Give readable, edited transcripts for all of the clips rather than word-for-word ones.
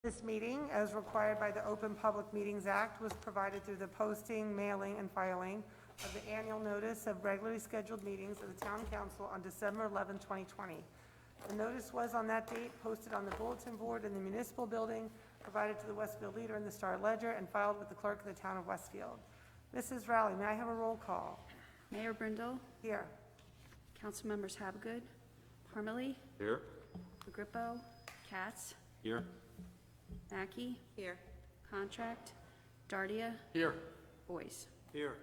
This meeting, as required by the Open Public Meetings Act, was provided through the posting, mailing, and filing of the annual notice of regularly scheduled meetings of the Town Council on December 11, 2020. The notice was on that date posted on the bulletin board in the municipal building, provided to the Westfield Leader in the Star Ledger, and filed with the clerk of the Town of Westfield. Mrs. Rowley, may I have a roll call? Mayor Brindle, Here. Council Members Habagood, Parmalee, Here. Agrippo, Katz, Here. Mackey, Here. Contract, Dardia, Here. Boyce. Here.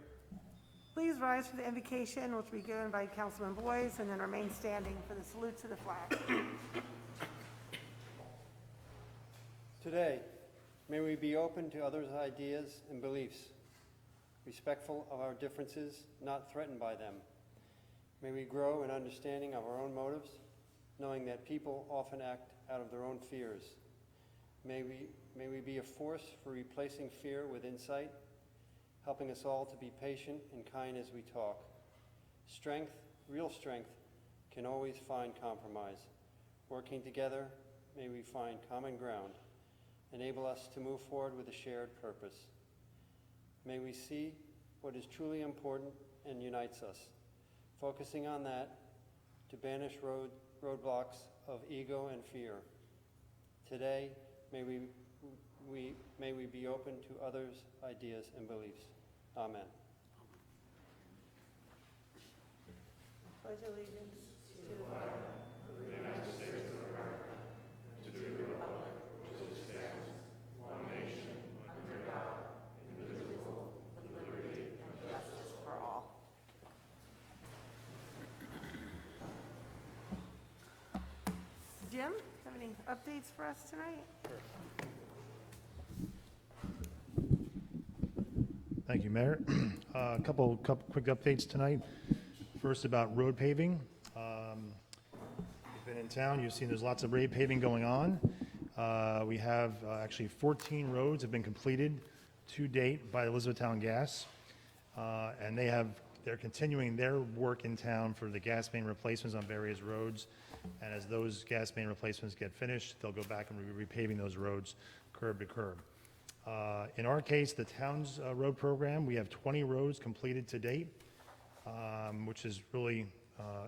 Please rise for the invocation, which will be given by Councilman Boyce, and then remain standing for the salute to the flag. Today, may we be open to others' ideas and beliefs, respectful of our differences, not threatened by them. May we grow in understanding of our own motives, knowing that people often act out of their own fears. May we be a force for replacing fear with insight, helping us all to be patient and kind as we talk. Strength, real strength, can always find compromise. Working together, may we find common ground. Enable us to move forward with a shared purpose. May we see what is truly important and unites us, focusing on that to banish roadblocks of ego and fear. Today, may we be open to others' ideas and beliefs. Amen. Pledge allegiance to the flag of the United States of America, to the republic which stands one nation under God, indivisible, with liberty and justice for all. Jim, have any updates for us tonight? Thank you, Mayor. A couple quick updates tonight. First, about road paving. You've been in town, you've seen there's lots of road paving going on. We have actually 14 roads have been completed to date by Elizabethtown Gas. And they're continuing their work in town for the gas main replacements on various roads. And as those gas main replacements get finished, they'll go back and repaving those roads curb to curb. In our case, the town's road program, we have 20 roads completed to date, which is really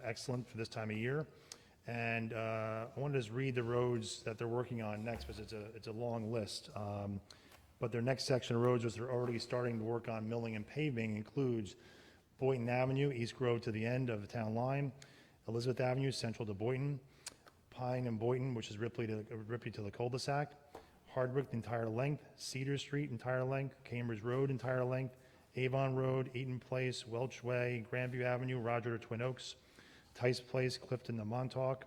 excellent for this time of year. And I wanted to just read the roads that they're working on next, because it's a long list. But their next section of roads, which they're already starting to work on milling and paving, includes Boynton Avenue, East Grove to the end of the town line, Elizabeth Avenue, central to Boynton, Pine and Boynton, which is Ripley to the cul-de-sac, Hardwick entire length, Cedar Street entire length, Cambridge Road entire length, Avon Road, Eaton Place, Welch Way, Grandview Avenue, Roger to Twin Oaks, Tice Place, Clifton to Montauk,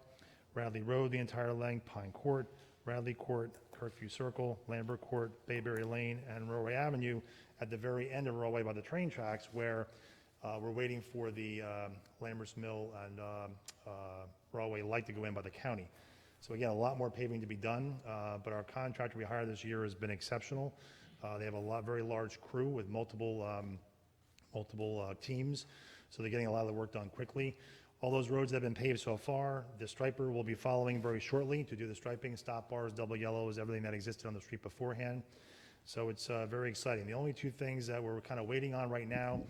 Radley Road the entire length, Pine Court, Radley Court, Kirkview Circle, Lambert Court, Bayberry Lane, and Rowway Avenue at the very end of Rowway by the train tracks, where we're waiting for the Lambert's Mill and Rowway light to go in by the county. So again, a lot more paving to be done, but our contractor we hired this year has been exceptional. They have a very large crew with multiple teams, so they're getting a lot of the work done quickly. All those roads that have been paved so far, the striper will be following very shortly to do the striping, stop bars, double yellows, everything that existed on the street beforehand. So it's very exciting. The only two things that we're kind of waiting on right now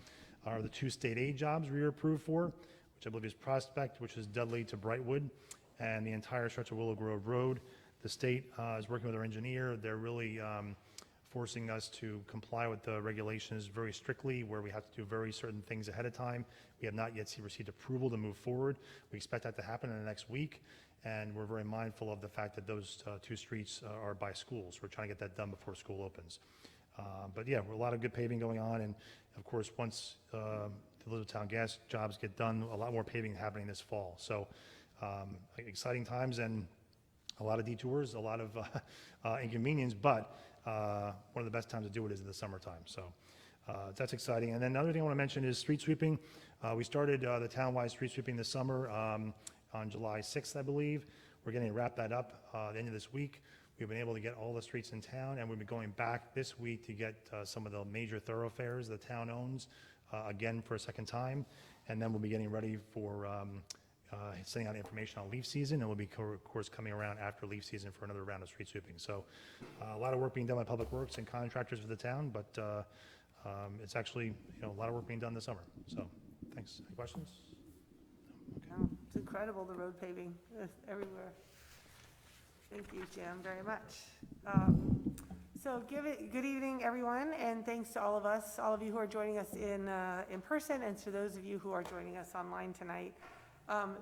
are the two state aid jobs we were approved for, which I believe is Prospect, which is Dudley to Brightwood, and the entire stretch of Willow Grove Road. The state is working with our engineer. They're really forcing us to comply with the regulations very strictly, where we have to do very certain things ahead of time. We have not yet received approval to move forward. We expect that to happen in the next week, and we're very mindful of the fact that those two streets are by schools. We're trying to get that done before school opens. But yeah, a lot of good paving going on, and of course, once the Elizabethtown Gas jobs get done, a lot more paving happening this fall. So exciting times and a lot of detours, a lot of inconvenience, but one of the best times to do it is in the summertime. So that's exciting. And then another thing I want to mention is street sweeping. We started the townwide street sweeping this summer on July 6th, I believe. We're getting to wrap that up at the end of this week. We've been able to get all the streets in town, and we'll be going back this week to get some of the major thoroughfares the town owns again for a second time. And then we'll be getting ready for sending out information on leaf season, and we'll be, of course, coming around after leaf season for another round of street sweeping. So a lot of work being done by Public Works and contractors for the town, but it's actually, a lot of work being done this summer. So thanks. Any questions? Wow, it's incredible, the road paving everywhere. Thank you, Jim, very much. So good evening, everyone, and thanks to all of you who are joining us in person, and to those of you who are joining us online tonight.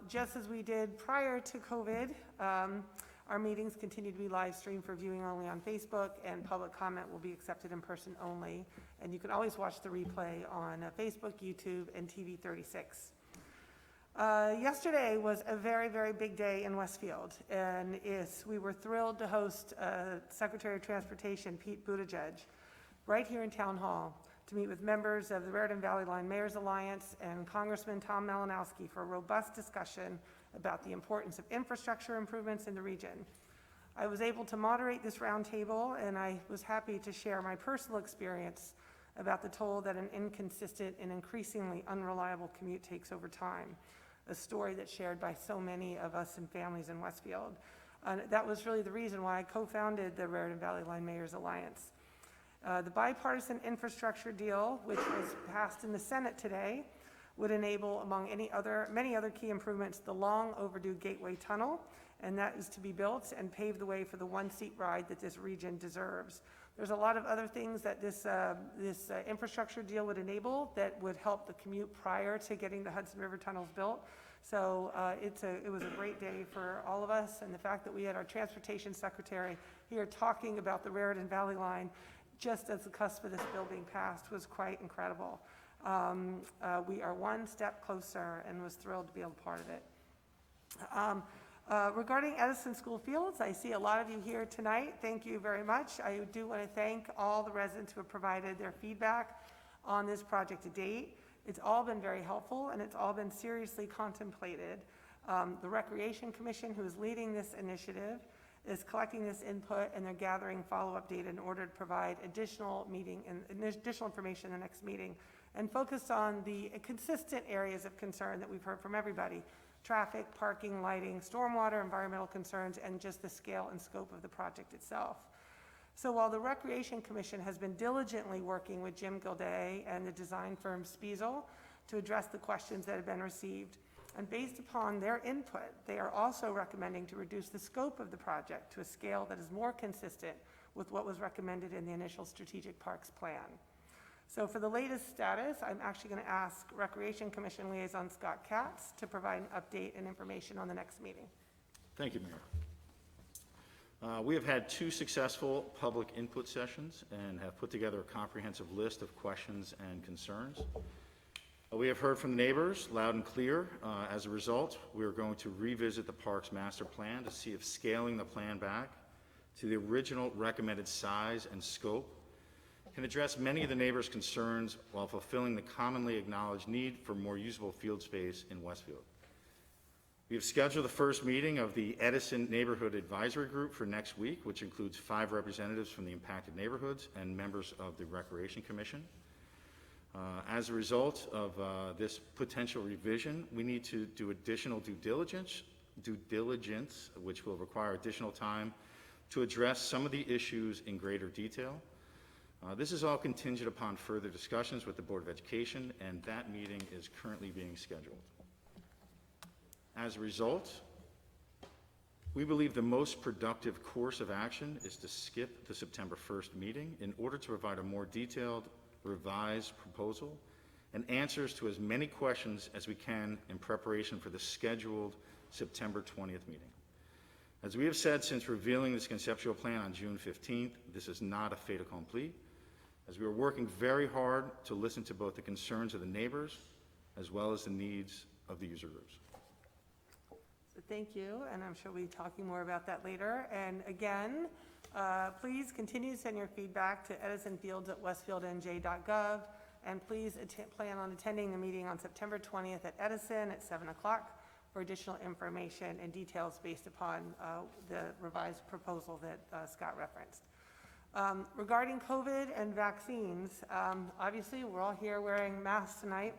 Just as we did prior to COVID, our meetings continue to be live streamed for viewing only on Facebook, and public comment will be accepted in person only. And you can always watch the replay on Facebook, YouTube, and TV 36. Yesterday was a very, very big day in Westfield, and we were thrilled to host Secretary of Transportation Pete Buttigieg right here in Town Hall to meet with members of the Raritan Valley Line Mayor's Alliance and Congressman Tom Malinowski for a robust discussion about the importance of infrastructure improvements in the region. I was able to moderate this roundtable, and I was happy to share my personal experience about the toll that an inconsistent and increasingly unreliable commute takes over time, a story that's shared by so many of us and families in Westfield. That was really the reason why I co-founded the Raritan Valley Line Mayor's Alliance. The bipartisan infrastructure deal, which was passed in the Senate today, would enable, among many other key improvements, the long overdue Gateway Tunnel, and that is to be built and pave the way for the one-seat ride that this region deserves. There's a lot of other things that this infrastructure deal would enable that would help the commute prior to getting the Hudson River tunnels built. So it was a great day for all of us, and the fact that we had our transportation secretary here talking about the Raritan Valley Line just as the cusp of this bill being passed was quite incredible. We are one step closer, and was thrilled to be able to be part of it. Regarding Edison School Fields, I see a lot of you here tonight. Thank you very much. I do want to thank all the residents who have provided their feedback on this project to date. It's all been very helpful, and it's all been seriously contemplated. The Recreation Commission, who is leading this initiative, is collecting this input, and they're gathering follow-up data in order to provide additional information in the next meeting, and focus on the consistent areas of concern that we've heard from everybody: traffic, parking, lighting, stormwater, environmental concerns, and just the scale and scope of the project itself. So while the Recreation Commission has been diligently working with Jim Gilday and the design firm Spiesel to address the questions that have been received, and based upon their input, they are also recommending to reduce the scope of the project to a scale that is more consistent with what was recommended in the initial Strategic Parks Plan. So for the latest status, I'm actually going to ask Recreation Commission Liaison Scott Katz to provide an update and information on the next meeting. Thank you, Mayor. We have had 2 successful public input sessions and have put together a comprehensive list of questions and concerns. We have heard from the neighbors loud and clear. As a result, we are going to revisit the park's master plan to see if scaling the plan back to the original recommended size and scope can address many of the neighbors' concerns while fulfilling the commonly acknowledged need for more usable field space in Westfield. We have scheduled the first meeting of the Edison Neighborhood Advisory Group for next week, which includes 5 representatives from the impacted neighborhoods and members of the Recreation Commission. As a result of this potential revision, we need to do additional due diligence, which will require additional time to address some of the issues in greater detail. This is all contingent upon further discussions with the Board of Education, and that meeting is currently being scheduled. As a result, we believe the most productive course of action is to skip the September 1st meeting in order to provide a more detailed, revised proposal and answers to as many questions as we can in preparation for the scheduled September 20th meeting. As we have said since revealing this conceptual plan on June 15th, this is not a fait accompli, as we are working very hard to listen to both the concerns of the neighbors as well as the needs of the user groups. So thank you, and I'm sure we'll be talking more about that later. And again, please continue to send your feedback to edisonfields@westfieldnj.gov, and please plan on attending the meeting on September 20th at Edison at 7 o'clock for additional information and details based upon the revised proposal that Scott referenced. Regarding COVID and vaccines, obviously we're all here wearing masks tonight.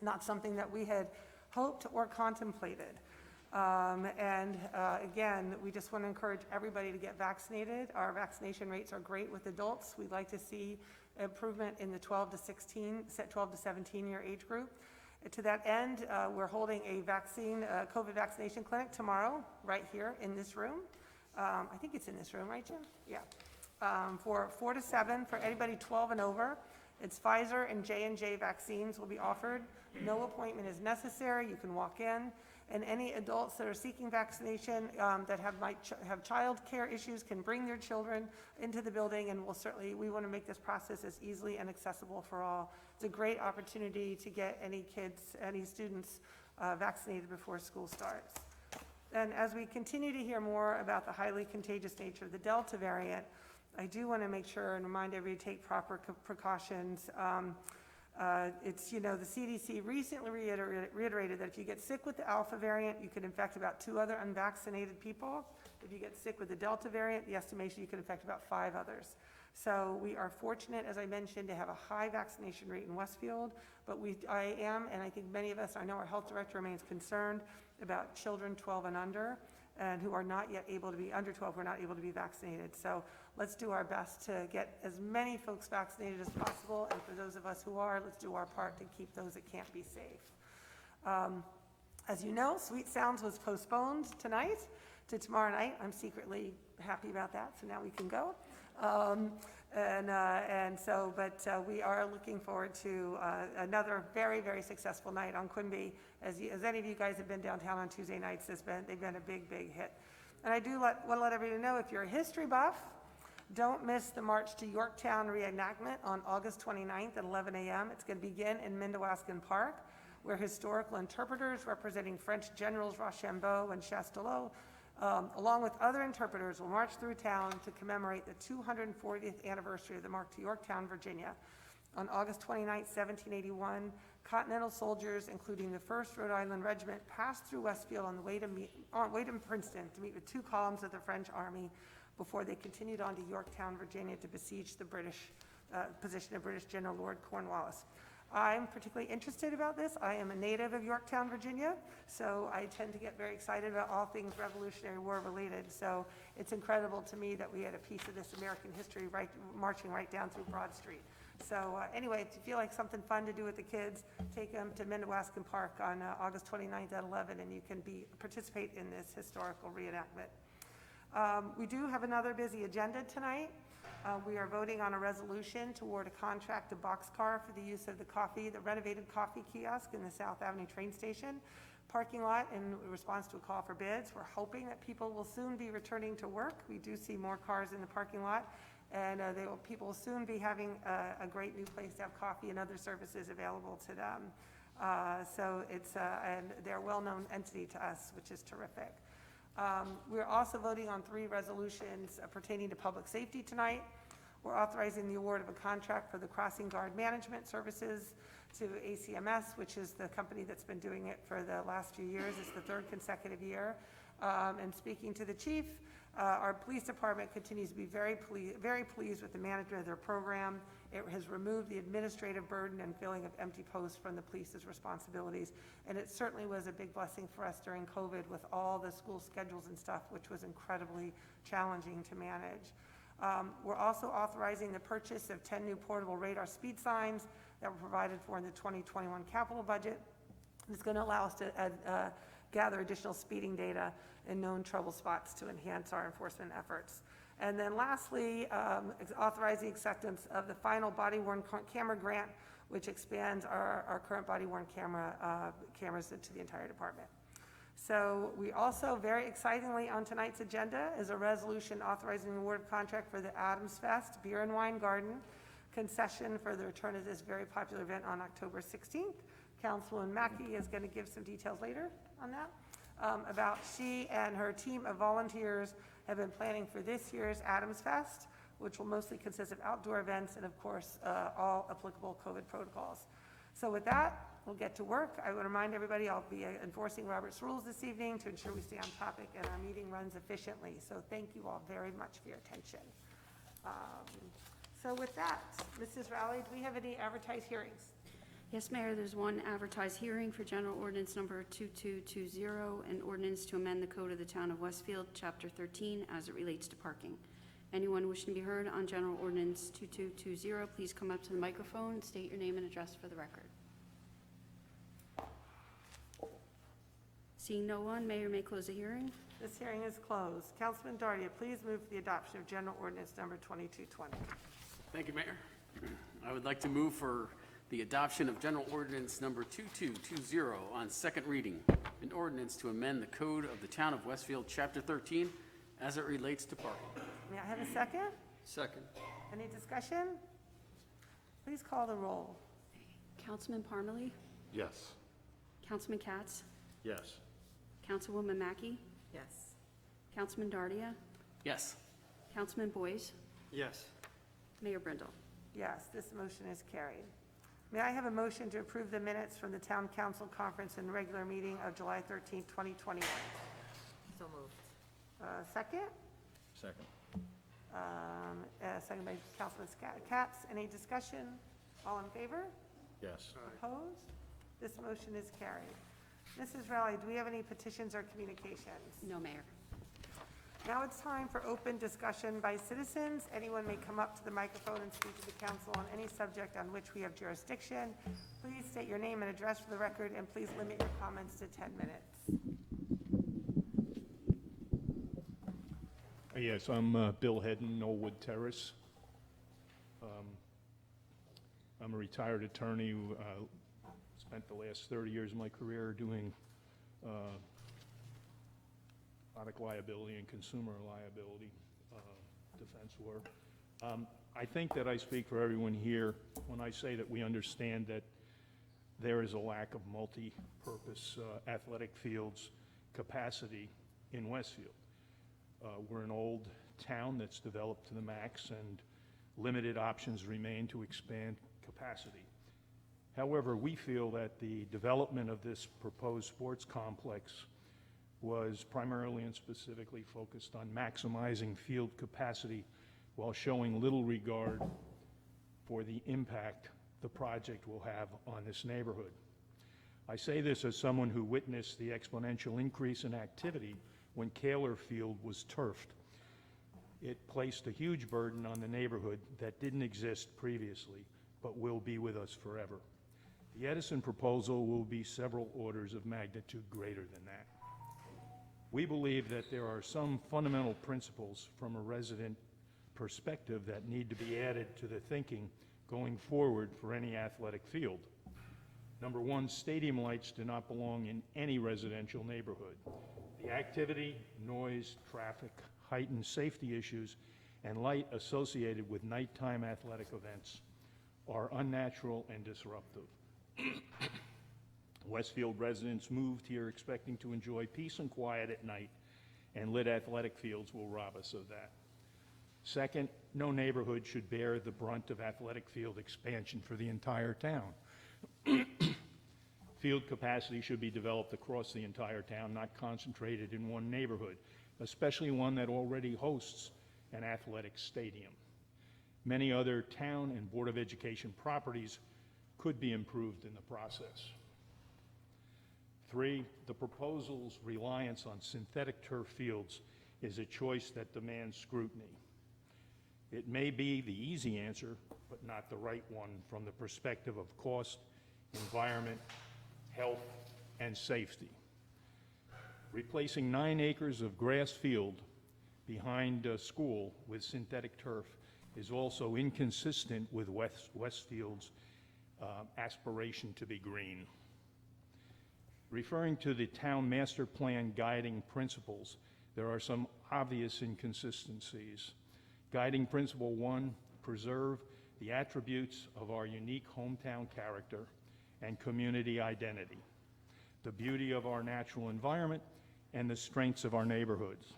Not something that we had hoped or contemplated. Again, we just want to encourage everybody to get vaccinated. Our vaccination rates are great with adults. We'd like to see improvement in the 12 to 17 year age group. To that end, we're holding a COVID vaccination clinic tomorrow, right here in this room. I think it's in this room, right, Jim? Yeah. For 4 to 7, for anybody 12 and over. It's Pfizer and J&J vaccines will be offered. No appointment is necessary. You can walk in. And any adults that are seeking vaccination that have child care issues can bring their children into the building, and we want to make this process as easily and accessible for all. It's a great opportunity to get any students vaccinated before school starts. And as we continue to hear more about the highly contagious nature of the Delta variant, I do want to make sure and remind everybody to take proper precautions. The CDC recently reiterated that if you get sick with the Alpha variant, you could infect about 2 other unvaccinated people. If you get sick with the Delta variant, the estimation you could infect about 5 others. So we are fortunate, as I mentioned, to have a high vaccination rate in Westfield, but I am, and I think many of us, I know our health director remains concerned about children 12 and under, and who are not yet able to be, under 12, who are not able to be vaccinated. So let's do our best to get as many folks vaccinated as possible, and for those of us who are, let's do our part to keep those that can't be safe. As you know, Sweet Sounds was postponed tonight to tomorrow night. I'm secretly happy about that, so now we can go. We are looking forward to another very, very successful night on Quimby. As any of you guys have been downtown on Tuesday nights, they've been a big, big hit. And I do want to let everybody know, if you're a history buff, don't miss the March to Yorktown reenactment on August 29th at 11 a.m. It's going to begin in Mindawaskan Park, where historical interpreters representing French generals Rochambeau and Chastelot, along with other interpreters, will march through town to commemorate the 240th anniversary of the march to Yorktown, Virginia. On August 29, 1781, Continental soldiers, including the 1st Rhode Island Regiment, passed through Westfield on the way to Princeton to meet with 2 columns of the French army before they continued on to Yorktown, Virginia, to besiege the position of British General Lord Cornwallis. I'm particularly interested about this. I am a native of Yorktown, Virginia, so I tend to get very excited about all things Revolutionary War related. So it's incredible to me that we had a piece of this American history marching right down through Broad Street. So anyway, if you feel like something fun to do with the kids, take them to Mindawaskan Park on August 29th at 11, and you can participate in this historical reenactment. We do have another busy agenda tonight. We are voting on a resolution to award a contract to Boxcar for the use of the renovated coffee kiosk in the South Avenue train station parking lot in response to a call for bids. We're hoping that people will soon be returning to work. We do see more cars in the parking lot, and people will soon be having a great new place to have coffee and other services available to them. And they're a well-known entity to us, which is terrific. We're also voting on 3 resolutions pertaining to public safety tonight. We're authorizing the award of a contract for the crossing guard management services to ACMS, which is the company that's been doing it for the last few years. It's the 3rd consecutive year. And speaking to the chief, our police department continues to be very pleased with the management of their program. It has removed the administrative burden and filling of empty posts from the police's responsibilities. And it certainly was a big blessing for us during COVID with all the school schedules and stuff, which was incredibly challenging to manage. We're also authorizing the purchase of 10 new portable radar speed signs that were provided for in the 2021 capital budget. It's going to allow us to gather additional speeding data and known trouble spots to enhance our enforcement efforts. And then lastly, authorize the acceptance of the final body-worn camera grant, which expands our current body-worn cameras to the entire department. So we also, very excitingly on tonight's agenda, is a resolution authorizing the award of contract for the Adams Fest Beer and Wine Garden concession for the return of this very popular event on October 16th. Councilwoman Mackey is going to give some details later on that. About she and her team of volunteers have been planning for this year's Adams Fest, which will mostly consist of outdoor events and, of course, all applicable COVID protocols. So with that, we'll get to work. I would remind everybody I'll be enforcing Robert's rules this evening to ensure we stay on topic and our meeting runs efficiently. So thank you all very much for your attention. So with that, Mrs. Rowley, do we have any advertised hearings? Yes, Mayor, there's one advertised hearing for General Ordinance Number 2220, an ordinance to amend the code of the Town of Westfield, Chapter 13, as it relates to parking. Anyone wishing to be heard on General Ordinance 2220, please come up to the microphone and state your name and address for the record. Seeing no one, Mayor may close the hearing. This hearing is closed. Councilman Dardia, please move for the adoption of General Ordinance Number 2220. Thank you, Mayor. I would like to move for the adoption of General Ordinance Number 2220 on second reading, an ordinance to amend the code of the Town of Westfield, Chapter 13, as it relates to parking. May I have a second? Second. Any discussion? Please call the roll. Councilman Parmalee? Yes. Councilman Katz? Yes. Councilwoman Mackey? Yes. Councilman Dardia? Yes. Councilman Boyce? Yes. Mayor Brindle? Yes, this motion is carried. May I have a motion to approve the minutes from the Town Council Conference and regular meeting of July 13, 2021? So moved. Second? Second. Second by Councilman Katz. Any discussion? All in favor? Yes. Opposed? This motion is carried. Mrs. Rowley, do we have any petitions or communications? No, Mayor. Now it's time for open discussion by citizens. Anyone may come up to the microphone and speak to the council on any subject on which we have jurisdiction. Please state your name and address for the record, and please limit your comments to 10 minutes. Yes, I'm Bill Hedden, Knollwood Terrace. I'm a retired attorney who spent the last 30 years of my career doing product liability and consumer liability defense work. I think that I speak for everyone here when I say that we understand that there is a lack of multi-purpose athletic fields capacity in Westfield. We're an old town that's developed to the max, and limited options remain to expand capacity. However, we feel that the development of this proposed sports complex was primarily and specifically focused on maximizing field capacity while showing little regard for the impact the project will have on this neighborhood. I say this as someone who witnessed the exponential increase in activity when Kaler Field was turfed. It placed a huge burden on the neighborhood that didn't exist previously, but will be with us forever. The Edison proposal will be several orders of magnitude greater than that. We believe that there are some fundamental principles from a resident perspective that need to be added to the thinking going forward for any athletic field. Number one, stadium lights do not belong in any residential neighborhood. The activity, noise, traffic, height and safety issues, and light associated with nighttime athletic events are unnatural and disruptive. Westfield residents moved here expecting to enjoy peace and quiet at night, and lit athletic fields will rob us of that. Second, no neighborhood should bear the brunt of athletic field expansion for the entire town. Field capacity should be developed across the entire town, not concentrated in one neighborhood, especially one that already hosts an athletic stadium. Many other town and Board of Education properties could be improved in the process. Three, the proposal's reliance on synthetic turf fields is a choice that demands scrutiny. It may be the easy answer, but not the right one from the perspective of cost, environment, health, and safety. Replacing 9 acres of grass field behind a school with synthetic turf is also inconsistent with Westfield's aspiration to be green. Referring to the town master plan guiding principles, there are some obvious inconsistencies. Guiding principle 1, preserve the attributes of our unique hometown character and community identity, the beauty of our natural environment, and the strengths of our neighborhoods.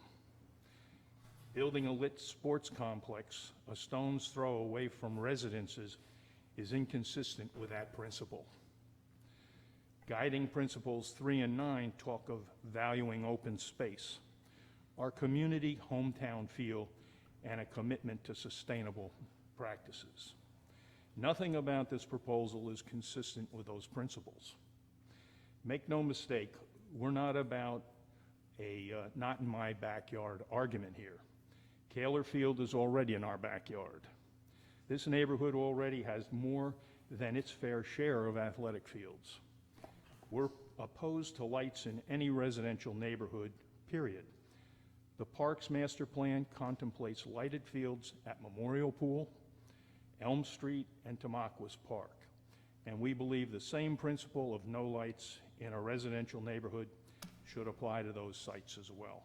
Building a lit sports complex a stone's throw away from residences is inconsistent with that principle. Guiding principles 3 and 9 talk of valuing open space, our community hometown feel, and a commitment to sustainable practices. Nothing about this proposal is consistent with those principles. Make no mistake, we're not about a not in my backyard argument here. Kaler Field is already in our backyard. This neighborhood already has more than its fair share of athletic fields. We're opposed to lights in any residential neighborhood, period. The Parks Master Plan contemplates lighted fields at Memorial Pool, Elm Street, and Tamaqua Park. And we believe the same principle of no lights in a residential neighborhood should apply to those sites as well.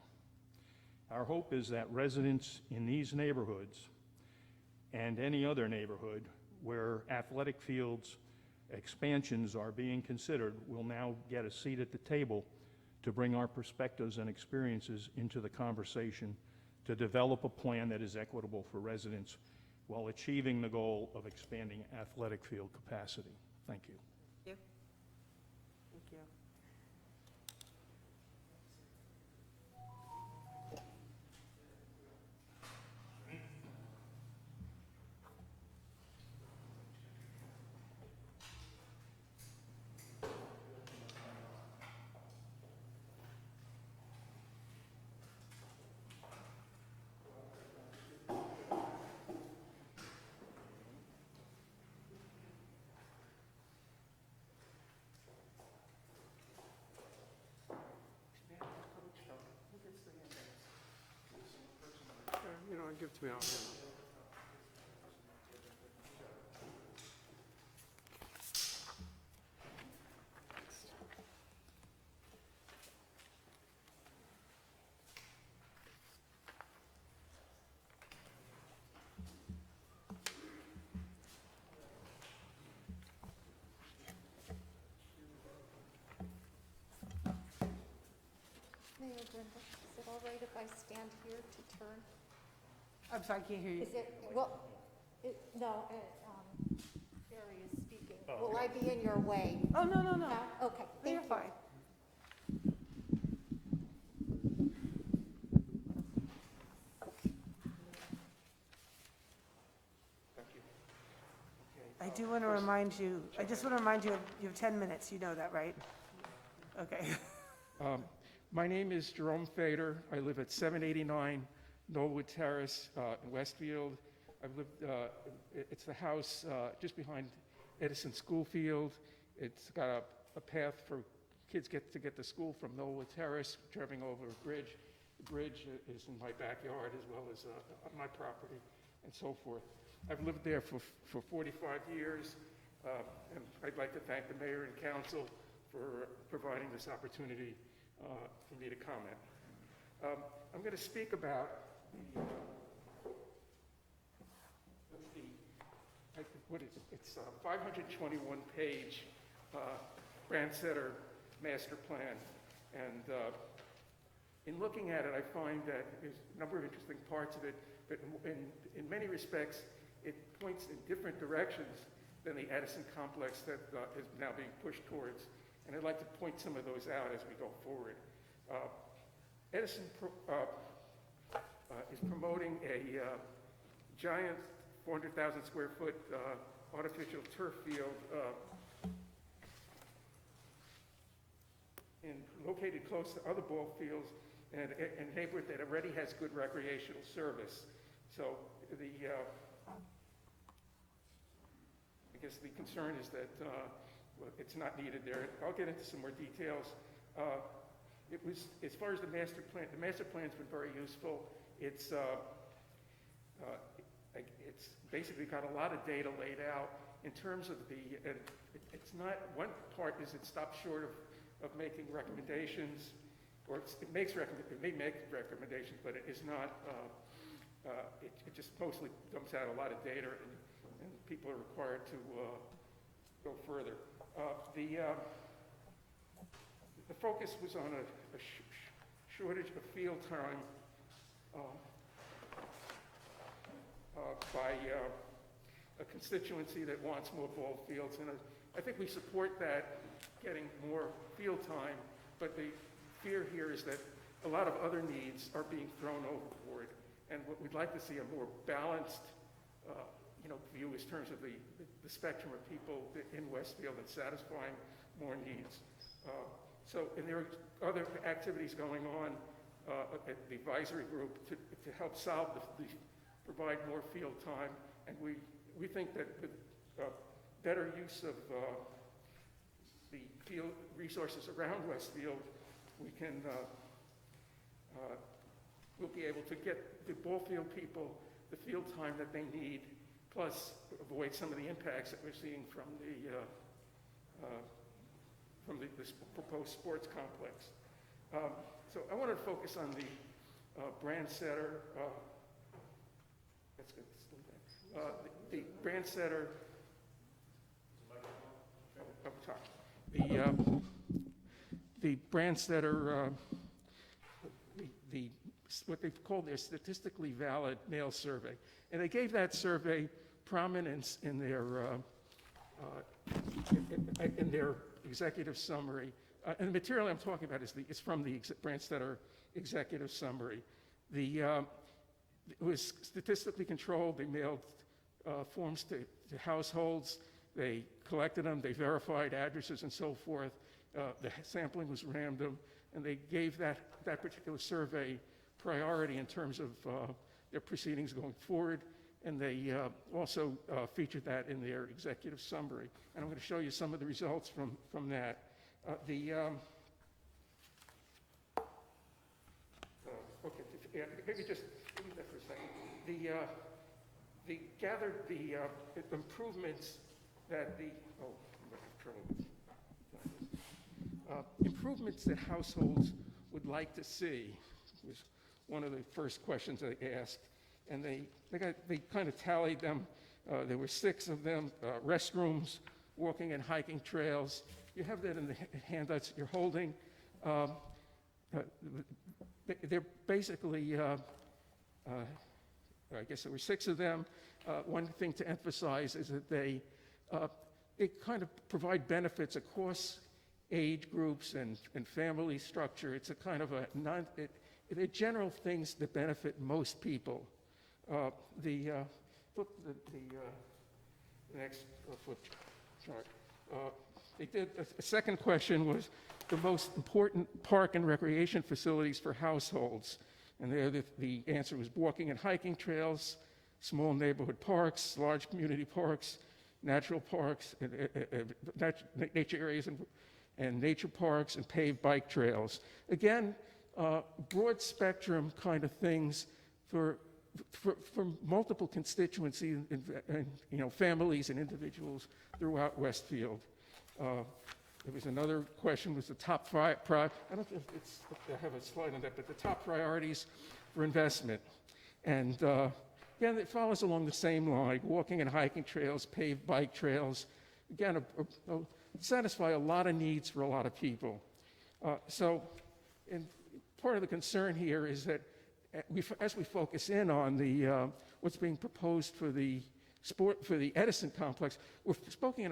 Our hope is that residents in these neighborhoods and any other neighborhood where athletic fields expansions are being considered will now get a seat at the table to bring our perspectives and experiences into the conversation to develop a plan that is equitable for residents while achieving the goal of expanding athletic field capacity. Thank you. You? Thank you. You know, give it to me. Mayor Brenda, is it all right if I stand here to turn? I'm sorry, I can't hear you. Is it, well, no, Barry is speaking. Will I be in your way? Oh, no, no, no. No? Okay, No, thank you're you. fine. I do want to remind you, I just want to remind you, you have 10 minutes, you know that, right? Okay. My name is Jerome Fader. I live at 789 Knollwood Terrace in Westfield. I've lived, it's the house just behind Edison School Field. It's got a path for kids to get to school from Knollwood Terrace, driving over a bridge. The bridge is in my backyard as well as on my property and so forth. I've lived there for 45 years, and I'd like to thank the mayor and council for providing this opportunity for me to comment. I'm going to speak about it's a 521-page Brandsetter master plan, and in looking at it, I find that there's a number of interesting parts of it, but in many respects, it points in different directions than the Edison complex that is now being pushed towards. And I'd like to point some of those out as we go forward. Edison is promoting a giant 400,000 square foot artificial turf field located close to other ball fields and a neighborhood that already has good recreational service. So I guess the concern is that it's not needed there. I'll get into some more details. It was, as far as the master plan's been very useful. It's basically got a lot of data laid out in terms of it's not, one part is it stops short of making recommendations, or it may make recommendations, but it is not, it just mostly dumps out a lot of data, and people are required to go further. The focus was on a shortage of field time by a constituency that wants more ball fields, and I think we support that, getting more field time, but the fear here is that a lot of other needs are being thrown overboard, and what we'd like to see a more balanced view in terms of the spectrum of people in Westfield and satisfying more needs. And there are other activities going on at the advisory group to help solve provide more field time, and we think that with better use of the field resources around Westfield, we'll be able to get the ball field people the field time that they need, plus avoid some of the impacts that we're seeing from this proposed sports complex. So I wanted to focus on the Brand Center. That's good. The Brand Center. The Brand Center. What they've called their statistically valid mail survey, and they gave that survey prominence in their executive summary. And the material I'm talking about is from the Brand Center executive summary. It was statistically controlled. They mailed forms to households. They collected them. They verified addresses and so forth. The sampling was random, and they gave that particular survey priority in terms of their proceedings going forward, and they also featured that in their executive summary. And I'm going to show you some of the results from that. Maybe just leave that for a second. They gathered the improvements that improvements that households would like to see was one of the first questions they asked, and they kind of tallied them. There were 6 of them: restrooms, walking and hiking trails. You have that in the handouts you're holding. They're basically, I guess there were 6 of them. One thing to emphasize is that they kind of provide benefits across age groups and family structure. It's a kind of they're general things that benefit most people. The next flip chart. They did a second question was the most important park and recreation facilities for households, and there the answer was walking and hiking trails, small neighborhood parks, large community parks, natural parks, nature areas and nature parks, and paved bike trails. Again, broad spectrum kind of things for multiple constituencies and families and individuals throughout Westfield. There was another question, was the top 5, I don't know if I have a slide on that, but the top priorities for investment. And again, it follows along the same line: walking and hiking trails, paved bike trails. Again, satisfy a lot of needs for a lot of people. And part of the concern here is that as we focus in on what's being proposed for the Edison complex, we're spending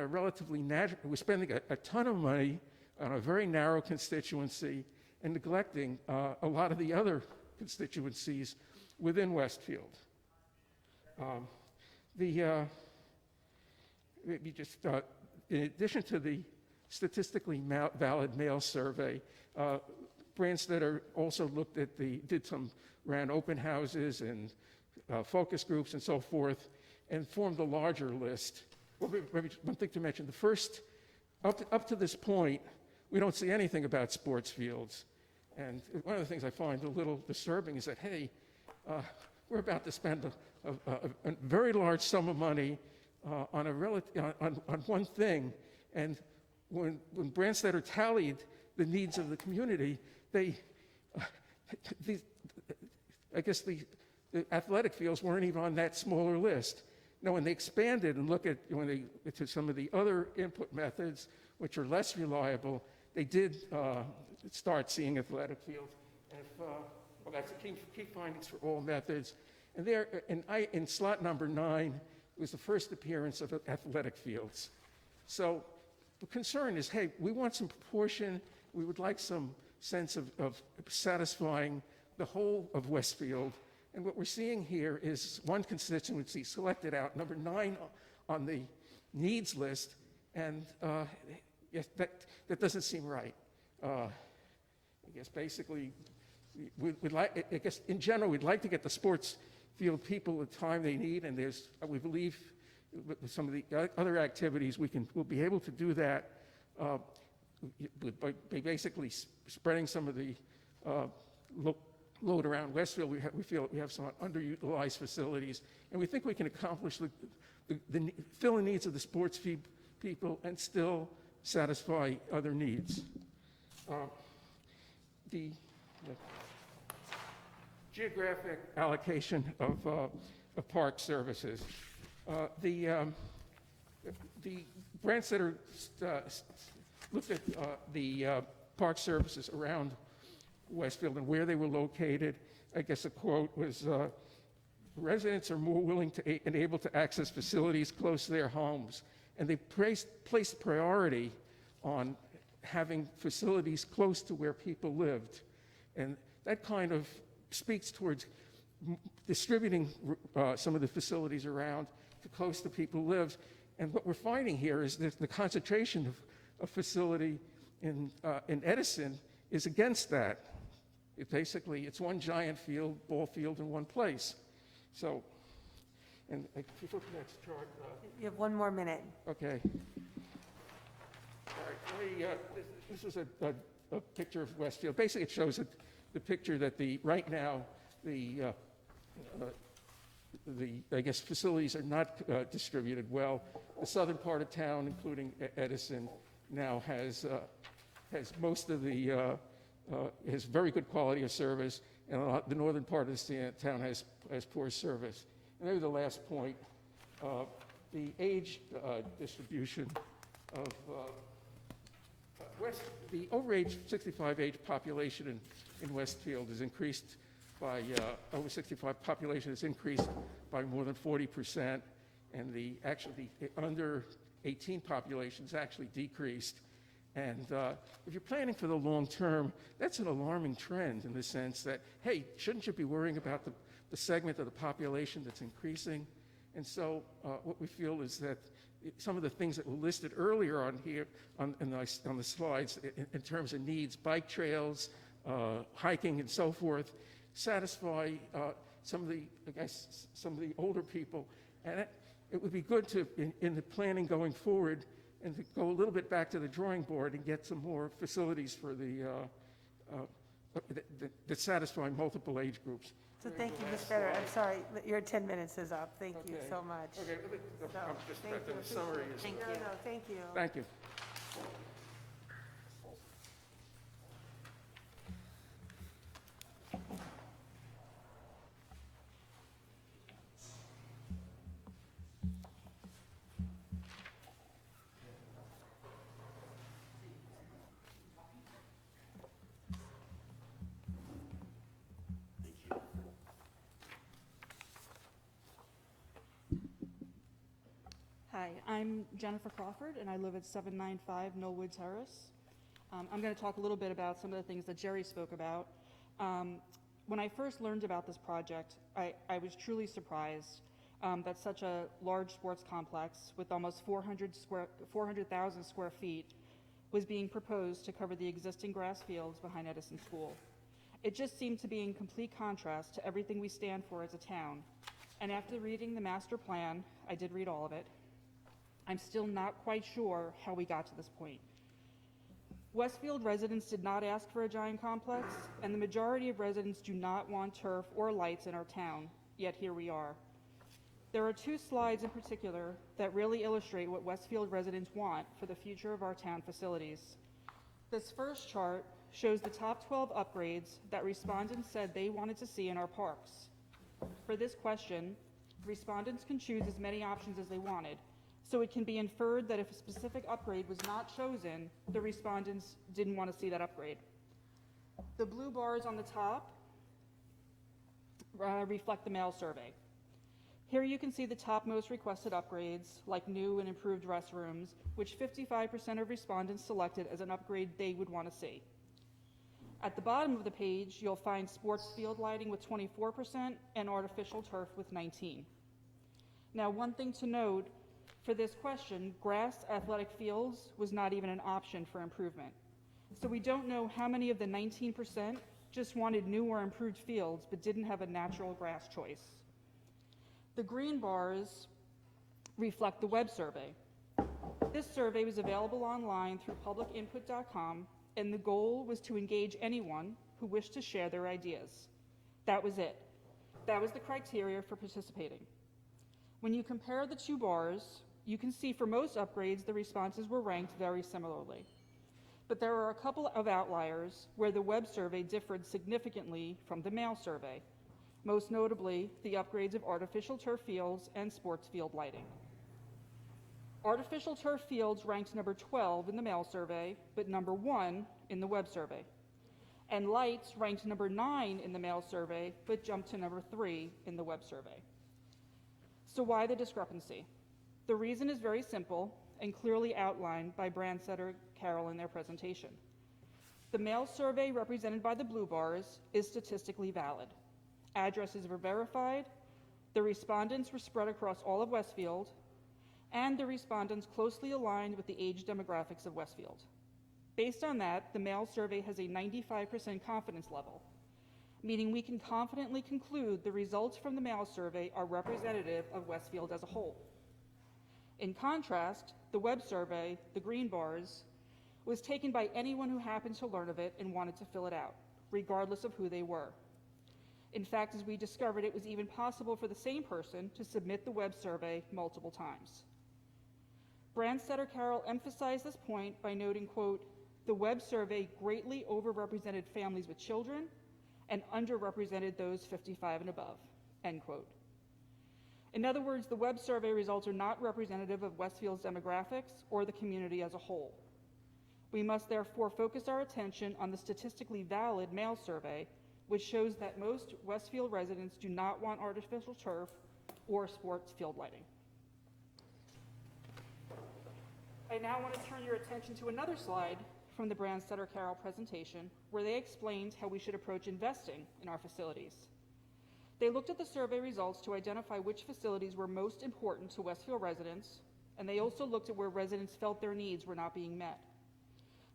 a ton of money on a very narrow constituency and neglecting a lot of the other constituencies within Westfield. In addition to the statistically valid mail survey, Branstetter also ran open houses and focus groups and so forth, and formed a larger list. Well, maybe one thing to mention: the first, up to this point, we don't see anything about sports fields. And one of the things I find a little disturbing is that, hey, we're about to spend a very large sum of money on one thing, and when Branstetter tallied the needs of the community, I guess the athletic fields weren't even on that smaller list. Now, when they expanded and look at to some of the other input methods, which are less reliable, they did start seeing athletic fields. And that's the key findings for all methods. And there, in slot number 9, was the first appearance of athletic fields. So the concern is, hey, we want some proportion. We would like some sense of satisfying the whole of Westfield And what we're seeing here is one constituency selected out, number 9 on the needs list, and yes, that doesn't seem right. I guess basically, we'd like, I guess in general, we'd like to get the sports field people the time they need, and there's, we believe, with some of the other activities, we'll be able to do that by basically spreading some of the load around Westfield. We feel we have some underutilized facilities, and we think we can accomplish fill the needs of the sports people and still satisfy other needs. The geographic allocation of park services. The Brandsetter looked at the park services around Westfield and where they were located. I guess a quote was, residents are more willing to and able to access facilities close to their homes. And they placed priority on having facilities close to where people lived. And that kind of speaks towards distributing some of the facilities around to close to people live. And what we're finding here is that the concentration of facility in Edison is against that. It's one giant ball field in one place. So, and if you look at the next chart. You have 1 more minute. Okay. All right, this is a picture of Westfield. Basically, it shows the picture that right now, I guess facilities are not distributed well. The southern part of town, including Edison, now has most of has very good quality of service, and the northern part of the town has poor service. And maybe the last point, the age distribution of the over-age 65 age population in Westfield has increased by over 65 population has increased by more than 40%, and the under 18 population has actually decreased. And if you're planning for the long term, that's an alarming trend in the sense that, hey, shouldn't you be worrying about the segment of the population that's increasing? And so what we feel is that some of the things that were listed earlier on here on the slides in terms of needs, bike trails, hiking and so forth, satisfy some of the older people. And it would be good to, in the planning going forward, and to go a little bit back to the drawing board and get some more facilities for that satisfy multiple age groups. So thank you, Ms. Fetter. I'm sorry, your 10 minutes is up. Thank you so much. Okay, I'm just thank you. the summary is. Thank you. No, thank you. Thank you. Hi, I'm Jennifer Crawford, and I live at 795 Knollwood Terrace. I'm going to talk a little bit about some of the things that Jerry spoke about. When I first learned about this project, I was truly surprised that such a large sports complex with almost 400,000 square feet was being proposed to cover the existing grass fields behind Edison School. It just seemed to be in complete contrast to everything we stand for as a town. And after reading the master plan, I did read all of it, I'm still not quite sure how we got to this point. Westfield residents did not ask for a giant complex, and the majority of residents do not want turf or lights in our town, yet here we are. There are 2 slides in particular that really illustrate what Westfield residents want for the future of our town facilities. This first chart shows the top 12 upgrades that respondents said they wanted to see in our parks. For this question, respondents can choose as many options as they wanted, so it can be inferred that if a specific upgrade was not chosen, the respondents didn't want to see that upgrade. The blue bars on the top reflect the mail survey. Here you can see the top most requested upgrades, like new and improved restrooms, which 55% of respondents selected as an upgrade they would want to see. At the bottom of the page, you'll find sports field lighting with 24% and artificial turf with 19%. Now, one thing to note for this question, grass athletic fields was not even an option for improvement. So we don't know how many of the 19% just wanted new or improved fields but didn't have a natural grass choice. The green bars reflect the web survey. This survey was available online through publicinput.com, and the goal was to engage anyone who wished to share their ideas. That was it. That was the criteria for participating. When you compare the two bars, you can see for most upgrades the responses were ranked very similarly. But there are a couple of outliers where the web survey differed significantly from the mail survey, most notably the upgrades of artificial turf fields and sports field lighting. Artificial turf fields ranked number 12 in the mail survey, but number 1 in the web survey. And lights ranked number 9 in the mail survey, but jumped to number 3 in the web survey. So why the discrepancy? The reason is very simple and clearly outlined by Brandsetter Carroll in their presentation. The mail survey represented by the blue bars is statistically valid. Addresses were verified, the respondents were spread across all of Westfield, and the respondents closely aligned with the age demographics of Westfield. Based on that, the mail survey has a 95% confidence level, meaning we can confidently conclude the results from the mail survey are representative of Westfield as a whole. In contrast, the web survey, the green bars, was taken by anyone who happened to learn of it and wanted to fill it out, regardless of who they were. In fact, as we discovered, it was even possible for the same person to submit the web survey multiple times. Brandsetter Carroll emphasized this point by noting, quote, "The web survey greatly overrepresented families with children and underrepresented those 55 and above," end quote. In other words, the web survey results are not representative of Westfield's demographics or the community as a whole. We must therefore focus our attention on the statistically valid mail survey, which shows that most Westfield residents do not want artificial turf or sports field lighting. I now want to turn your attention to another slide from the Brandsetter Carroll presentation, where they explained how we should approach investing in our facilities. They looked at the survey results to identify which facilities were most important to Westfield residents, and they also looked at where residents felt their needs were not being met.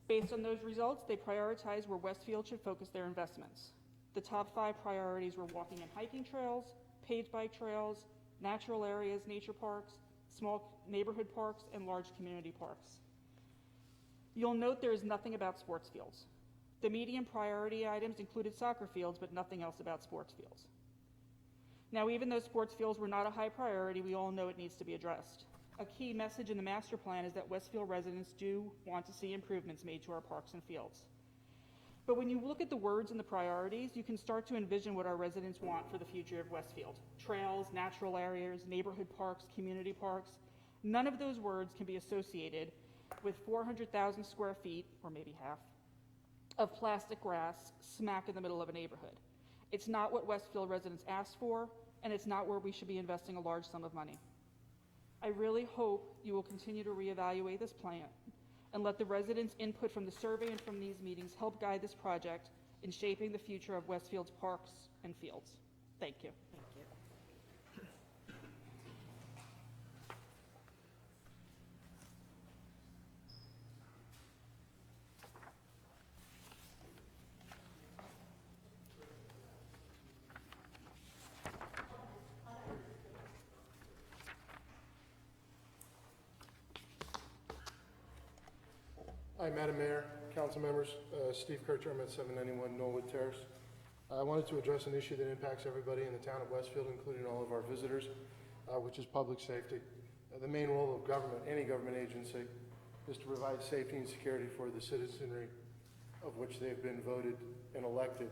Based on those results, they prioritized where Westfield should focus their investments. The top 5 priorities were walking and hiking trails, paved bike trails, natural areas, nature parks, small neighborhood parks, and large community parks. You'll note there is nothing about sports fields. The median priority items included soccer fields, but nothing else about sports fields. Now, even though sports fields were not a high priority, we all know it needs to be addressed. A key message in the master plan is that Westfield residents do want to see improvements made to our parks and fields. But when you look at the words and the priorities, you can start to envision what our residents want for the future of Westfield. Trails, natural areas, neighborhood parks, community parks. None of those words can be associated with 400,000 square feet, or maybe half, of plastic grass smack in the middle of a neighborhood. It's not what Westfield residents asked for, and it's not where we should be investing a large sum of money. I really hope you will continue to reevaluate this plan and let the residents' input from the survey and from these meetings help guide this project in shaping the future of Westfield's parks and fields. Thank you. Hi, Madam Mayor, council members, Steve Kircher, I'm at 791 Norwood Terrace. I wanted to address an issue that impacts everybody in the town of Westfield, including all of our visitors, which is public safety. The main role of government, any government agency, is to provide safety and security for the citizenry of which they've been voted and elected.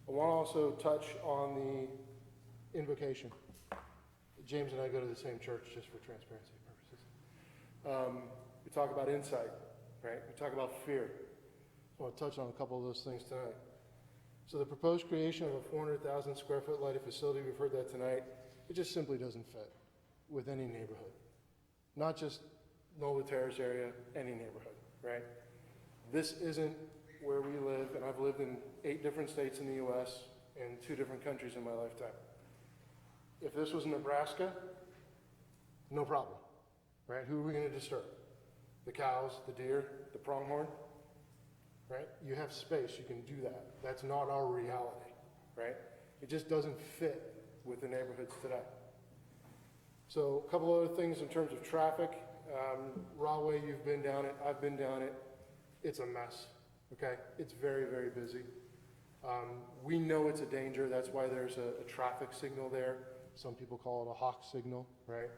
I want to also touch on the invocation. James and I go to the same church, just for transparency purposes. We talk about insight, right? We talk about fear. I want to touch on a couple of those things tonight. So the proposed creation of a 400,000 square foot lighted facility, we've heard that tonight, it just simply doesn't fit with any neighborhood. Not just Norwood Terrace area, any neighborhood, right? This isn't where we live, and I've lived in 8 different states in the US and 2 different countries in my lifetime. If this was Nebraska, no problem, right? Who are we gonna disturb? The cows, the deer, the pronghorn, right? You have space, you can do that. That's not our reality, right? It just doesn't fit with the neighborhoods today. So a couple other things in terms of traffic. Rahway, you've been down it, I've been down it. It's a mess, okay? It's very, very busy. We know it's a danger, that's why there's a traffic signal there. Some people call it a hawk signal, right?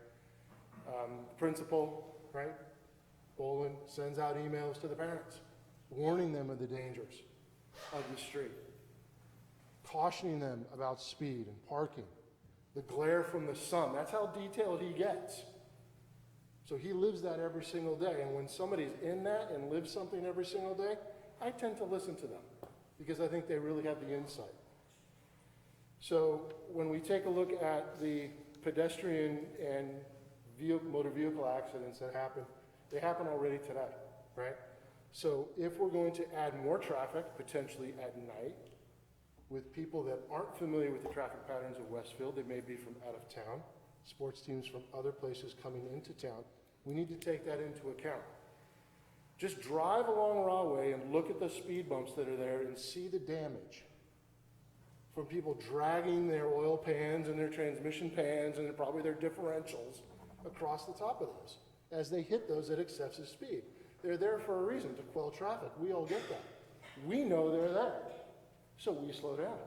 Principal, right? Bolin sends out emails to the parents, warning them of the dangers of the street, cautioning them about speed and parking, the glare from the sun. That's how detailed he gets. So he lives that every single day. And when somebody's in that and lives something every single day, I tend to listen to them because I think they really have the insight. So when we take a look at the pedestrian and motor vehicle accidents that happen, they happen already today, right? So if we're going to add more traffic, potentially at night, with people that aren't familiar with the traffic patterns of Westfield, they may be from out of town, sports teams from other places coming into town, we need to take that into account. Just drive along Rahway and look at the speed bumps that are there and see the damage from people dragging their oil pans and their transmission pans and probably their differentials across the top of those as they hit those at excessive speed. They're there for a reason, to quell traffic. We all get that. We know they're there, so we slow down.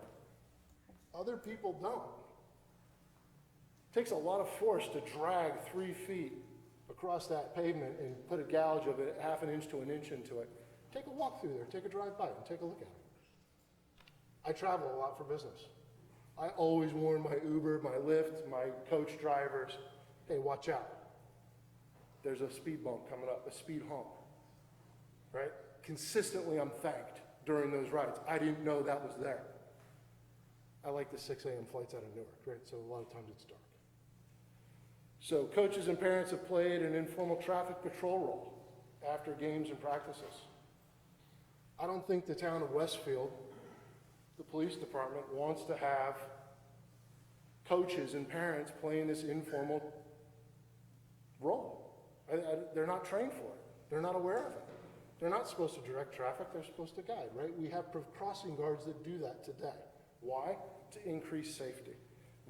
Other people don't. It takes a lot of force to drag 3 feet across that pavement and put a gouge of it 1/2 inch to 1 inch into it. Take a walk through there, take a drive by and take a look at it. I travel a lot for business. I always warn my Uber, my Lyft, my coach drivers, hey, watch out. There's a speed bump coming up, a speed hump, right? Consistently, I'm thanked during those rides. I didn't know that was there. I like the 6 a.m. flights out of Newark, right? So a lot of times it's dark. So coaches and parents have played an informal traffic patrol role after games and practices. I don't think the town of Westfield, the police department, wants to have coaches and parents playing this informal role. They're not trained for it. They're not aware of it. They're not supposed to direct traffic, they're supposed to guide, right? We have crossing guards that do that today. Why? To increase safety.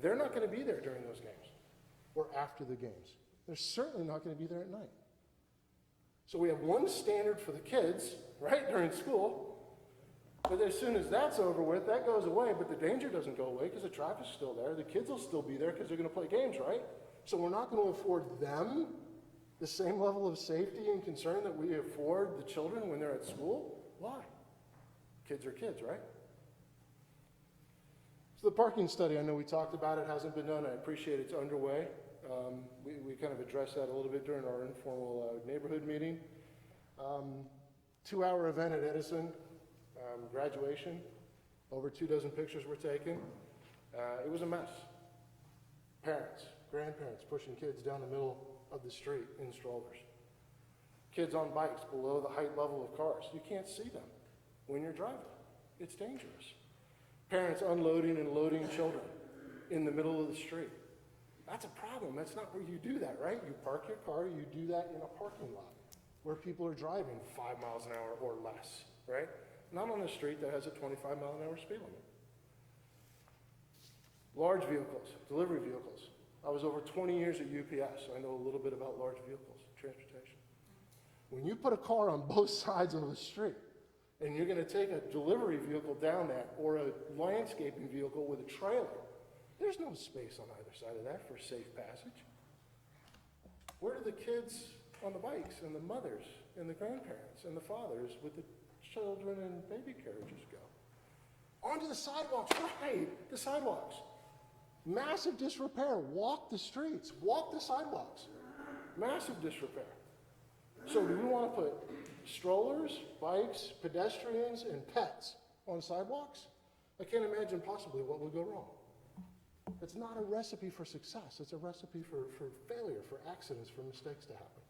They're not going to be there during those games or after the games. They're certainly not going to be there at night. So we have one standard for the kids, right, during school, but as soon as that's over with, that goes away, but the danger doesn't go away because the traffic's still there. The kids will still be there because they're going to play games, right? So we're not going to afford them the same level of safety and concern that we afford the children when they're at school? Why? Kids are kids, right? So the parking study, I know we talked about it, hasn't been done. I appreciate it's underway. We kind of addressed that a little bit during our informal neighborhood meeting. 2-hour event at Edison, graduation. Over 24 pictures were taken. It was a mess. Parents, grandparents pushing kids down the middle of the street in strollers. Kids on bikes below the height level of cars. You can't see them when you're driving. It's dangerous. Parents unloading and loading children in the middle of the street. That's a problem. That's not where you do that, right? You park your car, you do that in a parking lot where people are driving 5 miles an hour or less, right? Not on a street that has a 25 mile an hour speed limit. Large vehicles, delivery vehicles. I was over 20 years at UPS, so I know a little bit about large vehicles, transportation. When you put a car on both sides of the street, and you're going to take a delivery vehicle down that, or a landscaping vehicle with a trailer, there's no space on either side of that for safe passage. Where do the kids on the bikes, and the mothers, and the grandparents, and the fathers with the children and baby carriages go? Onto the sidewalks, right, the sidewalks. Massive disrepair. Walk the streets. Walk the sidewalks. Massive disrepair. So do we want to put strollers, bikes, pedestrians, and pets on sidewalks? I can't imagine possibly what would go wrong. It's not a recipe for success. It's a recipe for failure, for accidents, for mistakes to happen.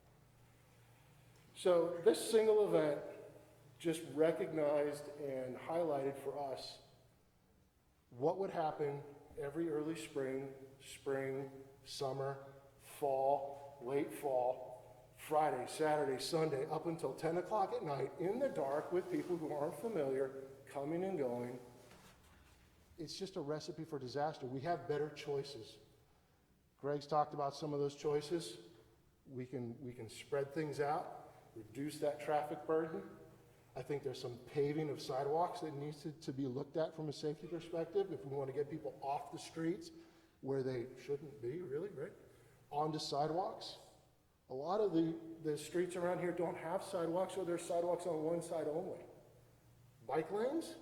So this single event just recognized and highlighted for us what would happen every early spring, summer, fall, late fall, Friday, Saturday, Sunday, up until 10 o'clock at night, in the dark with people who aren't familiar, coming and going. It's just a recipe for disaster. We have better choices. Greg's talked about some of those choices. We can spread things out, reduce that traffic burden. I think there's some paving of sidewalks that needs to be looked at from a safety perspective if we want to get people off the streets where they shouldn't be, really, right? Onto sidewalks. A lot of the streets around here don't have sidewalks, or there's sidewalks on one side only. Bike lanes?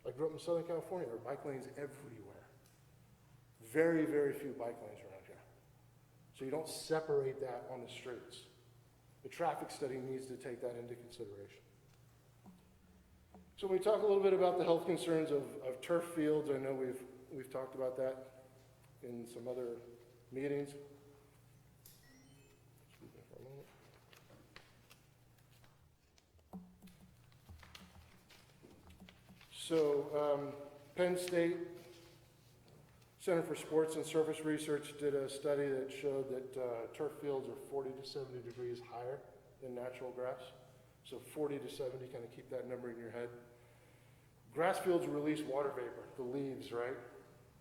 I grew up in Southern California. There are bike lanes everywhere. Very, very few bike lanes around here. So you don't separate that on the streets. The traffic study needs to take that into consideration. So we talk a little bit about the health concerns of turf fields. I know we've talked about that in some other meetings. Excuse me for a moment. So Penn State Center for Sports and Surface Research did a study that showed that turf fields are 40 to 70 degrees higher than natural grass. So 40 to 70, kind of keep that number in your head. Grass fields release water vapor, the leaves, right?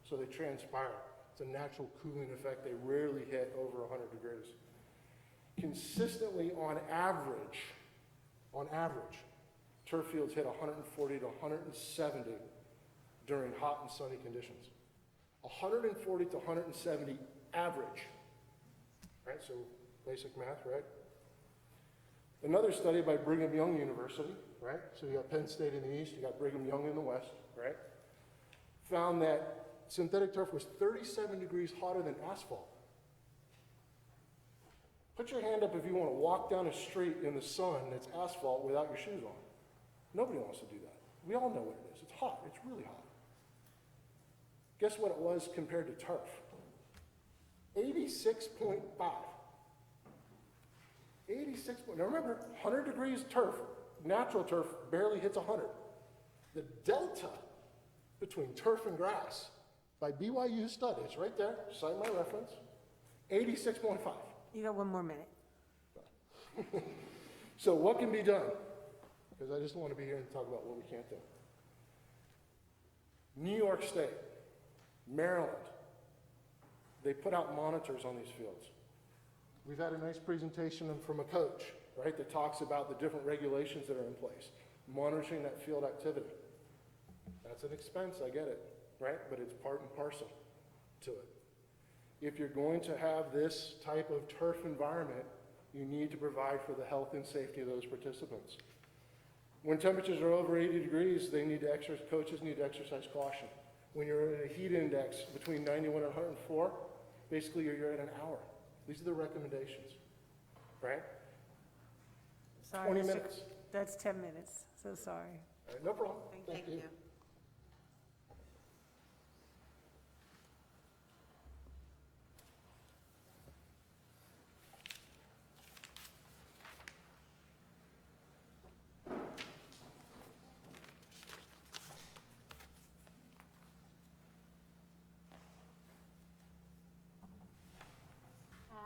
So they transpire. It's a natural cooling effect. They rarely hit over 100 degrees. Consistently, on average, turf fields hit 140 to 170 during hot and sunny conditions. 140 to 170 average, right? So basic math, right? Another study by Brigham Young University, right? So you got Penn State in the east, you got Brigham Young in the west, right? Found that synthetic turf was 37 degrees hotter than asphalt. Put your hand up if you want to walk down a street in the sun that's asphalt without your shoes on. Nobody wants to do that. We all know what it is. It's hot. It's really hot. Guess what it was compared to turf? 86.5. 86. Now remember, 100 degrees turf, natural turf, barely hits 100. The delta between turf and grass by BYU study, it's right there, cite my reference, 86.5. You got one more minute. So what can be done? Because I just don't want to be here and talk about what we can't do. New York State, Maryland, they put out monitors on these fields. We've had a nice presentation from a coach, right, that talks about the different regulations that are in place, monitoring that field activity. That's an expense, I get it, right? But it's part and parcel to it. If you're going to have this type of turf environment, you need to provide for the health and safety of those participants. When temperatures are over 80 degrees, coaches need to exercise caution. When you're at a heat index between 91 and 104, basically you're at an hour. These are the recommendations, right? Sorry, 20 Mr. minutes. That's 10 minutes, so sorry. All right, no problem. Thank you.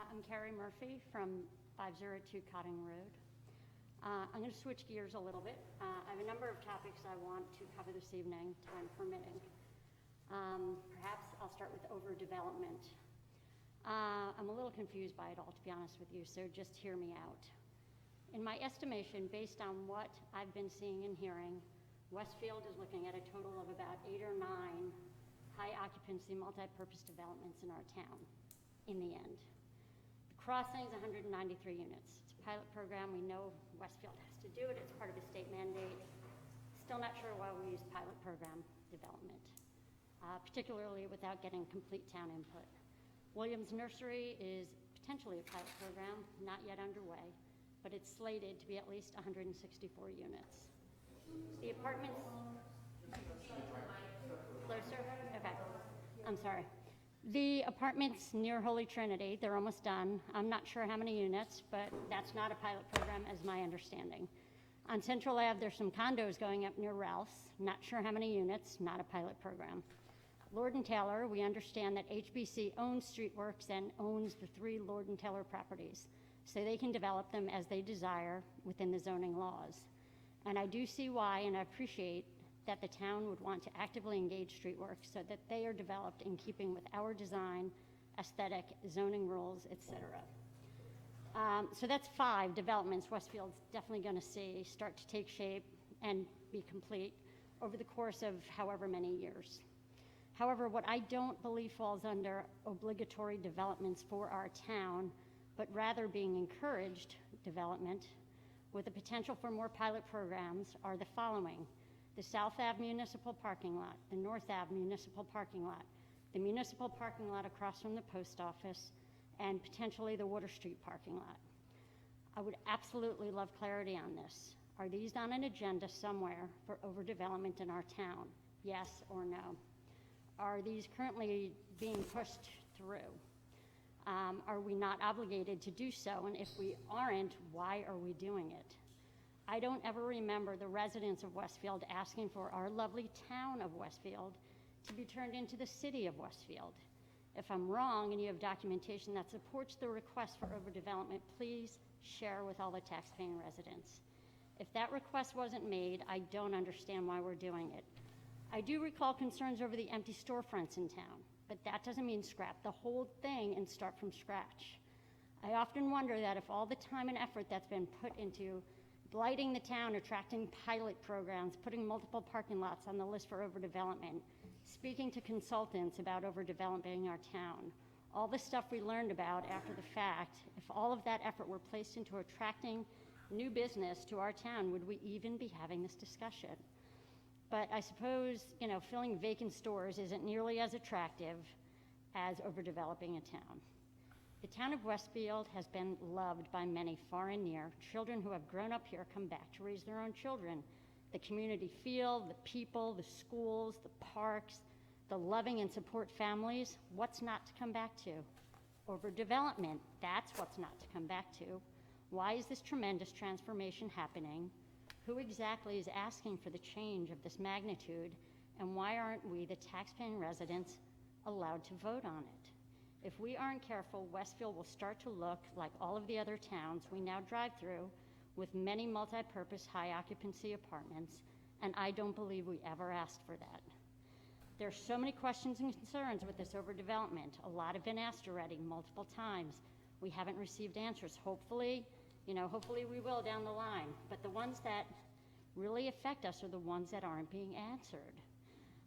I'm Carrie Murphy from 502 Cotting Road. I'm going to switch gears a little bit. I have a number of topics I want to cover this evening, time permitting. Perhaps I'll start with overdevelopment. I'm a little confused by it all, to be honest with you, so just hear me out. In my estimation, based on what I've been seeing and hearing, Westfield is looking at a total of about 8 or 9 high occupancy multi-purpose developments in our town in the end. Crossings, 193 units. It's a pilot program. We know Westfield has to do it. It's part of a state mandate. Still not sure why we use pilot program development, particularly without getting complete town input. Williams Nursery is potentially a pilot program, not yet underway, but it's slated to be at least 164 units. The apartments... Closer? Okay. I'm sorry. The apartments near Holy Trinity, they're almost done. I'm not sure how many units, but that's not a pilot program as my understanding. On Central Ave, there's some condos going up near Ralph's. Not sure how many units, not a pilot program. Lord and Taylor, we understand that HBC owns Streetworks and owns the 3 Lord and Taylor properties, so they can develop them as they desire within the zoning laws. And I do see why, and I appreciate that the town would want to actively engage Streetworks so that they are developed in keeping with our design, aesthetic, zoning rules, etc. So that's 5 developments Westfield's definitely going to see start to take shape and be complete over the course of however many years. However, what I don't believe falls under obligatory developments for our town, but rather being encouraged development with the potential for more pilot programs are the following: the South Ave Municipal Parking Lot, the North Ave Municipal Parking Lot, the municipal parking lot across from the post office, and potentially the Water Street parking lot. I would absolutely love clarity on this. Are these on an agenda somewhere for overdevelopment in our town? Yes or no? Are these currently being pushed through? Are we not obligated to do so? And if we aren't, why are we doing it? I don't ever remember the residents of Westfield asking for our lovely town of Westfield to be turned into the city of Westfield. If I'm wrong and you have documentation that supports the request for overdevelopment, please share with all the taxpaying residents. If that request wasn't made, I don't understand why we're doing it. I do recall concerns over the empty storefronts in town, but that doesn't mean scrap the whole thing and start from scratch. I often wonder that if all the time and effort that's been put into blighting the town, attracting pilot programs, putting multiple parking lots on the list for overdevelopment, speaking to consultants about overdeveloping our town, all the stuff we learned about after the fact, if all of that effort were placed into attracting new business to our town, would we even be having this discussion? But I suppose, filling vacant stores isn't nearly as attractive as overdeveloping a town. The town of Westfield has been loved by many far and near. Children who have grown up here come back to raise their own children. The community feel, the people, the schools, the parks, the loving and support families. What's not to come back to? Overdevelopment, that's what's not to come back to. Why is this tremendous transformation happening? Who exactly is asking for the change of this magnitude? And why aren't we, the taxpaying residents, allowed to vote on it? If we aren't careful, Westfield will start to look like all of the other towns we now drive through, with many multi-purpose high-occupancy apartments, and I don't believe we ever asked for that. There's so many questions and concerns with this overdevelopment. A lot have been asked already multiple times. We haven't received answers. Hopefully we will down the line, but the ones that really affect us are the ones that aren't being answered.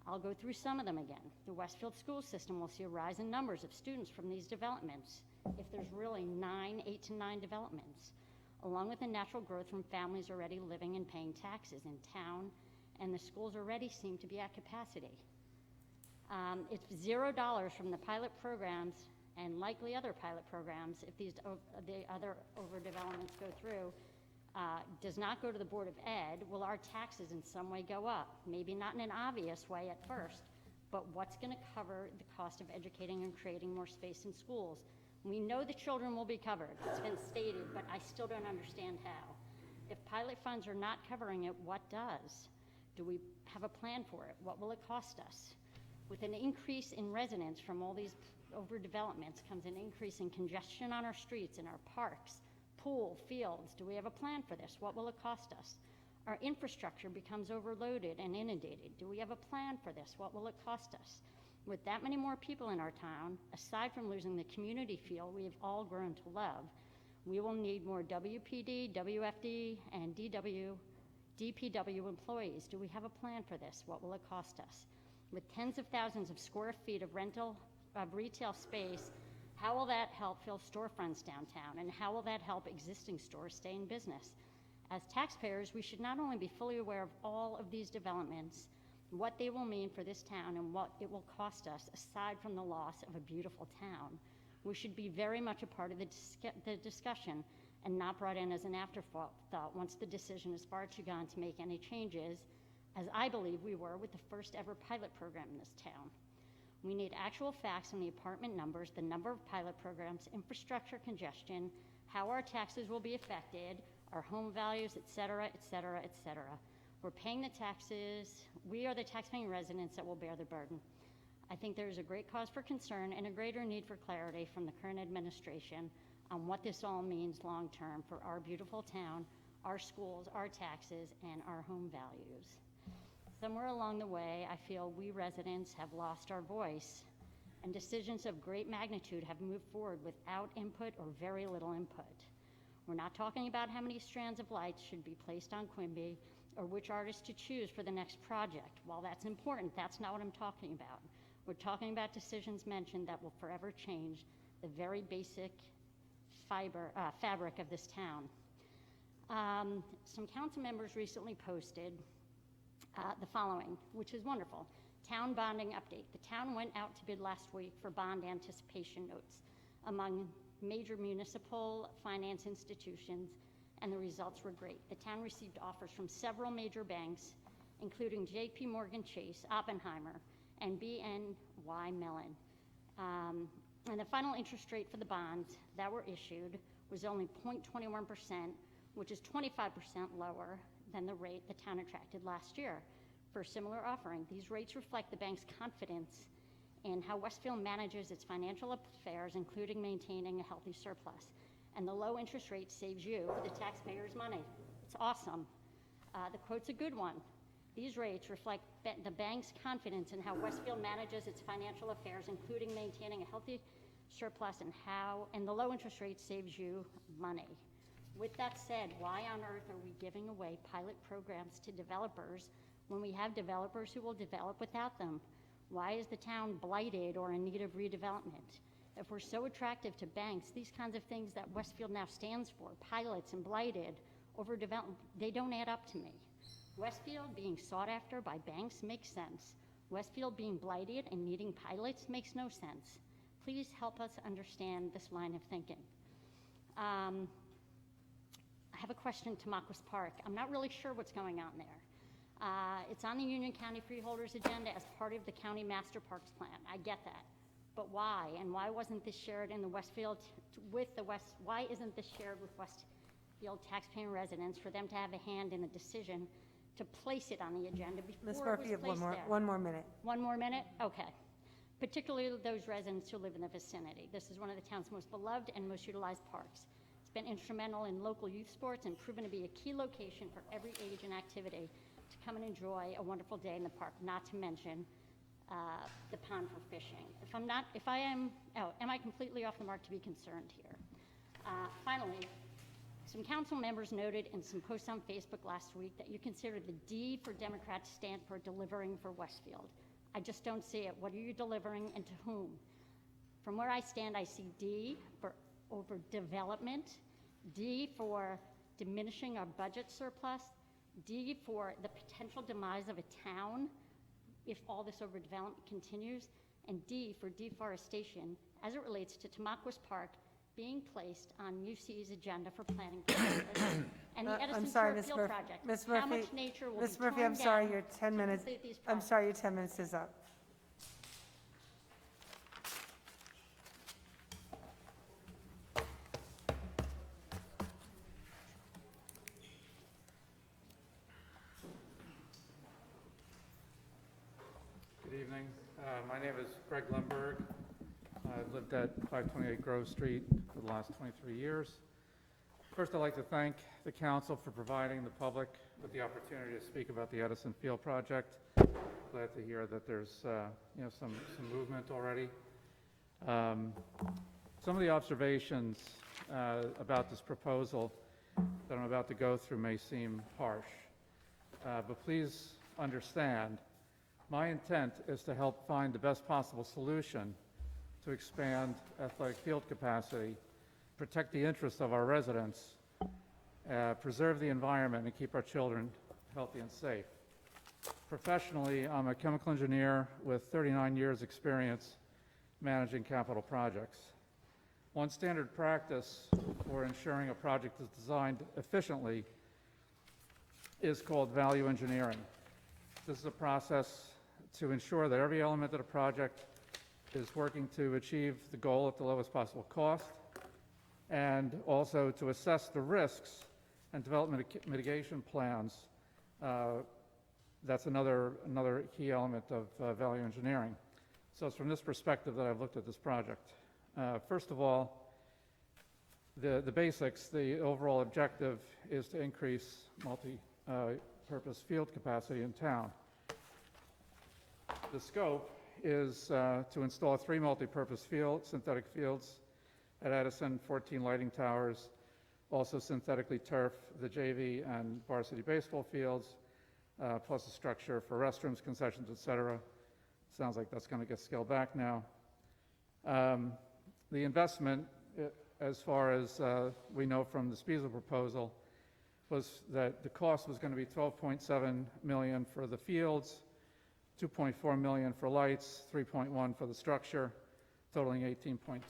I'll go through some of them again. The Westfield school system will see a rise in numbers of students from these developments, if there's really 8 to 9 developments, along with the natural growth from families already living and paying taxes in town, and the schools already seem to be at capacity. It's $0 from the pilot programs and likely other pilot programs, if the other overdevelopments go through, does not go to the Board of Ed. Will our taxes in some way go up? Maybe not in an obvious way at first, but what's going to cover the cost of educating and creating more space in schools? We know the children will be covered. It's been stated, but I still don't understand how. If pilot funds are not covering it, what does? Do we have a plan for it? What will it cost us? With an increase in residents from all these overdevelopments comes an increase in congestion on our streets and our parks, pool, fields. Do we have a plan for this? What will it cost us? Our infrastructure becomes overloaded and inundated. Do we have a plan for this? What will it cost us? With that many more people in our town, aside from losing the community feel we have all grown to love, we will need more WPD, WFD, and DPW employees. Do we have a plan for this? What will it cost us? With tens of thousands of square feet of retail space, how will that help fill storefronts downtown? And how will that help existing stores stay in business? As taxpayers, we should not only be fully aware of all of these developments, what they will mean for this town and what it will cost us, aside from the loss of a beautiful town. We should be very much a part of the discussion and not brought in as an afterthought once the decision is far too gone to make any changes, as I believe we were with the first ever pilot program in this town. We need actual facts on the apartment numbers, the number of pilot programs, infrastructure congestion, how our taxes will be affected, our home values, et cetera, et cetera, et cetera. We're paying the taxes. We are the taxpaying residents that will bear the burden. I think there is a great cause for concern and a greater need for clarity from the current administration on what this all means long-term for our beautiful town, our schools, our taxes, and our home values. Somewhere along the way, I feel we residents have lost our voice, and decisions of great magnitude have moved forward without input or very little input. We're not talking about how many strands of lights should be placed on Quimby or which artist to choose for the next project. While that's important, that's not what I'm talking about. We're talking about decisions mentioned that will forever change the very basic fabric of this town. Some council members recently posted the following, which is wonderful. Town bonding update. The town went out to bid last week for bond anticipation notes among major municipal finance institutions, and the results were great. The town received offers from several major banks, including J.P. Morgan Chase, Oppenheimer, and BNY Mellon. And the final interest rate for the bonds that were issued was only 0.21%, which is 25% lower than the rate the town attracted last year for a similar offering. These rates reflect the bank's confidence in how Westfield manages its financial affairs, including maintaining a healthy surplus. And the low interest rate saves you, the taxpayers, money. It's awesome. The quote's a good one. These rates reflect the bank's confidence in how Westfield manages its financial affairs, including maintaining a healthy surplus, and the low interest rate saves you money. With that said, why on earth are we giving away pilot programs to developers when we have developers who will develop without them? Why is the town blighted or in need of redevelopment? If we're so attractive to banks, these kinds of things that Westfield now stands for, pilots and blighted, overdevelopment, they don't add up to me. Westfield being sought after by banks makes sense. Westfield being blighted and needing pilots makes no sense. Please help us understand this line of thinking. I have a question to Makwas Park. I'm not really sure what's going on there. It's on the Union County Freeholders agenda as part of the county master parks plan. I get that. But why? And why wasn't this shared in the Westfield why isn't this shared with Westfield taxpaying residents for them to have a hand in the decision to place it on the agenda before Ms. it Murphy, was you have placed there? one more minute. 1 more minute? Okay. Particularly those residents who live in the vicinity. This is one of the town's most beloved and most utilized parks. It's been instrumental in local youth sports and proven to be a key location for every age and activity to come and enjoy a wonderful day in the park, not to mention the pond for fishing. Am I completely off the mark to be concerned here? Finally, some council members noted in some posts on Facebook last week that you consider the D for Democrats stand for delivering for Westfield. I just don't see it. What are you delivering and to whom? From where I stand, I see D for overdevelopment, D for diminishing our budget surplus, D for the potential demise of a town if all this overdevelopment continues, and D for deforestation as it relates to Tamaqua Park being placed on UC's agenda for planning purposes and the Edison Short Field project. Ms. How Murphy, much nature will Ms. be Murphy, torn I'm sorry, down your 10 to minutes, complete these I'm projects? sorry, your 10 minutes is up. Good evening. My name is Greg Lemberg. I've lived at 528 Grove Street for the last 23 years. First, I'd like to thank the council for providing the public with the opportunity to speak about the Edison Field project. Glad to hear that there's some movement already. Some of the observations about this proposal that I'm about to go through may seem harsh, but please understand my intent is to help find the best possible solution to expand athletic field capacity, protect the interests of our residents, preserve the environment, and keep our children healthy and safe. Professionally, I'm a chemical engineer with 39 years experience managing capital projects. One standard practice for ensuring a project is designed efficiently is called value engineering. This is a process to ensure that every element of the project is working to achieve the goal at the lowest possible cost, and also to assess the risks and development mitigation plans. That's another key element of value engineering. So it's from this perspective that I've looked at this project. First of all, the basics, the overall objective is to increase multi-purpose field capacity in town. The scope is to install 3 multi-purpose synthetic fields at Edison, 14 lighting towers, also synthetically turf the JV and varsity baseball fields, plus a structure for restrooms, concessions, etc. Sounds like that's going to get scaled back now. The investment, as far as we know from the Spiesel proposal, was that the cost was going to be $12.7 million for the fields, $2.4 million for lights, $3.1 for the structure, totaling $18.2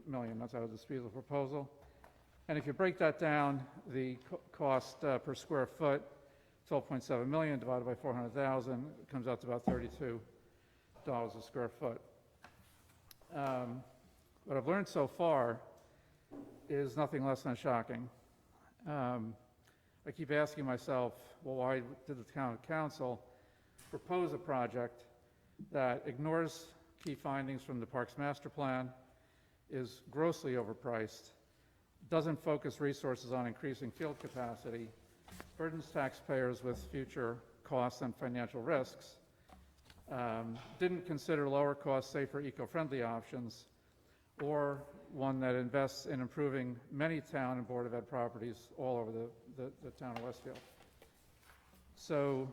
million. That's out of the Spiesel proposal. And if you break that down, the cost per square foot, 12.7 million divided by 400,000, comes out to about $32 a square foot. What I've learned so far is nothing less than shocking. I keep asking myself, well, why did the town council propose a project that ignores key findings from the Parks Master Plan, is grossly overpriced, doesn't focus resources on increasing field capacity, burdens taxpayers with future costs and financial risks, didn't consider lower cost, safer, eco-friendly options, or one that invests in improving many town and Board of Ed properties all over the town of Westfield. So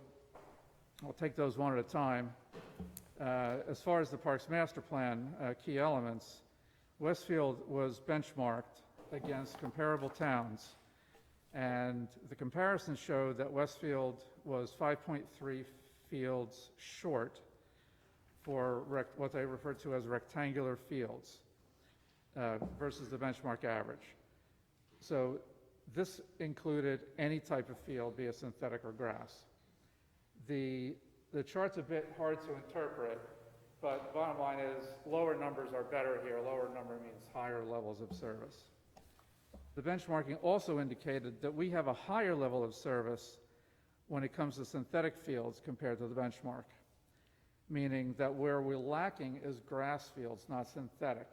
I'll take those one at a time. As far as the Parks Master Plan key elements, Westfield was benchmarked against comparable towns, and the comparison showed that Westfield was 5.3 fields short for what they refer to as rectangular fields versus the benchmark average. So this included any type of field, be it synthetic or grass. The chart's a bit hard to interpret, but the bottom line is lower numbers are better here. Lower number means higher levels of service. The benchmarking also indicated that we have a higher level of service when it comes to synthetic fields compared to the benchmark, meaning that where we're lacking is grass fields, not synthetic.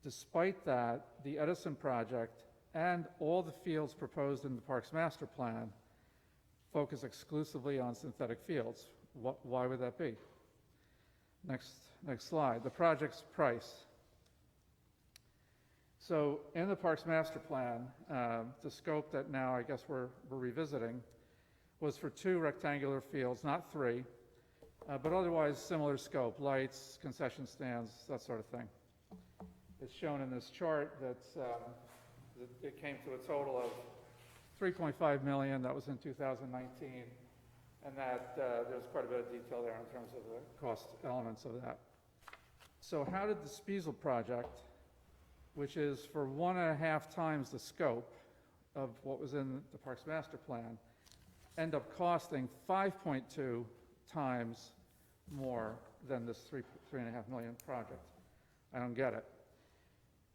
Despite that, the Edison project and all the fields proposed in the Parks Master Plan focus exclusively on synthetic fields. Why would that be? Next slide. The project's price. So in the Parks Master Plan, the scope that now I guess we're revisiting was for 2 rectangular fields, not 3, but otherwise similar scope, lights, concession stands, that sort of thing. It's shown in this chart that it came to a total of $3.5 million. That was in 2019, and that there's quite a bit of detail there in terms of the cost elements of that. So how did the Spiesel project, which is for 1.5 times the scope of what was in the Parks Master Plan, end up costing 5.2 times more than this $3.5 million project? I don't get it.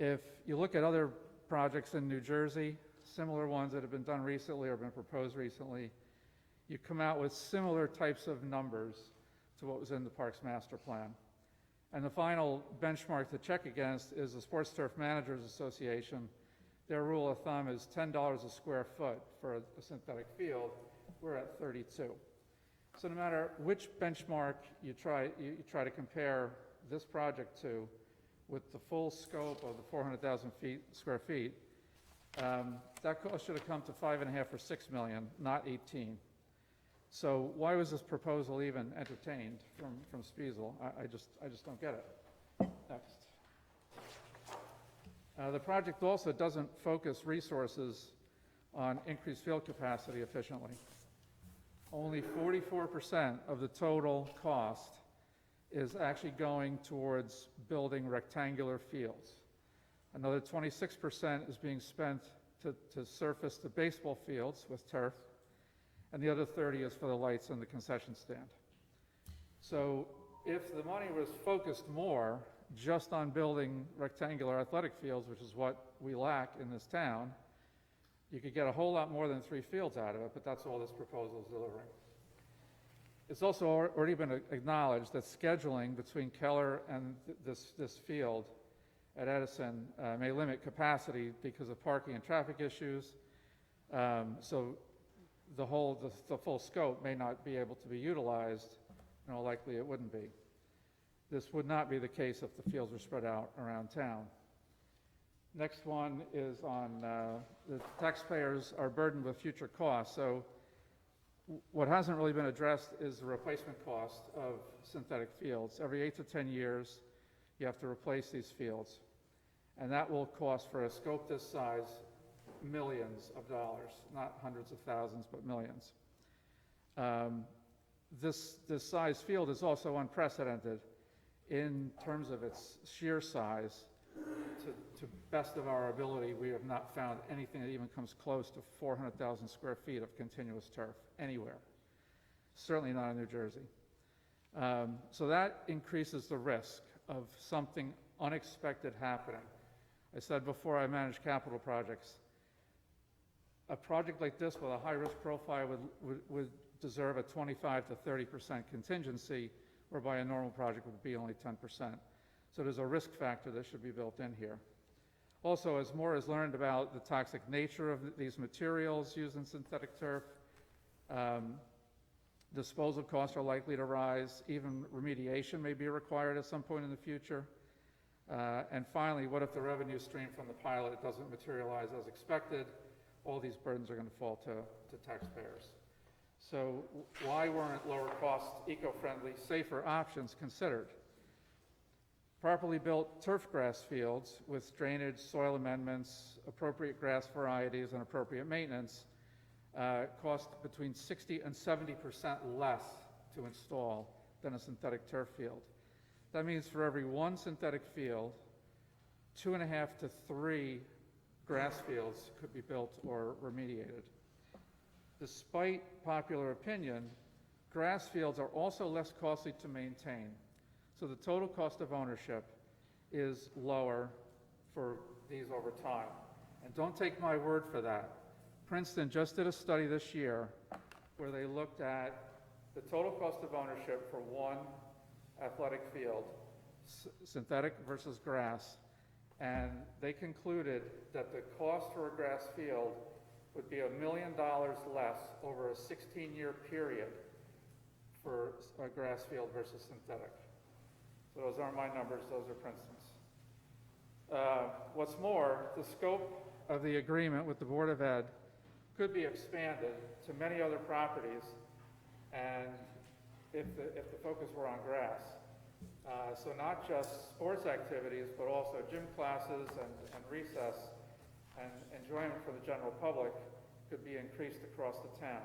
If you look at other projects in New Jersey, similar ones that have been done recently or been proposed recently, you come out with similar types of numbers to what was in the Parks Master Plan. And the final benchmark to check against is the Sports Turf Managers Association. Their rule of thumb is $10 a square foot for a synthetic field. We're at 32. So no matter which benchmark you try to compare this project to, with the full scope of the 400,000 square feet, that cost should have come to 5.5 or 6 million, not 18. So why was this proposal even entertained from Spiesel? I just don't get it. Next. The project also doesn't focus resources on increased field capacity efficiently. Only 44% of the total cost is actually going towards building rectangular fields. Another 26% is being spent to surface the baseball fields with turf, and the other 30 is for the lights and the concession stand. So if the money was focused more just on building rectangular athletic fields, which is what we lack in this town, You could get a whole lot more than 3 fields out of it, but that's all this proposal is delivering. It's also already been acknowledged that scheduling between Keller and this field at Edison may limit capacity because of parking and traffic issues. So the full scope may not be able to be utilized. In all likely, it wouldn't be. This would not be the case if the fields were spread out around town. Next one is on the taxpayers are burdened with future costs. So what hasn't really been addressed is the replacement cost of synthetic fields. Every 8 to 10 years, you have to replace these fields. And that will cost, for a scope this size, millions of dollars, not hundreds of thousands, but millions. This size field is also unprecedented in terms of its sheer size. To best of our ability, we have not found anything that even comes close to 400,000 square feet of continuous turf anywhere. Certainly not in New Jersey. So that increases the risk of something unexpected happening. I said before, I manage capital projects. A project like this with a high-risk profile would deserve a 25 to 30% contingency, whereby a normal project would be only 10%. So there's a risk factor that should be built in here. Also, as more is learned about the toxic nature of these materials used in synthetic turf, disposal costs are likely to rise. Even remediation may be required at some point in the future. And finally, what if the revenue stream from the pilot doesn't materialize as expected? All these burdens are going to fall to taxpayers. So why weren't lower cost, eco-friendly, safer options considered? Properly built turf grass fields with drainage, soil amendments, appropriate grass varieties, and appropriate maintenance cost between 60 and 70% less to install than a synthetic turf field. That means for every 1 synthetic field, 2.5 to 3 grass fields could be built or remediated. Despite popular opinion, grass fields are also less costly to maintain. So the total cost of ownership is lower for these over time. And don't take my word for that. Princeton just did a study this year where they looked at the total cost of ownership for 1 athletic field, synthetic versus grass, and they concluded that the cost for a grass field would be $1 million less over a 16-year period for a grass field versus synthetic. So those aren't my numbers, those are Princeton's. What's more, the scope of the agreement with the Board of Ed could be expanded to many other properties, and if the focus were on grass. So not just sports activities, but also gym classes and recess and enjoyment for the general public could be increased across the town.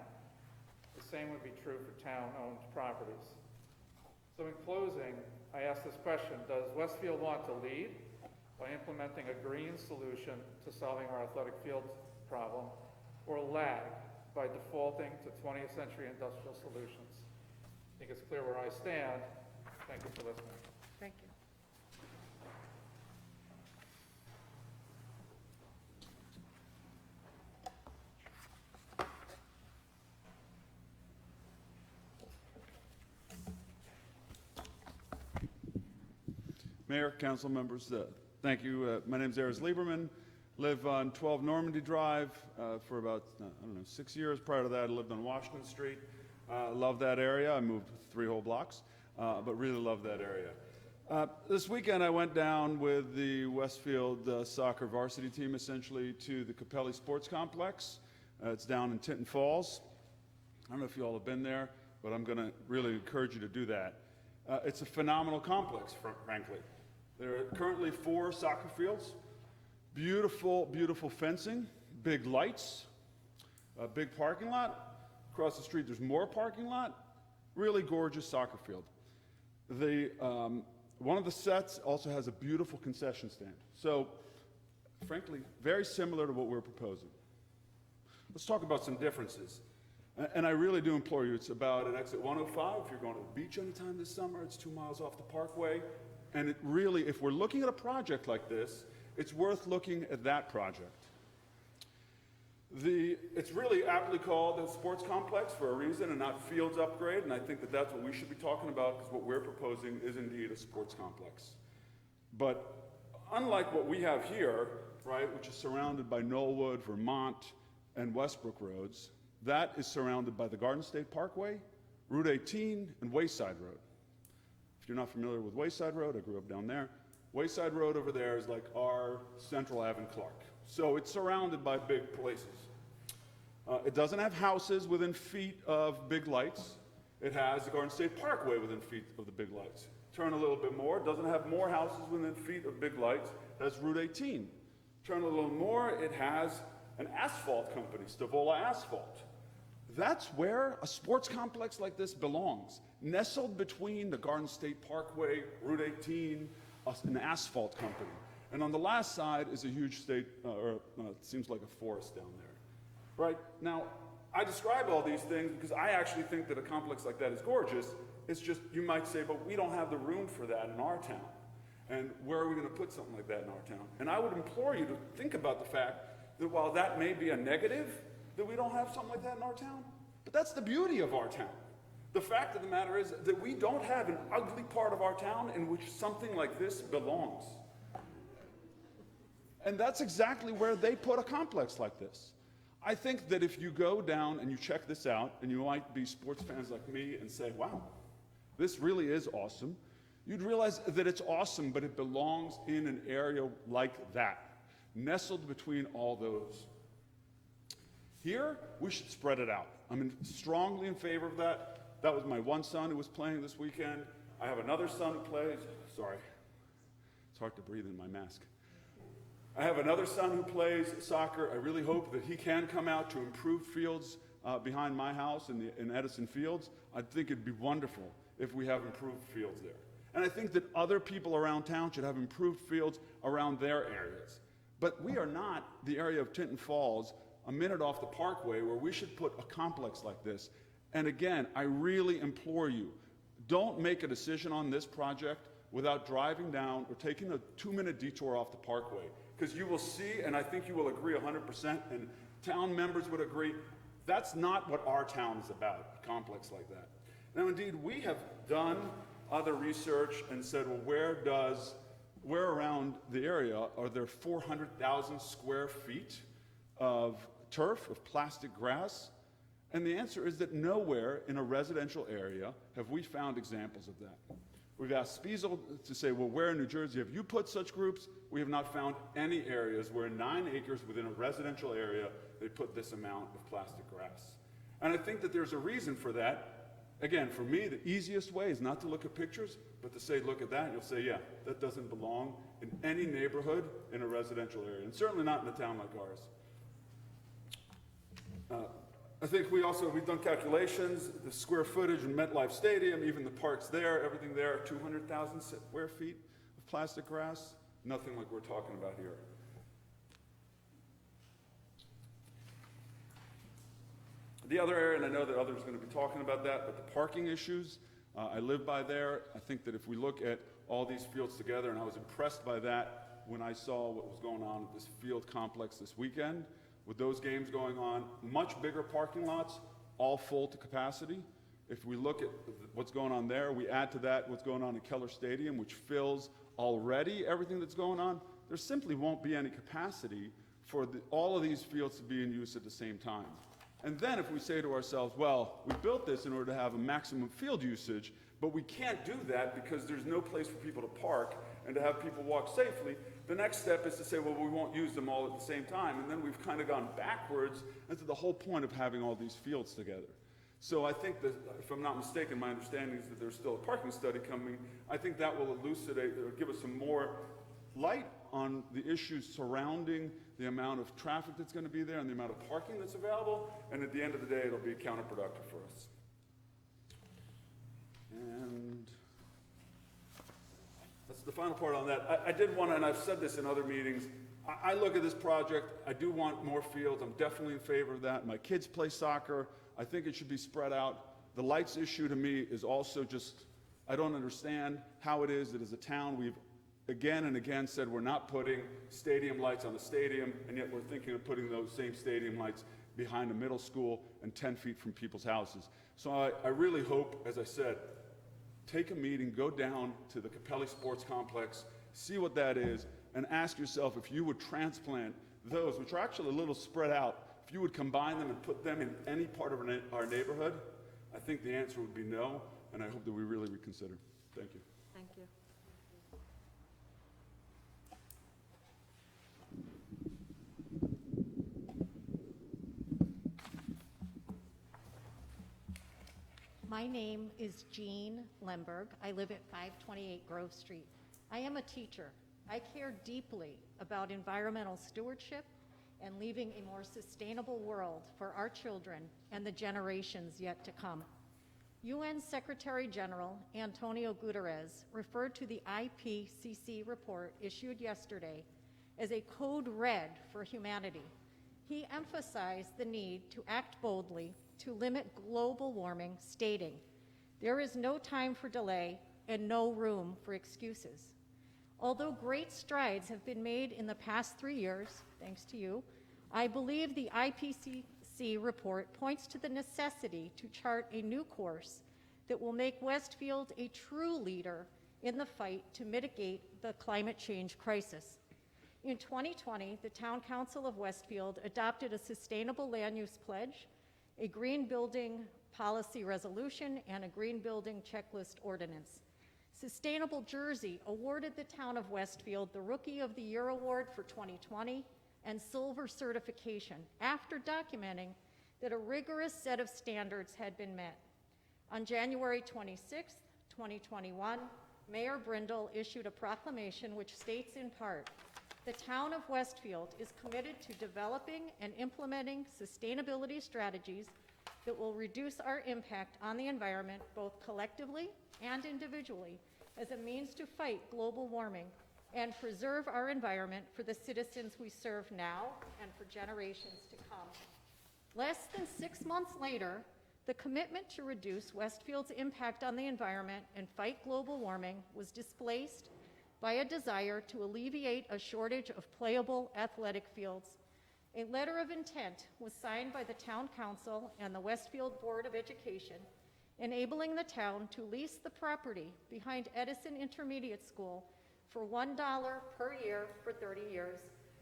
The same would be true for town-owned properties. So in closing, I ask this question: does Westfield want to lead by implementing a green solution to solving our athletic field problem, or lag by defaulting to 20th century industrial solutions? I think it's clear where I stand. Thank you for listening. Thank you. Mayor, council members, thank you. My name is Eris Lieberman. Live on 12 Normandy Drive for about, 6 years. Prior to that, I lived on Washington Street. Love that area. I moved 3 whole blocks, but really love that area. This weekend, I went down with the Westfield soccer varsity team, essentially, to the Capelli Sports Complex. It's down in Tinton Falls. I don't know if you all have been there, but I'm going to really encourage you to do that. It's a phenomenal complex, frankly. There are currently 4 soccer fields, beautiful, beautiful fencing, big lights, a big parking lot. Across the street, there's more parking lot. Really gorgeous soccer field. One of the sets also has a beautiful concession stand. So, frankly, very similar to what we're proposing. Let's talk about some differences. And I really do implore you, it's about an exit 105. If you're going to the beach anytime this summer, it's 2 miles off the Parkway. And it really, if we're looking at a project like this, it's worth looking at that project. It's really aptly called a sports complex for a reason and not fields upgrade, and I think that that's what we should be talking about, because what we're proposing is indeed a sports complex. But unlike what we have here, right, which is surrounded by Knollwood, Vermont, and Westbrook roads, that is surrounded by the Garden State Parkway, Route 18, and Wayside Road. If you're not familiar with Wayside Road, I grew up down there. Wayside Road over there is like our Central Ave and Clark. So it's surrounded by big places. It doesn't have houses within feet of big lights. It has the Garden State Parkway within feet of the big lights. Turn a little bit more, it doesn't have more houses within feet of big lights. It has Route 18. Turn a little more, it has an asphalt company, Stavola Asphalt. That's where a sports complex like this belongs, nestled between the Garden State Parkway, Route 18, an asphalt company. And on the last side is a huge it seems like a forest down there. Right? Now, I describe all these things because I actually think that a complex like that is gorgeous. It's just, you might say, but we don't have the room for that in our town. And where are we going to put something like that in our town? And I would implore you to think about the fact that while that may be a negative, that we don't have something like that in our town, but that's the beauty of our town. The fact of the matter is that we don't have an ugly part of our town in which something like this belongs. And that's exactly where they put a complex like this. I think that if you go down and you check this out, and you might be sports fans like me and say, wow, this really is awesome, you'd realize that it's awesome, but it belongs in an area like that, nestled between all those. Here, we should spread it out. I'm strongly in favor of that. That was my one son who was playing this weekend. I have another son who plays. Sorry, it's hard to breathe in my mask. I have another son who plays soccer. I really hope that he can come out to improved fields behind my house in Edison Fields. I think it'd be wonderful if we have improved fields there. And I think that other people around town should have improved fields around their areas. But we are not the area of Tinton Falls, a minute off the Parkway, where we should put a complex like this. And again, I really implore you, don't make a decision on this project without driving down or taking a 2-minute detour off the Parkway. Because you will see, and I think you will agree 100%, and town members would agree, that's not what our town is about, a complex like that. Now, indeed, we have done other research and said, well, where around the area are there 400,000 square feet of turf, of plastic grass? And the answer is that nowhere in a residential area have we found examples of that. We've asked Spiesel to say, well, where in New Jersey have you put such groups? We have not found any areas where 9 acres within a residential area, they put this amount of plastic grass. And I think that there's a reason for that. Again, for me, the easiest way is not to look at pictures, but to say, look at that, and you'll say, yeah, that doesn't belong in any neighborhood in a residential area, and certainly not in a town like ours. I think we've done calculations, the square footage in MetLife Stadium, even the parks there, everything there, 200,000 square feet of plastic grass, nothing like we're talking about here. The other area, and I know that others are going to be talking about that, but the parking issues, I live by there. I think that if we look at all these fields together, and I was impressed by that when I saw what was going on at this field complex this weekend, with those games going on, much bigger parking lots, all full to capacity. If we look at what's going on there, we add to that what's going on in Keller Stadium, which fills already everything that's going on, there simply won't be any capacity for all of these fields to be in use at the same time. And then if we say to ourselves, well, we built this in order to have a maximum field usage, but we can't do that because there's no place for people to park and to have people walk safely, the next step is to say, well, we won't use them all at the same time. And then we've kind of gone backwards into the whole point of having all these fields together. So I think that, if I'm not mistaken, my understanding is that there's still a parking study coming. I think that will elucidate, or give us some more light on the issues surrounding the amount of traffic that's going to be there and the amount of parking that's available. And at the end of the day, it'll be counterproductive for us. And that's the final part on that. I did want to, and I've said this in other meetings, I look at this project, I do want more fields. I'm definitely in favor of that. My kids play soccer. I think it should be spread out. The lights issue to me is also just, I don't understand how it is that as a town we've again and again said we're not putting stadium lights on the stadium, and yet we're thinking of putting those same stadium lights behind a middle school and 10 feet from people's houses. So I really hope, as I said, take a meeting, go down to the Capelli Sports Complex, see what that is, and ask yourself if you would transplant those, which are actually a little spread out, if you would combine them and put them in any part of our neighborhood. I think the answer would be no, and I hope that we really reconsider. Thank you. Thank you. My name is Jean Lemberg. I live at 528 Grove Street. I am a teacher. I care deeply about environmental stewardship and leaving a more sustainable world for our children and the generations yet to come. UN Secretary General Antonio Guterres referred to the IPCC report issued yesterday as a code red for humanity. He emphasized the need to act boldly to limit global warming, stating, "There is no time for delay and no room for excuses." Although great strides have been made in the past 3 years, thanks to you, I believe the IPCC report points to the necessity to chart a new course that will make Westfield a true leader in the fight to mitigate the climate change crisis. In 2020, the Town Council of Westfield adopted a sustainable land use pledge, a green building policy resolution, and a green building checklist ordinance. Sustainable Jersey awarded the town of Westfield the Rookie of the Year Award for 2020 and Silver certification after documenting that a rigorous set of standards had been met. On January 26, 2021, Mayor Brindle issued a proclamation which states in part, "The town of Westfield is committed to developing and implementing sustainability strategies that will reduce our impact on the environment both collectively and individually as a means to fight global warming and preserve our environment for the citizens we serve now and for generations to come." Less than 6 months later, the commitment to reduce Westfield's impact on the environment and fight global warming was displaced by a desire to alleviate a shortage of playable athletic fields. A letter of intent was signed by the Town Council and the Westfield Board of Education, enabling the town to lease the property behind Edison Intermediate School for $1 per year for 30 years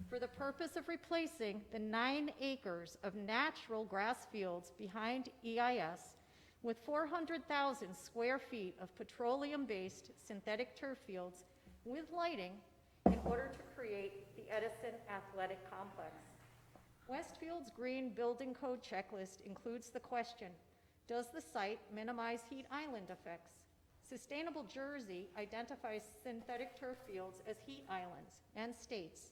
for the purpose of replacing the 9 acres of natural grass fields behind EIS with 400,000 square feet of petroleum-based synthetic turf fields with lighting in order to create the Edison Athletic Complex. Westfield's Green Building Code checklist includes the question, does the site minimize heat island effects? Sustainable Jersey identifies synthetic turf fields as heat islands and states,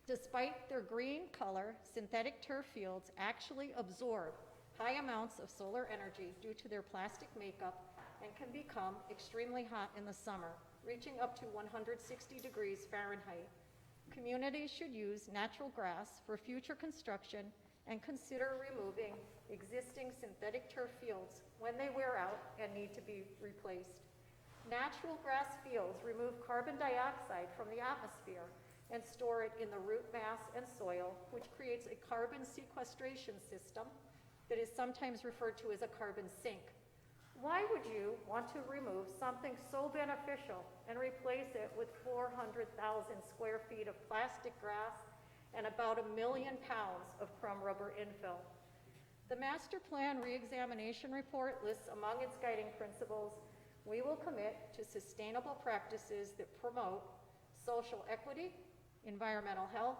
despite their green color, synthetic turf fields actually absorb high amounts of solar energy due to their plastic makeup and can become extremely hot in the summer, reaching up to 160 degrees Fahrenheit. Communities should use natural grass for future construction and consider removing existing synthetic turf fields when they wear out and need to be replaced. Natural grass fields remove carbon dioxide from the atmosphere and store it in the root mass and soil, which creates a carbon sequestration system that is sometimes referred to as a carbon sink. Why would you want to remove something so beneficial and replace it with 400,000 square feet of plastic grass and about 1 million pounds of crumb rubber infill? The Master Plan Reexamination Report lists among its guiding principles, we will commit to sustainable practices that promote social equity, environmental health,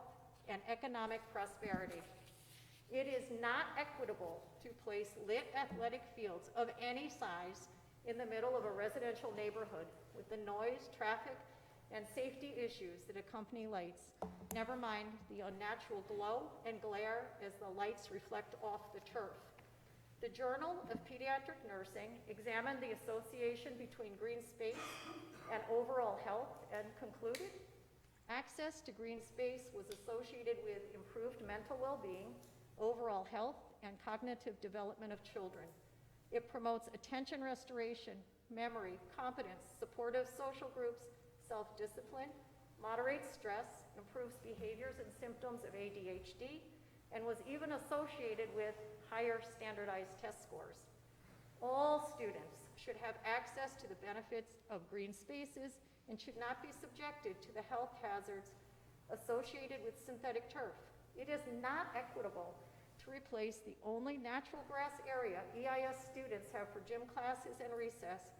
and economic prosperity. It is not equitable to place lit athletic fields of any size in the middle of a residential neighborhood with the noise, traffic, and safety issues that accompany lights, never mind the unnatural glow and glare as the lights reflect off the turf. The Journal of Pediatric Nursing examined the association between green space and overall health and concluded access to green space was associated with improved mental well-being, overall health, and cognitive development of children. It promotes attention restoration, memory, competence, supportive social groups, self-discipline, moderates stress, improves behaviors and symptoms of ADHD, and was even associated with higher standardized test scores. All students should have access to the benefits of green spaces and should not be subjected to the health hazards associated with synthetic turf. It is not equitable to replace the only natural grass area EIS students have for gym classes and recess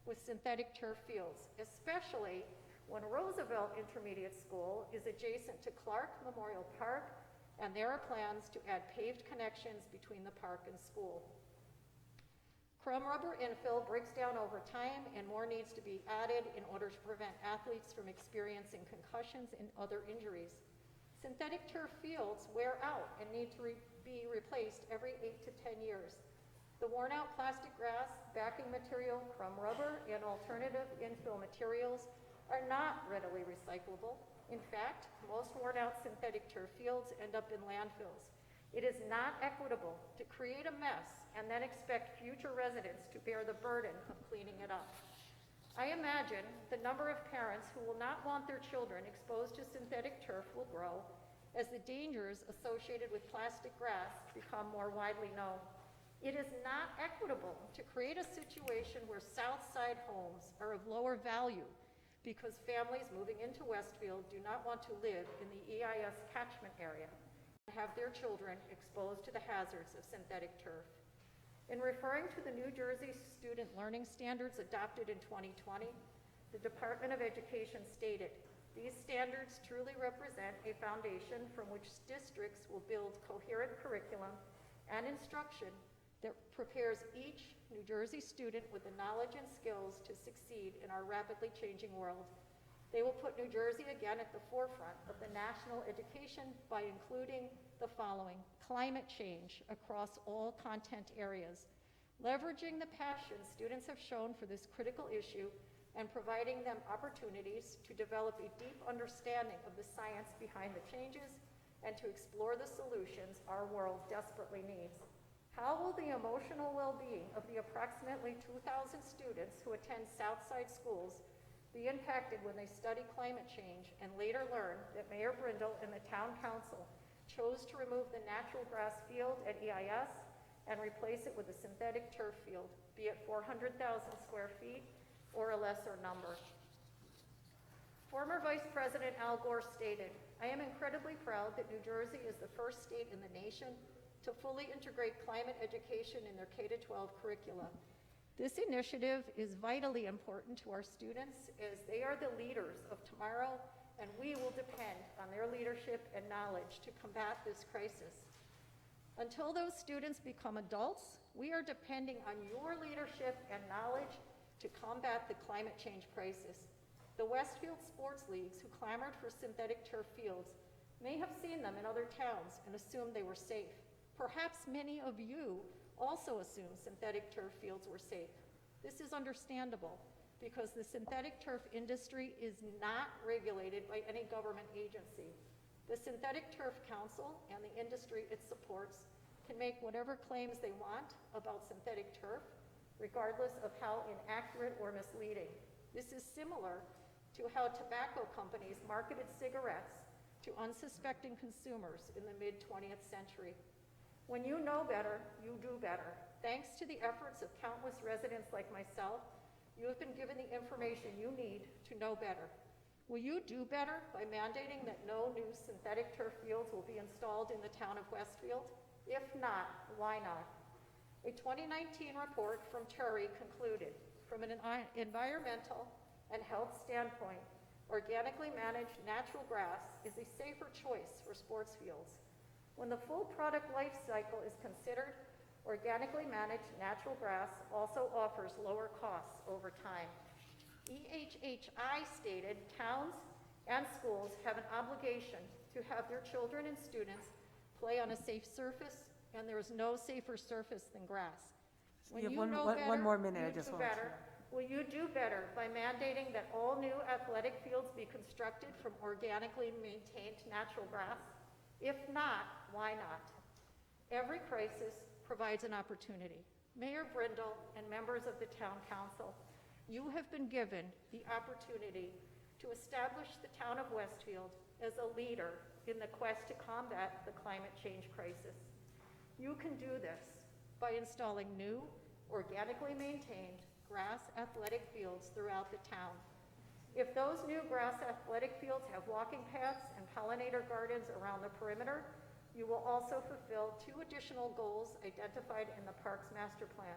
with synthetic turf fields, especially when Roosevelt Intermediate School is adjacent to Clark Memorial Park and there are plans to add paved connections between the park and school. Crumb rubber infill breaks down over time and more needs to be added in order to prevent athletes from experiencing concussions and other injuries. Synthetic turf fields wear out and need to be replaced every 8 to 10 years. The worn out plastic grass, backing material, crumb rubber, and alternative infill materials are not readily recyclable. In fact, most worn out synthetic turf fields end up in landfills. It is not equitable to create a mess and then expect future residents to bear the burden of cleaning it up. I imagine the number of parents who will not want their children exposed to synthetic turf will grow as the dangers associated with plastic grass become more widely known. It is not equitable to create a situation where South Side homes are of lower value because families moving into Westfield do not want to live in the EIS catchment area and have their children exposed to the hazards of synthetic turf. In referring to the New Jersey Student Learning Standards adopted in 2020, the Department of Education stated, "These standards truly represent a foundation from which districts will build coherent curriculum and instruction that prepares each New Jersey student with the knowledge and skills to succeed in our rapidly changing world. They will put New Jersey again at the forefront of the national education by including the following: climate change across all content areas, leveraging the passion students have shown for this critical issue and providing them opportunities to develop a deep understanding of the science behind the changes and to explore the solutions our world desperately needs. How will the emotional well-being of the approximately 2,000 students who attend Southside schools be impacted when they study climate change and later learn that Mayor Brindle and the town council chose to remove the natural grass field at EIS and replace it with a synthetic turf field, be it 400,000 square feet or a lesser number?" Former Vice President Al Gore stated, "I am incredibly proud that New Jersey is the first state in the nation to fully integrate climate education in their K-12 curricula. This initiative is vitally important to our students as they are the leaders of tomorrow, and we will depend on their leadership and knowledge to combat this crisis. Until those students become adults, we are depending on your leadership and knowledge to combat the climate change crisis. The Westfield sports leagues who clamored for synthetic turf fields may have seen them in other towns and assumed they were safe. Perhaps many of you also assumed synthetic turf fields were safe. This is understandable because the synthetic turf industry is not regulated by any government agency. The Synthetic Turf Council and the industry it supports can make whatever claims they want about synthetic turf, regardless of how inaccurate or misleading. This is similar to how tobacco companies marketed cigarettes to unsuspecting consumers in the mid-20th century. When you know better, you do better. Thanks to the efforts of countless residents like myself, you have been given the information you need to know better. Will you do better by mandating that no new synthetic turf fields will be installed in the town of Westfield? If not, why not? A 2019 report from Terry concluded, from an environmental and health standpoint, organically managed natural grass is a safer choice for sports fields. When the full product life cycle is considered, organically managed natural grass also offers lower costs over time. EHHI stated towns and schools have an obligation to have their children and students play on a safe surface, and there is no safer surface than grass. When You have you one- know one- better, one more minute, I you just do wanted to- better. Will you do better by mandating that all new athletic fields be constructed from organically maintained natural grass? If not, why not? Every crisis provides an opportunity. Mayor Brindle and members of the town council, you have been given the opportunity to establish the town of Westfield as a leader in the quest to combat the climate change crisis. You can do this by installing new, organically maintained grass athletic fields throughout the town. If those new grass athletic fields have walking paths and pollinator gardens around the perimeter, you will also fulfill 2 additional goals identified in the Parks Master Plan.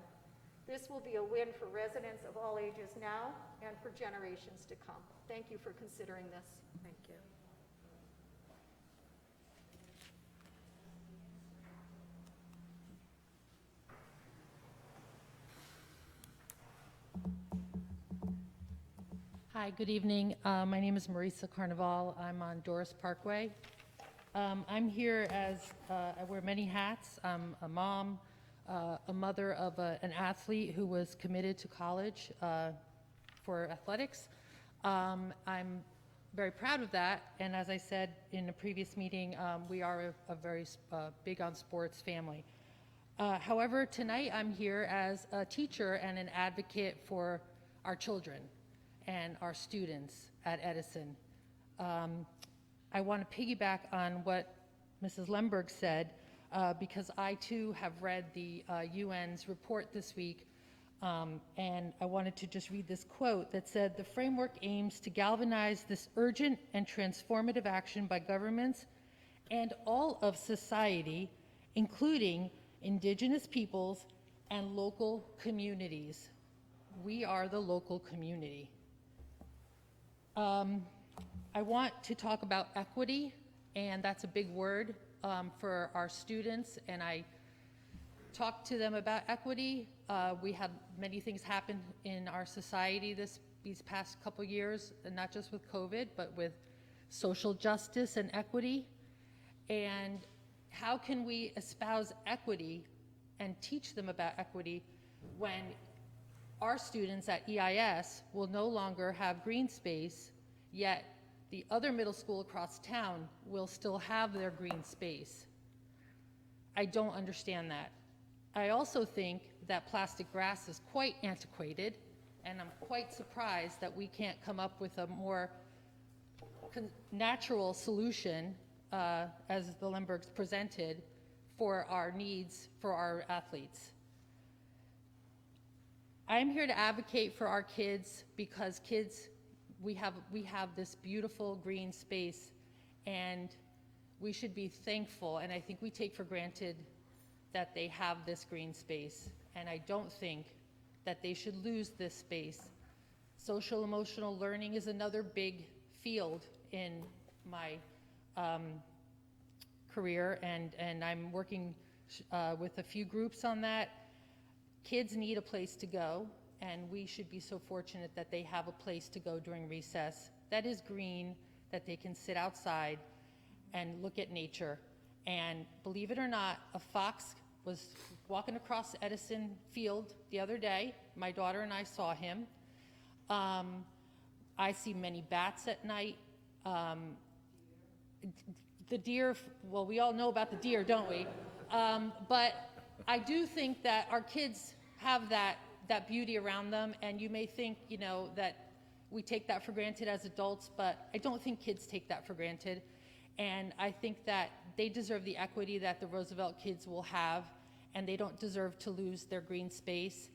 This will be a win for residents of all ages now and for generations to come. Thank you for considering this. Thank you. Hi, good evening. My name is Marisa Carnival. I'm on Doris Parkway. I'm here as, I wear many hats. I'm a mom, a mother of an athlete who was committed to college for athletics. I'm very proud of that, and as I said in a previous meeting, we are a very big on sports family. However, tonight I'm here as a teacher and an advocate for our children and our students at Edison. I want to piggyback on what Mrs. Lemberg said, because I too have read the UN's report this week, and I wanted to just read this quote that said, "The framework aims to galvanize this urgent and transformative action by governments and all of society, including indigenous peoples and local communities." We are the local community. I want to talk about equity, and that's a big word for our students, and I talked to them about equity. We had many things happen in our society these past couple years, and not just with COVID, but with social justice and equity. And how can we espouse equity and teach them about equity when our students at EIS will no longer have green space, yet the other middle school across town will still have their green space? I don't understand that. I also think that plastic grass is quite antiquated, and I'm quite surprised that we can't come up with a more natural solution, as the Lembergs presented, for our needs for our athletes. I'm here to advocate for our kids because kids, we have this beautiful green space, and we should be thankful, and I think we take for granted that they have this green space, and I don't think that they should lose this space. Social emotional learning is another big field in my career, and I'm working with a few groups on that. Kids need a place to go, and we should be so fortunate that they have a place to go during recess that is green, that they can sit outside and look at nature. And believe it or not, a fox was walking across Edison Field the other day. My daughter and I saw him. I see many bats at night. The deer, well, we all know about the deer, don't we? But I do think that our kids have that beauty around them, and you may think, that we take that for granted as adults, but I don't think kids take that for granted. And I think that they deserve the equity that the Roosevelt kids will have, and they don't deserve to lose their green space,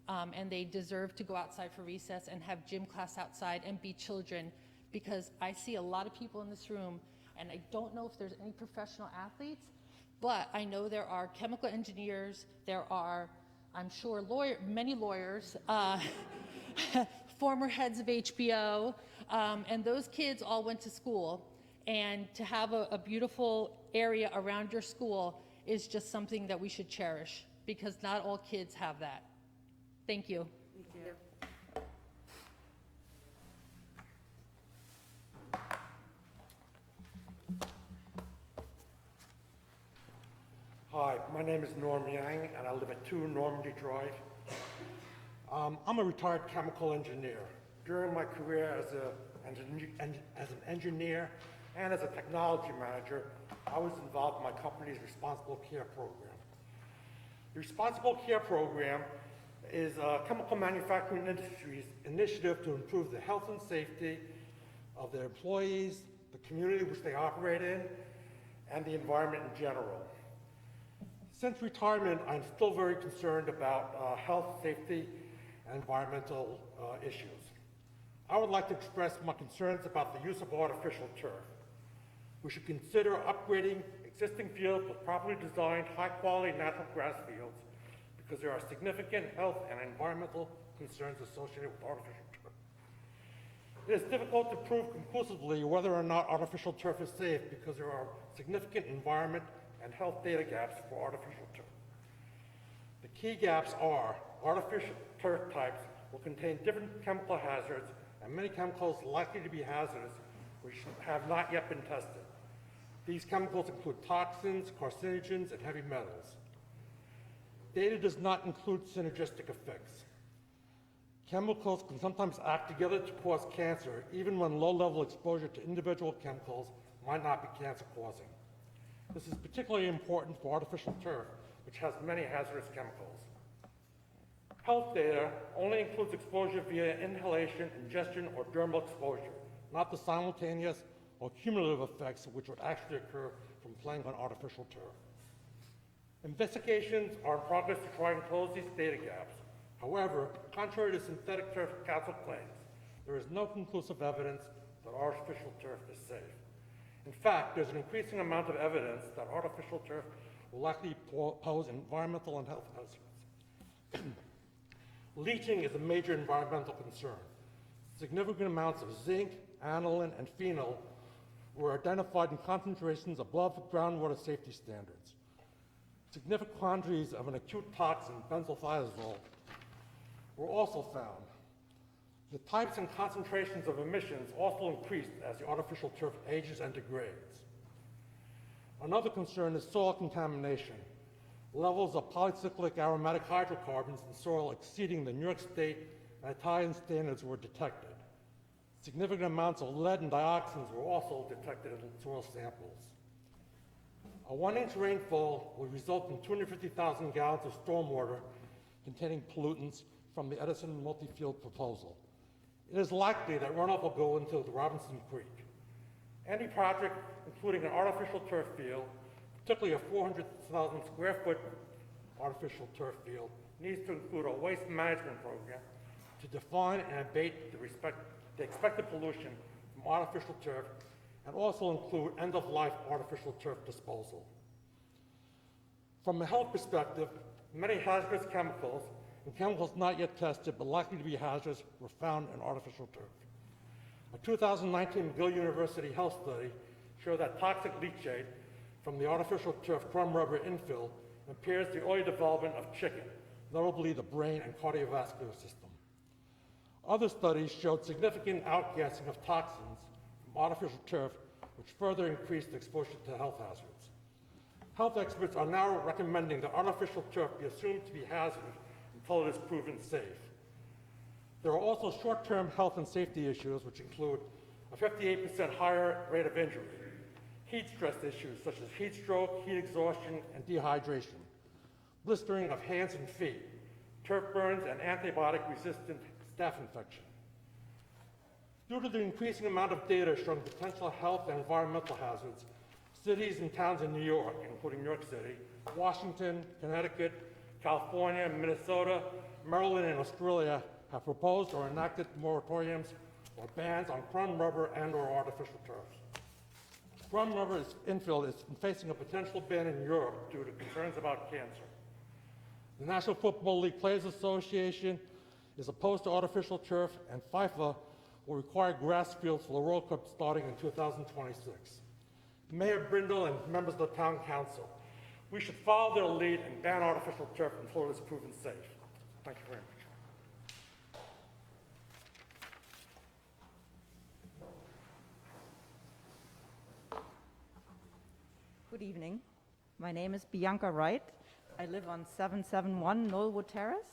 and they deserve to go outside for recess and have gym class outside and be children, because I see a lot of people in this room, and I don't know if there's any professional athletes, but I know there are chemical engineers, there are, I'm sure, many lawyers, former heads of HBO, and those kids all went to school. And to have a beautiful area around your school is just something that we should cherish, because not all kids have that. Thank you. Thank you. Hi, my name is Norm Yang, and I live at 2 Normandy Drive. I'm a retired chemical engineer. During my career as an engineer and as a technology manager, I was involved in my company's Responsible Care program. The Responsible Care program is chemical manufacturing industry's initiative to improve the health and safety of their employees, the community which they operate in, and the environment in general. Since retirement, I'm still very concerned about health, safety, and environmental issues. I would like to express my concerns about the use of artificial turf. We should consider upgrading existing fields with properly designed, high-quality natural grass fields because there are significant health and environmental concerns associated with artificial turf. It is difficult to prove conclusively whether or not artificial turf is safe because there are significant environment and health data gaps for artificial turf. The key gaps are artificial turf types will contain different chemical hazards and many chemicals likely to be hazardous which have not yet been tested. These chemicals include toxins, carcinogens, and heavy metals. Data does not include synergistic effects. Chemicals can sometimes act together to cause cancer, even when low-level exposure to individual chemicals might not be cancer-causing. This is particularly important for artificial turf, which has many hazardous chemicals. Health data only includes exposure via inhalation, ingestion, or dermal exposure, not the simultaneous or cumulative effects which would actually occur from playing on artificial turf. Investigations are in progress to try and close these data gaps. However, contrary to synthetic turf council claims, there is no conclusive evidence that artificial turf is safe. In fact, there's an increasing amount of evidence that artificial turf will likely pose environmental and health hazards. Leaching is a major environmental concern. Significant amounts of zinc, aniline, and phenol were identified in concentrations above groundwater safety standards. Significant quantities of an acute toxin, benzothiazole, were also found. The types and concentrations of emissions also increased as the artificial turf ages and degrades. Another concern is soil contamination. Levels of polycyclic aromatic hydrocarbons in soil exceeding the New York State and Italian standards were detected. Significant amounts of lead and dioxins were also detected in soil samples. A 1-inch rainfall will result in 250,000 gallons of stormwater containing pollutants from the Edison multi-field proposal. It is likely that runoff will go into the Robinson Creek. Any project, including an artificial turf field, particularly a 400,000 square foot artificial turf field, needs to include a waste management program to define and abate the expected pollution from artificial turf and also include end-of-life artificial turf disposal. From a health perspective, many hazardous chemicals and chemicals not yet tested but likely to be hazardous were found in artificial turf. A 2019 McGill University health study showed that toxic leachate from the artificial turf crumb rubber infill impairs the early development of chicken, notably the brain and cardiovascular system. Other studies showed significant outgassing of toxins from artificial turf, which further increased exposure to health hazards. Health experts are now recommending that artificial turf be assumed to be hazardous until it is proven safe. There are also short-term health and safety issues, which include a 58% higher rate of injury, heat stress issues such as heat stroke, heat exhaustion, and dehydration, blistering of hands and feet, turf burns, and antibiotic-resistant staph infection. Due to the increasing amount of data showing potential health and environmental hazards, cities and towns in New York, including New York City, Washington, Connecticut, California, Minnesota, Maryland, and Australia have proposed or enacted moratoriums or bans on crumb rubber and/or artificial turfs. Crumb rubber infill is facing a potential ban in Europe due to concerns about cancer. The National Football League Players Association is opposed to artificial turf, and FIFA will require grass fields for the World Cup starting in 2026. Mayor Brindle and members of the Town Council, we should follow their lead and ban artificial turf until it is proven safe. Thank you very much. Good evening. My name is Bianca Wright. I live on 771 Knollwood Terrace.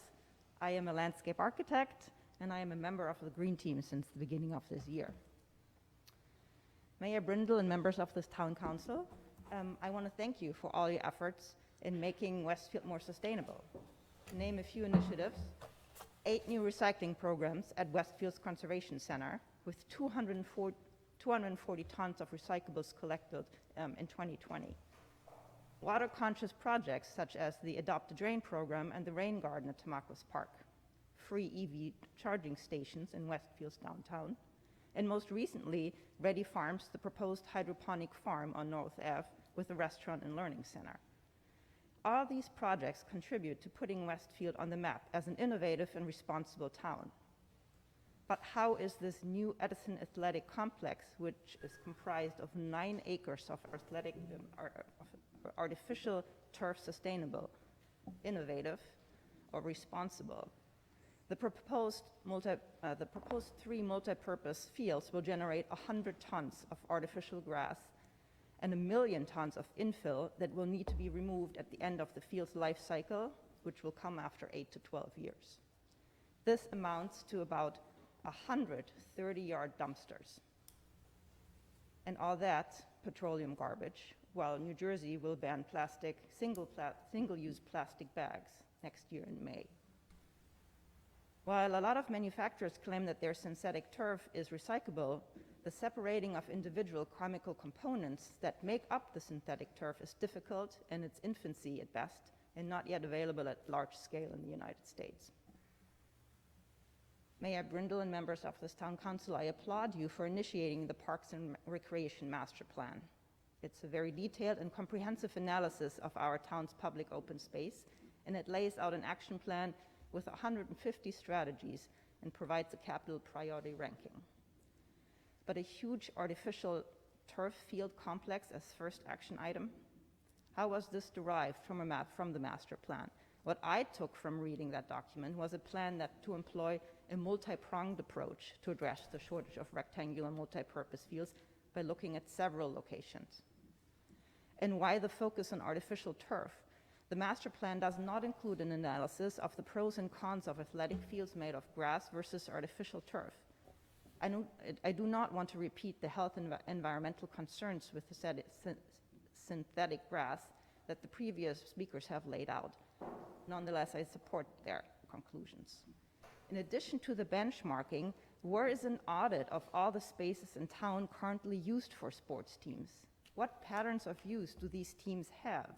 I am a landscape architect, and I am a member of the Green Team since the beginning of this year. Mayor Brindle and members of this Town Council, I want to thank you for all your efforts in making Westfield more sustainable. To name a few initiatives, 8 new recycling programs at Westfield's Conservation Center with 240 tons of recyclables collected in 2020. Water-conscious projects such as the Adopt a Drain program and the Rain Garden at Tamacos Park, free EV charging stations in Westfield's downtown, and most recently, Ready Farms, the proposed hydroponic farm on North Ave with a restaurant and learning center. All these projects contribute to putting Westfield on the map as an innovative and responsible town. But how is this new Edison Athletic Complex, which is comprised of 9 acres of artificial turf, sustainable, innovative, or responsible? The proposed 3 multi-purpose fields will generate 100 tons of artificial grass and 1 million tons of infill that will need to be removed at the end of the field's life cycle, which will come after 8 to 12 years. This amounts to about 100 30-yard dumpsters. And all that petroleum garbage, while New Jersey will ban single-use plastic bags next year in May. While a lot of manufacturers claim that their synthetic turf is recyclable, the separating of individual chemical components that make up the synthetic turf is difficult in its infancy at best and not yet available at large scale in the United States. Mayor Brindle and members of this town council, I applaud you for initiating the Parks and Recreation Master Plan. It's a very detailed and comprehensive analysis of our town's public open space, and it lays out an action plan with 150 strategies and provides a capital priority ranking. But a huge artificial turf field complex as first action item? How was this derived from the master plan? What I took from reading that document was a plan to employ a multi-pronged approach to address the shortage of rectangular multi-purpose fields by looking at several locations. And why the focus on artificial turf? The master plan does not include an analysis of the pros and cons of athletic fields made of grass versus artificial turf. I do not want to repeat the health and environmental concerns with the synthetic grass that the previous speakers have laid out. Nonetheless, I support their conclusions. In addition to the benchmarking, where is an audit of all the spaces in town currently used for sports teams? What patterns of use do these teams have?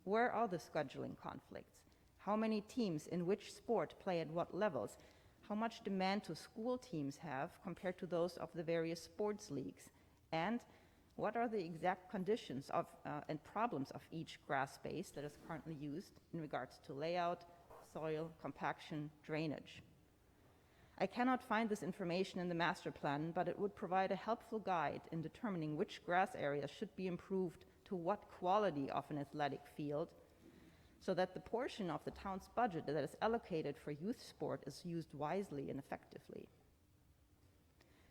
Where are the scheduling conflicts? How many teams in which sport play at what levels? How much demand do school teams have compared to those of the various sports leagues? And what are the exact conditions and problems of each grass space that is currently used in regards to layout, soil, compaction, drainage? I cannot find this information in the master plan, but it would provide a helpful guide in determining which grass areas should be improved to what quality of an athletic field, so that the portion of the town's budget that is allocated for youth sport is used wisely and effectively.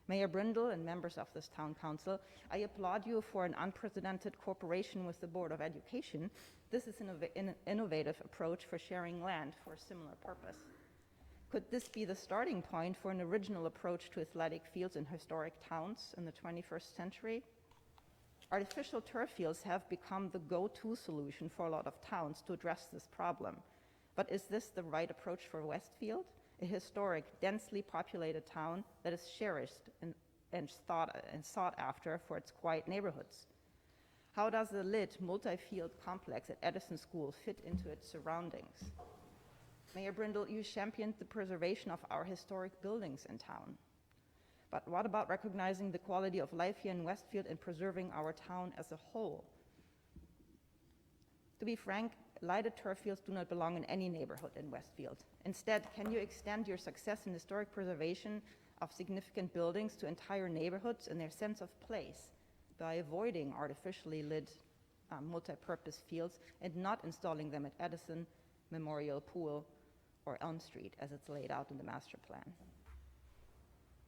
Mayor Brindle and members of this town council, I applaud you for an unprecedented cooperation with the Board of Education. This is an innovative approach for sharing land for a similar purpose. Could this be the starting point for an original approach to athletic fields in historic towns in the 21st century? Artificial turf fields have become the go-to solution for a lot of towns to address this problem. But is this the right approach for Westfield, a historic, densely populated town that is cherished and sought after for its quiet neighborhoods? How does the lit multi-field complex at Edison School fit into its surroundings? Mayor Brindle, you championed the preservation of our historic buildings in town. But what about recognizing the quality of life here in Westfield and preserving our town as a whole? To be frank, lighted turf fields do not belong in any neighborhood in Westfield. Instead, can you extend your success in historic preservation of significant buildings to entire neighborhoods and their sense of place by avoiding artificially lit multi-purpose fields and not installing them at Edison, Memorial Pool, or Elm Street as it's laid out in the master plan?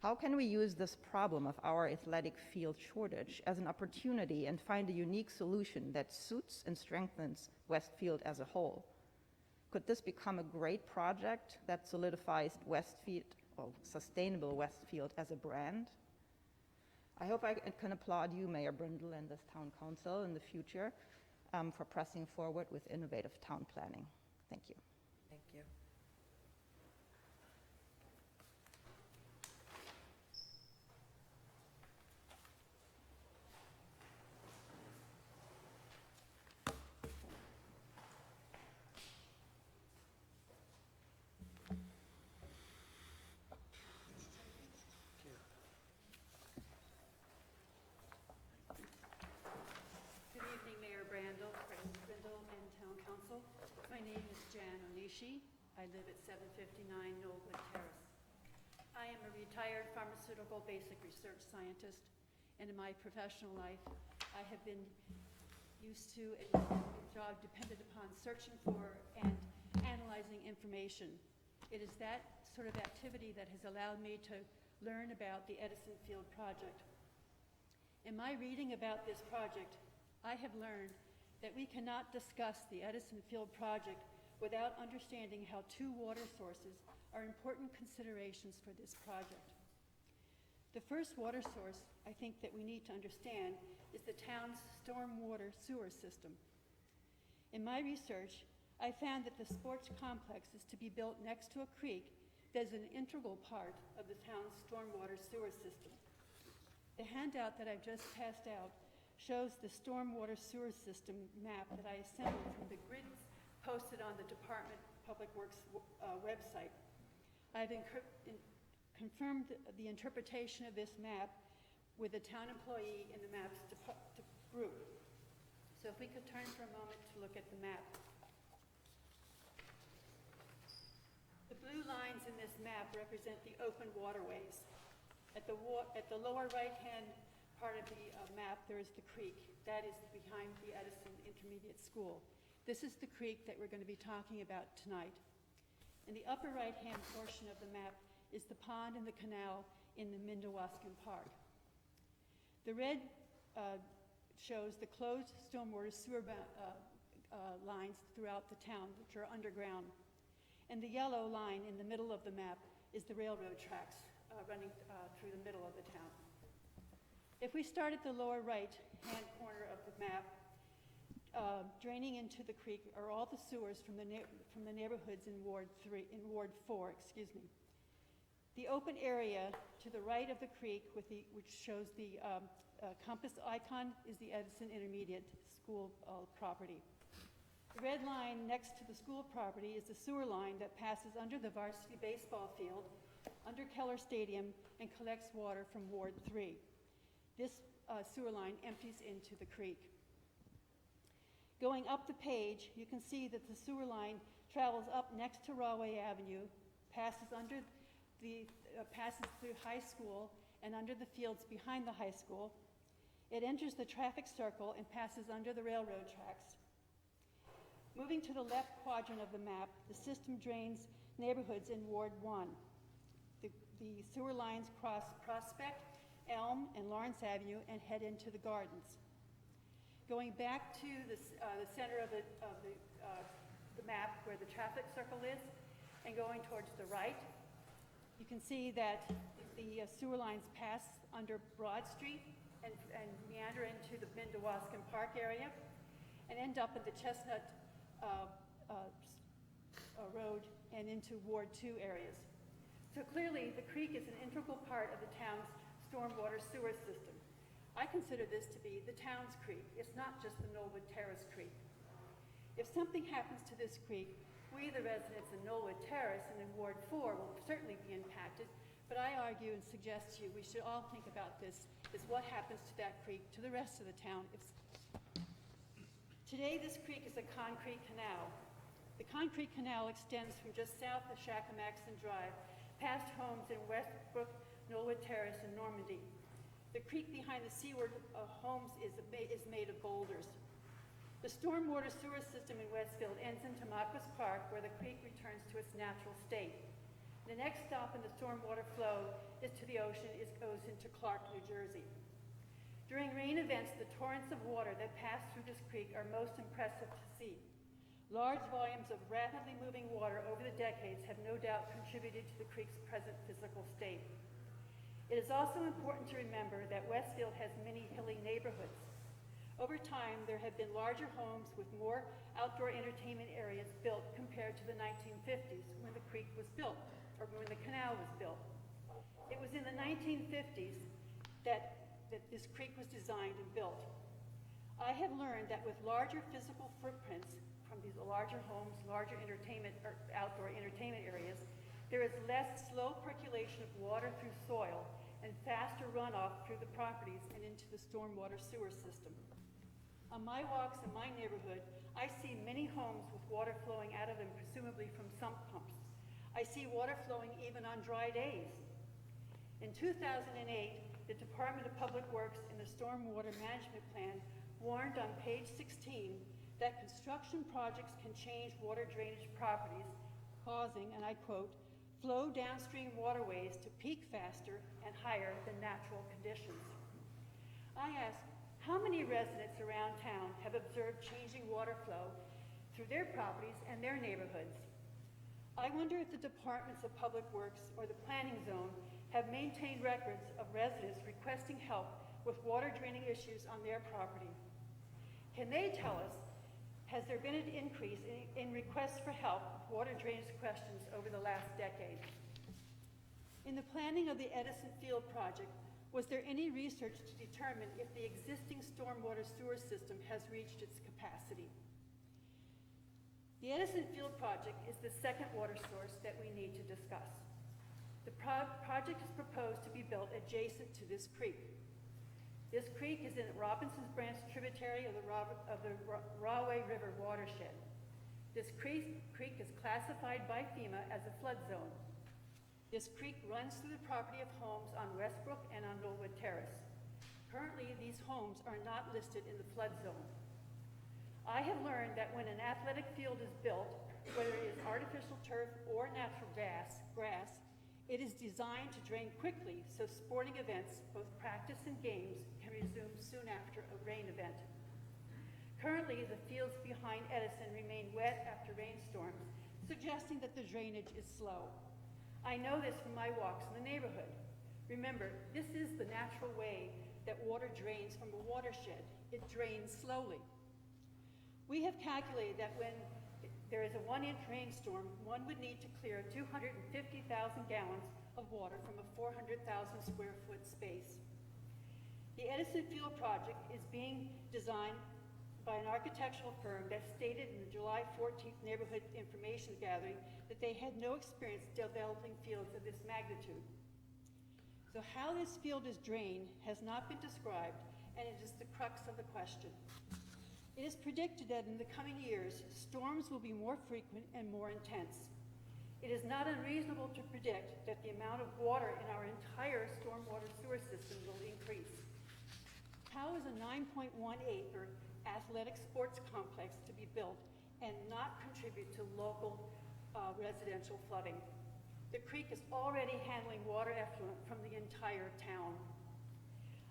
How can we use this problem of our athletic field shortage as an opportunity and find a unique solution that suits and strengthens Westfield as a whole? Could this become a great project that solidifies Westfield, well, sustainable Westfield as a brand? I hope I can applaud you, Mayor Brindle, and this town council in the future for pressing forward with innovative town planning. Thank you. Thank you. Joanne Onishi. I live at 759 Knollwood Terrace. I am a retired pharmaceutical basic research scientist, and in my professional life, I have been used to a job dependent upon searching for and analyzing information. It is that sort of activity that has allowed me to learn about the Edison Field project. In my reading about this project, I have learned that we cannot discuss the Edison Field project without understanding how two water sources are important considerations for this project. The first water source I think that we need to understand is the town's stormwater sewer system. In my research, I found that the sports complex is to be built next to a creek that is an integral part of the town's stormwater sewer system. The handout that I've just passed out shows the stormwater sewer system map that I assembled from the grids posted on the Department of Public Works website. I've confirmed the interpretation of this map with a town employee in the maps group. So if we could turn for a moment to look at the map. The blue lines in this map represent the open waterways. At the lower right-hand part of the map, there is the creek. That is behind the Edison Intermediate School. This is the creek that we're going to be talking about tonight. In the upper right-hand portion of the map is the pond and the canal in the Mindawaskan Park. The red shows the closed stormwater sewer lines throughout the town, which are underground. And the yellow line in the middle of the map is the railroad tracks running through the middle of the town. If we start at the lower right-hand corner of the map, draining into the creek are all the sewers from the neighborhoods in Ward 4, excuse me. The open area to the right of the creek, which shows the compass icon, is the Edison Intermediate School property. The red line next to the school property is the sewer line that passes under the varsity baseball field, under Keller Stadium, and collects water from Ward 3. This sewer line empties into the creek. Going up the page, you can see that the sewer line travels up next to Rahway Avenue, passes through high school and under the fields behind the high school. It enters the traffic circle and passes under the railroad tracks. Moving to the left quadrant of the map, the system drains neighborhoods in Ward 1. The sewer lines cross Prospect, Elm, and Lawrence Avenue and head into the gardens. Going back to the center of the map where the traffic circle is and going towards the right, you can see that the sewer lines pass under Broad Street and meander into the Mindawaskan Park area and end up in the Chestnut Road and into Ward 2 areas. So clearly, the creek is an integral part of the town's stormwater sewer system. I consider this to be the town's creek. It's not just the Knollwood Terrace Creek. If something happens to this creek, we, the residents in Knollwood Terrace and in Ward 4, will certainly be impacted, but I argue and suggest to you we should all think about this, is what happens to that creek to the rest of the town. Today, this creek is a concrete canal. The concrete canal extends from just south of Shakamaxon Drive, past homes in Westbrook, Knollwood Terrace, and Normandy. The creek behind the seaward homes is made of boulders. The stormwater sewer system in Westfield ends in Tamaqua Park, where the creek returns to its natural state. The next stop in the stormwater flow is to the ocean, goes into Clark, New Jersey. During rain events, the torrents of water that pass through this creek are most impressive to see. Large volumes of rapidly moving water over the decades have no doubt contributed to the creek's present physical state. It is also important to remember that Westfield has many hilly neighborhoods. Over time, there have been larger homes with more outdoor entertainment areas built compared to the 1950s when the creek was built, or when the canal was built. It was in the 1950s that this creek was designed and built. I have learned that with larger physical footprints from these larger homes, larger entertainment or outdoor entertainment areas, there is less slow percolation of water through soil and faster runoff through the properties and into the stormwater sewer system. On my walks in my neighborhood, I see many homes with water flowing out of them, presumably from sump pumps. I see water flowing even on dry days. In 2008, the Department of Public Works in the Stormwater Management Plan warned on page 16 that construction projects can change water drainage properties, causing, and I quote, flow downstream waterways to peak faster and higher than natural conditions. I ask, how many residents around town have observed changing water flow through their properties and their neighborhoods? I wonder if the Departments of Public Works or the Planning Zone have maintained records of residents requesting help with water draining issues on their property. Can they tell us, has there been an increase in requests for help with water drainage questions over the last decade? In the planning of the Edison Field project, was there any research to determine if the existing stormwater sewer system has reached its capacity? The Edison Field project is the second water source that we need to discuss. The project is proposed to be built adjacent to this creek. This creek is in Robinson's Branch tributary of the Rahway River watershed. This creek is classified by FEMA as a flood zone. This creek runs through the property of homes on Westbrook and on Knollwood Terrace. Currently, these homes are not listed in the flood zone. I have learned that when an athletic field is built, whether it is artificial turf or natural grass, it is designed to drain quickly so sporting events, both practice and games, can resume soon after a rain event. Currently, the fields behind Edison remain wet after rainstorms, suggesting that the drainage is slow. I know this from my walks in the neighborhood. Remember, this is the natural way that water drains from a watershed. It drains slowly. We have calculated that when there is a 1-inch rainstorm, one would need to clear 250,000 gallons of water from a 400,000 square foot space. The Edison Field project is being designed by an architectural firm that stated in the July 14th neighborhood information gathering that they had no experience developing fields of this magnitude. So how this field is drained has not been described, and it is the crux of the question. It is predicted that in the coming years, storms will be more frequent and more intense. It is not unreasonable to predict that the amount of water in our entire stormwater sewer system will increase. How is a 9.1-acre athletic sports complex to be built and not contribute to local residential flooding? The creek is already handling water effluent from the entire town.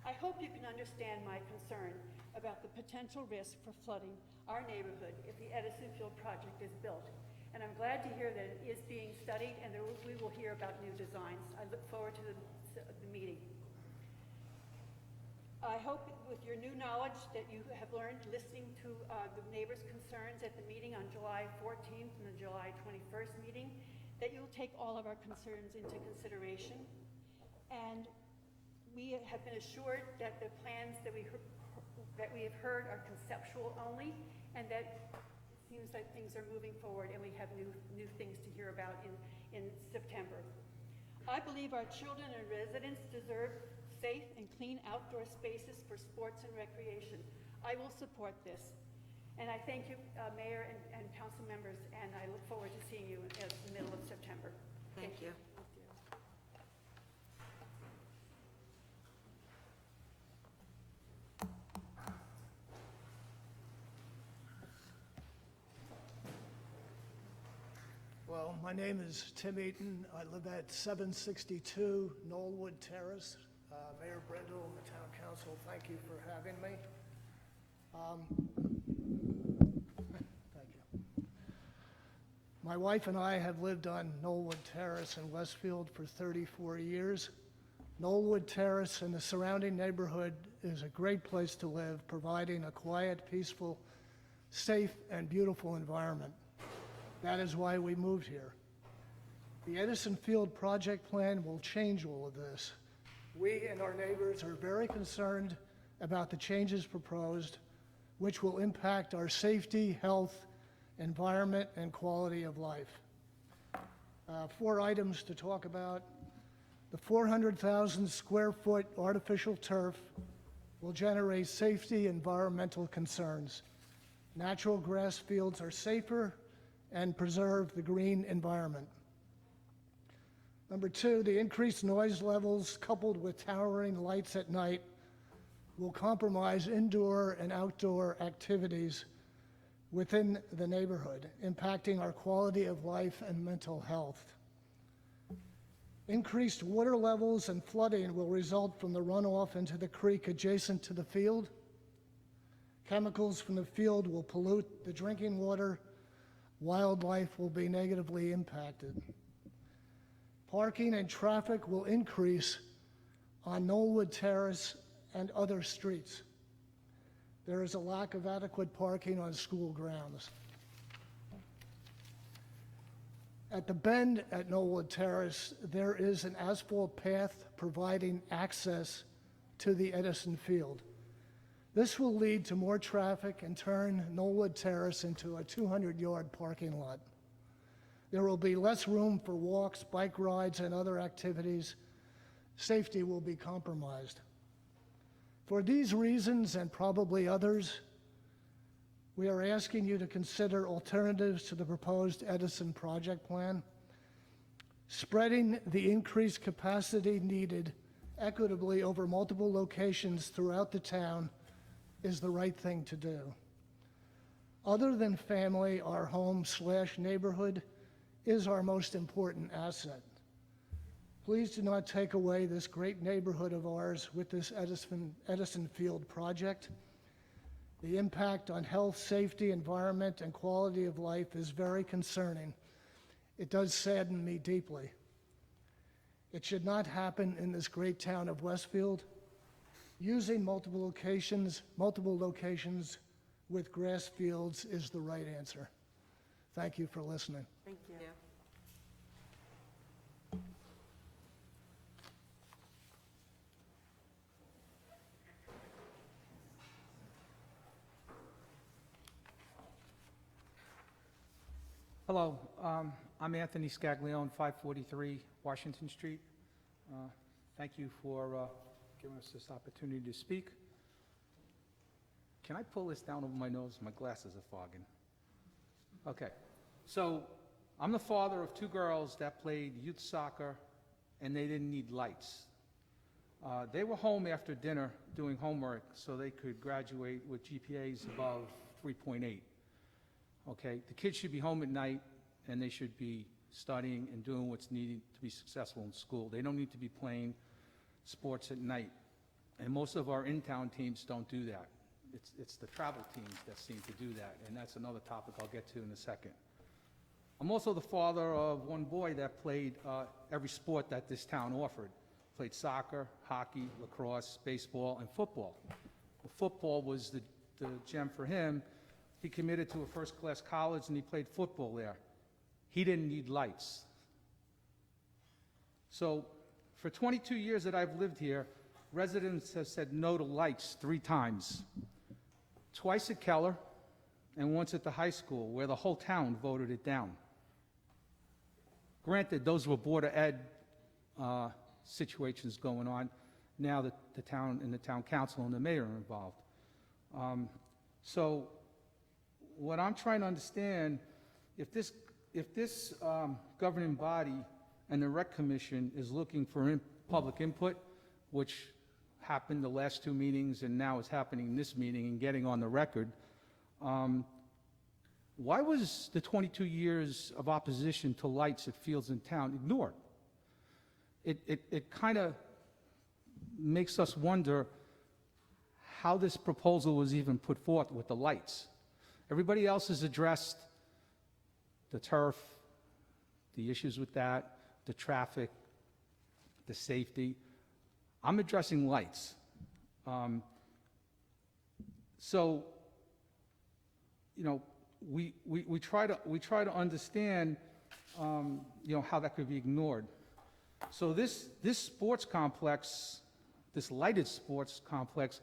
I hope you can understand my concern about the potential risk for flooding our neighborhood if the Edison Field project is built. And I'm glad to hear that it is being studied and we will hear about new designs. I look forward to the meeting. I hope with your new knowledge that you have learned listening to the neighbors' concerns at the meeting on July 14th and the July 21st meeting, that you will take all of our concerns into consideration. And we have been assured that the plans that we have heard are conceptual only, and that it seems like things are moving forward and we have new things to hear about in September. I believe our children and residents deserve safe and clean outdoor spaces for sports and recreation. I will support this. And I thank you, Mayor and council members, and I look forward to seeing you in the middle of September. Thank you. Well, my name is Tim Eaton. I live at 762 Knollwood Terrace. Mayor Brindle and the Town Council, thank you for having me. Thank you. My wife and I have lived on Knollwood Terrace in Westfield for 34 years. Knollwood Terrace and the surrounding neighborhood is a great place to live, providing a quiet, peaceful, safe, and beautiful environment. That is why we moved here. The Edison Field project plan will change all of this. We and our neighbors are very concerned about the changes proposed, which will impact our safety, health, environment, and quality of life. 4 items to talk about. The 400,000 square foot artificial turf will generate safety environmental concerns. Natural grass fields are safer and preserve the green environment. Number two, the increased noise levels coupled with towering lights at night will compromise indoor and outdoor activities within the neighborhood, impacting our quality of life and mental health. Increased water levels and flooding will result from the runoff into the creek adjacent to the field. Chemicals from the field will pollute the drinking water. Wildlife will be negatively impacted. Parking and traffic will increase on Knollwood Terrace and other streets. There is a lack of adequate parking on school grounds. At the bend at Knollwood Terrace, there is an asphalt path providing access to the Edison field. This will lead to more traffic and turn Knollwood Terrace into a 200-yard parking lot. There will be less room for walks, bike rides, and other activities. Safety will be compromised. For these reasons, and probably others, we are asking you to consider alternatives to the proposed Edison project plan. Spreading the increased capacity needed equitably over multiple locations throughout the town is the right thing to do. Other than family, our home/neighborhood is our most important asset. Please do not take away this great neighborhood of ours with this Edison Field project. The impact on health, safety, environment, and quality of life is very concerning. It does sadden me deeply. It should not happen in this great town of Westfield. Using multiple locations with grass fields is the right answer. Thank you for listening. Thank you. Hello, I'm Anthony Scaglione, 543 Washington Street. Thank you for giving us this opportunity to speak. Can I pull this down over my nose? My glasses are fogging. Okay, so I'm the father of two girls that played youth soccer, and they didn't need lights. They were home after dinner doing homework so they could graduate with GPAs above 3.8. Okay, the kids should be home at night, and they should be studying and doing what's needed to be successful in school. They don't need to be playing sports at night. And most of our in-town teams don't do that. It's the travel teams that seem to do that, and that's another topic I'll get to in a second. I'm also the father of one boy that played every sport that this town offered. Played soccer, hockey, lacrosse, baseball, and football. Well, football was the gem for him. He committed to a first-class college, and he played football there. He didn't need lights. So for 22 years that I've lived here, residents have said no to lights 3 times. Twice at Keller, and once at the high school, where the whole town voted it down. Granted, those were Board of Ed situations going on. Now that the town and the town council and the mayor are involved. So what I'm trying to understand, if this governing body and the Rec Commission is looking for public input, which happened the last 2 meetings and now is happening in this meeting and getting on the record, why was the 22 years of opposition to lights at Fields in Town ignored? It kind of makes us wonder how this proposal was even put forth with the lights. Everybody else has addressed the turf, the issues with that, the traffic, the safety. I'm addressing lights. So, you know, we try to understand, you know, how that could be ignored. So this sports complex, this lighted sports complex,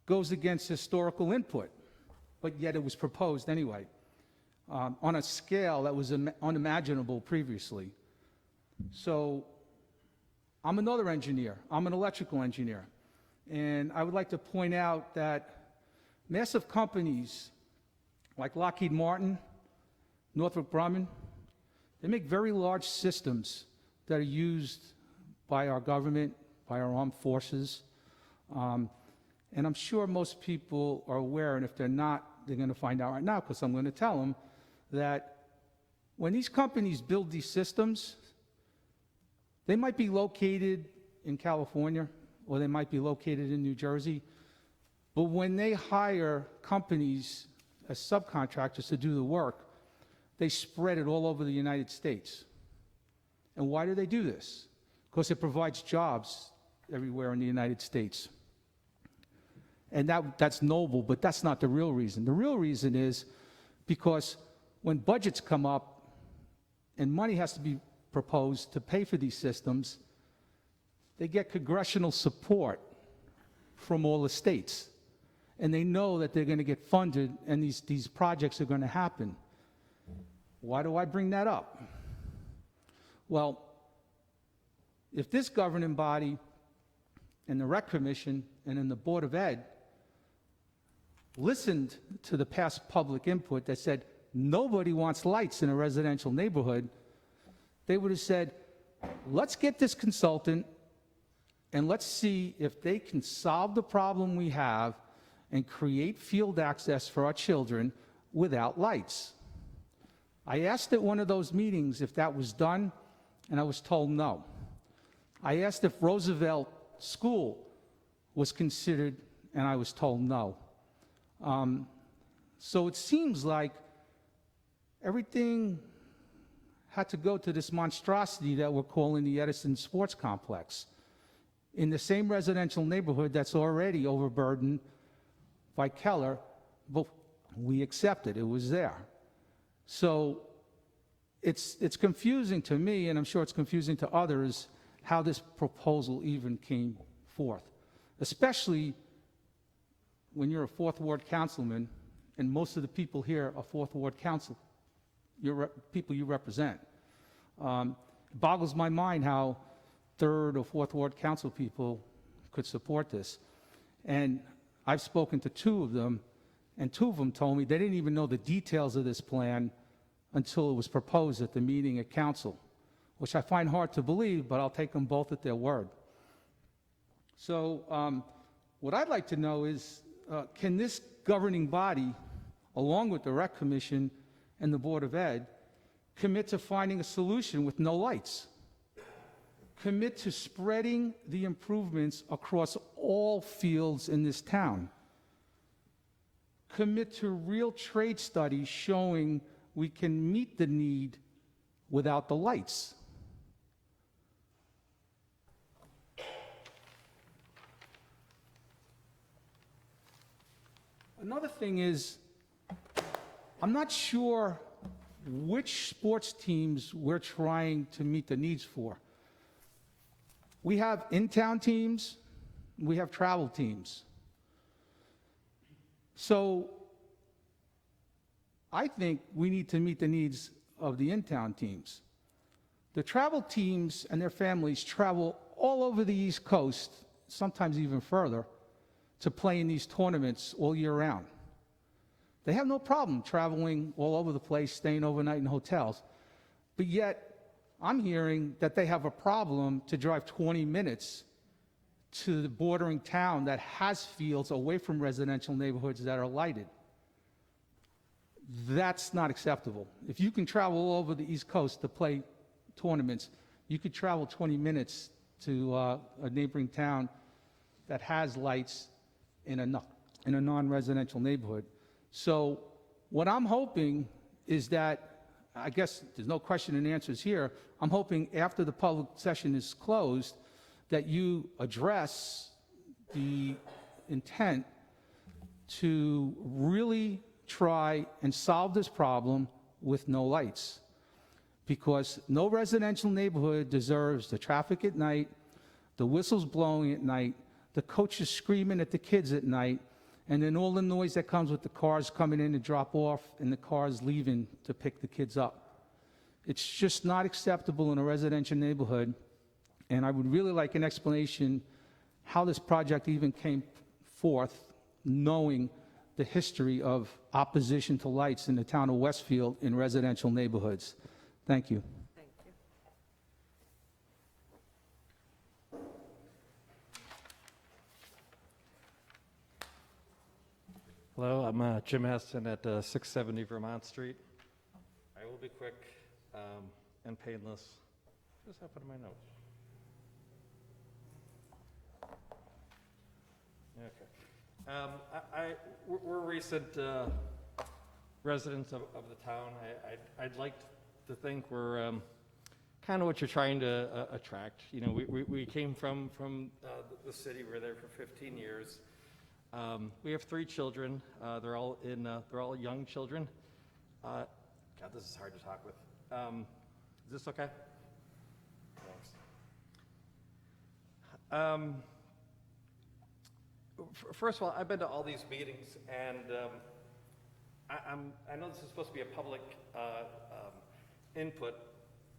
goes against historical input, but yet it was proposed anyway, on a scale that was unimaginable previously. So I'm another engineer. I'm an electrical engineer. And I would like to point out that massive companies like Lockheed Martin, Northrop Grumman, they make very large systems that are used by our government, by our armed forces. And I'm sure most people are aware, and if they're not, they're going to find out right now because I'm going to tell them that when these companies build these systems, they might be located in California or they might be located in New Jersey, but when they hire companies as subcontractors to do the work, they spread it all over the United States. And why do they do this? Because it provides jobs everywhere in the United States. And that's noble, but that's not the real reason. The real reason is because when budgets come up and money has to be proposed to pay for these systems, they get congressional support from all the states. And they know that they're going to get funded and these projects are going to happen. Why do I bring that up? Well, if this governing body and the Rec Commission and then the Board of Ed listened to the past public input that said nobody wants lights in a residential neighborhood, they would have said, let's get this consultant and let's see if they can solve the problem we have and create field access for our children without lights. I asked at one of those meetings if that was done, and I was told no. I asked if Roosevelt School was considered, and I was told no. So it seems like everything had to go to this monstrosity that we're calling the Edison Sports Complex in the same residential neighborhood that's already overburdened by Keller, but we accepted it was there. So it's confusing to me, and I'm sure it's confusing to others, how this proposal even came forth, especially when you're a Fourth Ward councilman, and most of the people here are Fourth Ward council, people you represent. It boggles my mind how Third or Fourth Ward council people could support this. And I've spoken to two of them, and two of them told me they didn't even know the details of this plan until it was proposed at the meeting at council, which I find hard to believe, but I'll take them both at their word. So what I'd like to know is, can this governing body, along with the Rec Commission and the Board of Ed, commit to finding a solution with no lights? Commit to spreading the improvements across all fields in this town. Commit to real trade studies showing we can meet the need without the lights. Another thing is, I'm not sure which sports teams we're trying to meet the needs for. We have in-town teams, we have travel teams. So I think we need to meet the needs of the in-town teams. The travel teams and their families travel all over the East Coast, sometimes even further, to play in these tournaments all year round. They have no problem traveling all over the place, staying overnight in hotels. But yet, I'm hearing that they have a problem to drive 20 minutes to the bordering town that has fields away from residential neighborhoods that are lighted. That's not acceptable. If you can travel all over the East Coast to play tournaments, you could travel 20 minutes to a neighboring town that has lights in a non-residential neighborhood. So what I'm hoping is that, I guess there's no question and answers here, I'm hoping after the public session is closed that you address the intent to really try and solve this problem with no lights. Because no residential neighborhood deserves the traffic at night, the whistles blowing at night, the coaches screaming at the kids at night, and then all the noise that comes with the cars coming in to drop off and the cars leaving to pick the kids up. It's just not acceptable in a residential neighborhood, and I would really like an explanation how this project even came forth, knowing the history of opposition to lights in the town of Westfield in residential neighborhoods. Thank you. Thank you. Hello, I'm Jim Heston at 670 Vermont Street. I will be quick and painless. What just happened to my notes? Okay. We're recent residents of the town. I'd like to think we're kind of what you're trying to attract. You know, we came from the city. We're there for 15 years. We have 3 children. They're all young children. God, this is hard to talk with. Is this okay? Thanks. First of all, I've been to all these meetings, and I know this is supposed to be a public input.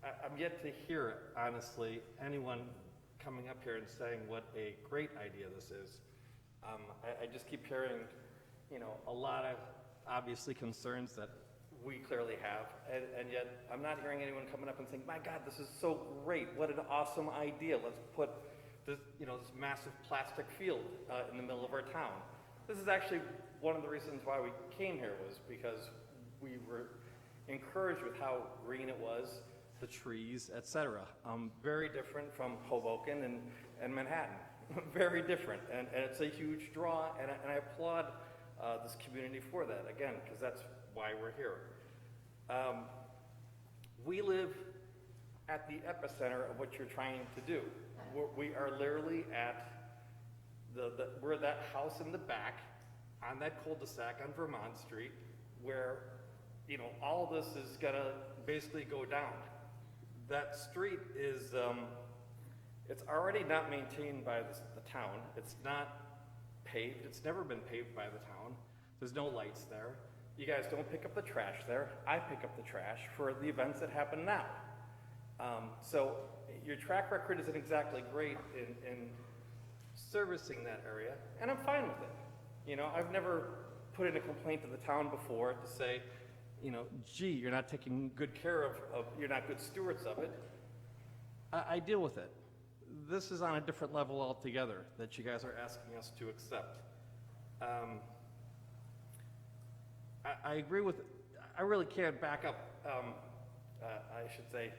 I'm yet to hear, honestly, anyone coming up here and saying what a great idea this is. I just keep hearing, you know, a lot of obviously concerns that we clearly have, and yet I'm not hearing anyone coming up and saying, my God, this is so great, what an awesome idea. Let's put this, you know, this massive plastic field in the middle of our town. This is actually one of the reasons why we came here, was because we were encouraged with how green it was, the trees, etc. Very different from Hoboken and Manhattan. Very different, and it's a huge draw, and I applaud this community for that, again, because that's why we're here. We live at the epicenter of what you're trying to do. We are literally at we're that house in the back on that cul-de-sac on Vermont Street where, you know, all this is gonna basically go down. That street is, it's already not maintained by the town. It's not paved. It's never been paved by the town. There's no lights there. You guys don't pick up the trash there. I pick up the trash for the events that happen now. So your track record isn't exactly great in servicing that area, and I'm fine with it. You know, I've never put in a complaint to the town before to say, you know, gee, you're not taking good care of you're not good stewards of it. I deal with it. This is on a different level altogether that you guys are asking us to accept. I agree with, I really can't back up, I should say,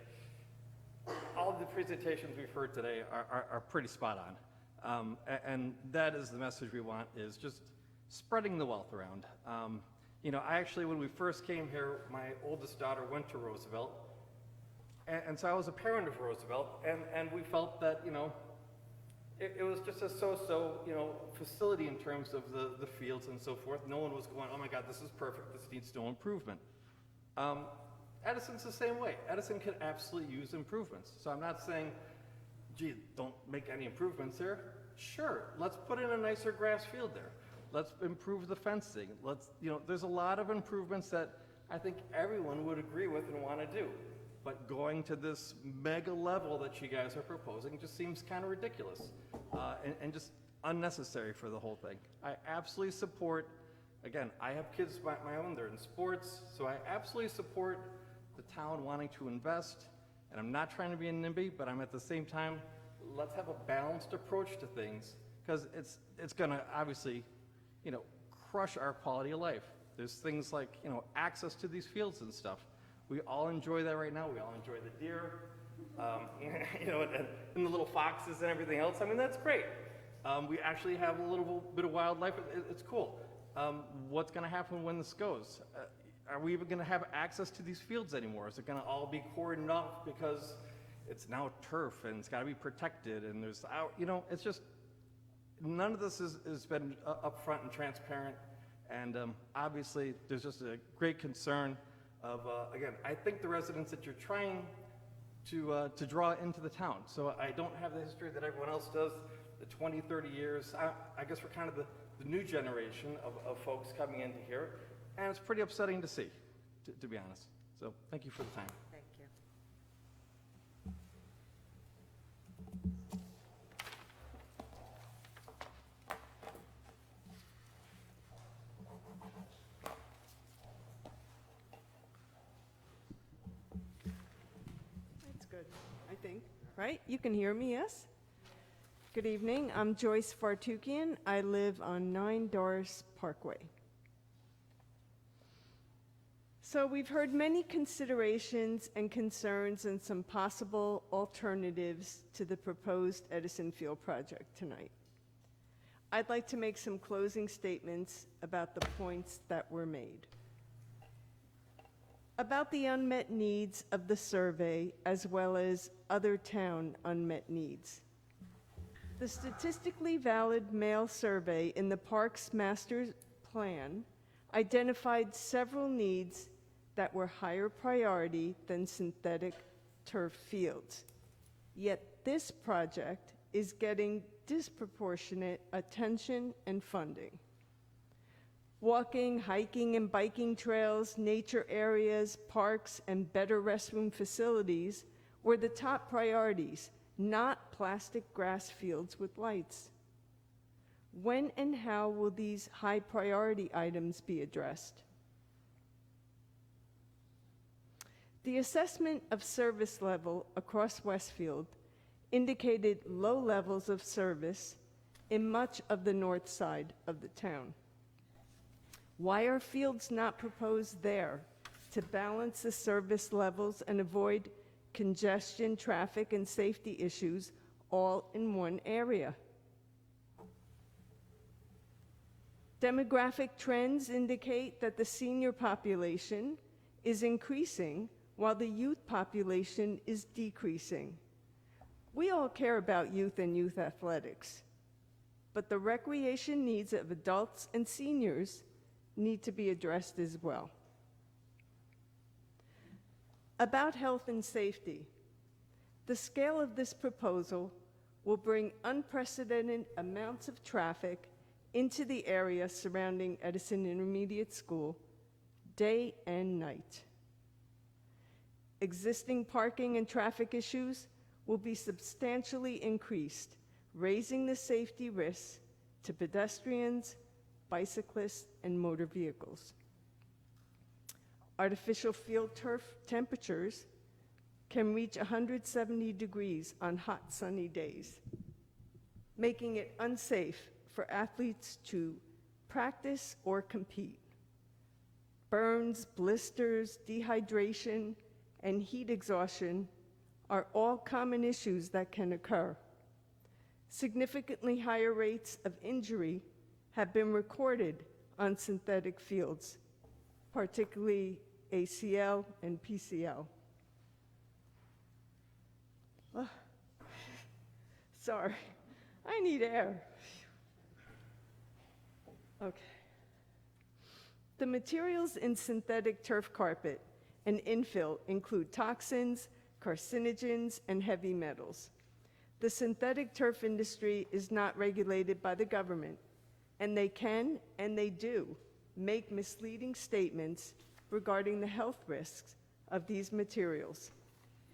all of the presentations we've heard today are pretty spot on. And that is the message we want, is just spreading the wealth around. You know, I actually, when we first came here, my oldest daughter went to Roosevelt. And so I was a parent of Roosevelt, and we felt that, you know, it was just a so-so, you know, facility in terms of the fields and so forth. No one was going, oh my God, this is perfect, this needs no improvement. Edison's the same way. Edison could absolutely use improvements. So I'm not saying, gee, don't make any improvements there. Sure, let's put in a nicer grass field there. Let's improve the fencing. Let's, you know, there's a lot of improvements that I think everyone would agree with and want to do. But going to this mega level that you guys are proposing just seems kind of ridiculous and just unnecessary for the whole thing. I absolutely support, again, I have kids of my own, they're in sports, so I absolutely support the town wanting to invest, and I'm not trying to be a NIMBY, but I'm at the same time, let's have a balanced approach to things, because it's gonna obviously, you know, crush our quality of life. There's things like, you know, access to these fields and stuff. We all enjoy that right now. We all enjoy the deer, you know, and the little foxes and everything else. I mean, that's great. We actually have a little bit of wildlife. It's cool. What's going to happen when this goes? Are we even going to have access to these fields anymore? Is it going to all be cordoned off because it's now turf and it's got to be protected? And there's, you know, it's just, none of this has been upfront and transparent. And obviously, there's just a great concern of, again, I think the residents that you're trying to draw into the town. So I don't have the history that everyone else does, the 20, 30 years. I guess we're kind of the new generation of folks coming into here, and it's pretty upsetting to see, to be honest. So thank you for the time. Thank you. good, I think, right? You can hear me, yes? Good evening, I'm Joyce Fartukian. I live on 9 Doris Parkway. So we've heard many considerations and concerns and some possible alternatives to the proposed Edison Field project tonight. I'd like to make some closing statements about the points that were made. About the unmet needs of the survey as well as other town unmet needs. The statistically valid male survey in the park's master plan identified several needs that were higher priority than synthetic turf fields. Yet this project is getting disproportionate attention and funding. Walking, hiking, and biking trails, nature areas, parks, and better restroom facilities were the top priorities, not plastic grass fields with lights. When and how will these high priority items be addressed? The assessment of service level across Westfield indicated low levels of service in much of the north side of the town. Why are fields not proposed there to balance the service levels and avoid congestion, traffic, and safety issues all in one area? Demographic trends indicate that the senior population is increasing while the youth population is decreasing. We all care about youth and youth athletics, but the recreation needs of adults and seniors need to be addressed as well. About health and safety, the scale of this proposal will bring unprecedented amounts of traffic into the area surrounding Edison Intermediate School, day and night. Existing parking and traffic issues will be substantially increased, raising the safety risks to pedestrians, bicyclists, and motor vehicles. Artificial field turf temperatures can reach 170 degrees on hot, sunny days, making it unsafe for athletes to practice or compete. Burns, blisters, dehydration, and heat exhaustion are all common issues that can occur. Significantly higher rates of injury have been recorded on synthetic fields, particularly ACL and PCL. Oh, sorry, I need air. Okay. The materials in synthetic turf carpet and infill include toxins, carcinogens, and heavy metals. The synthetic turf industry is not regulated by the government, and they can, and they do, make misleading statements regarding the health risks of these materials.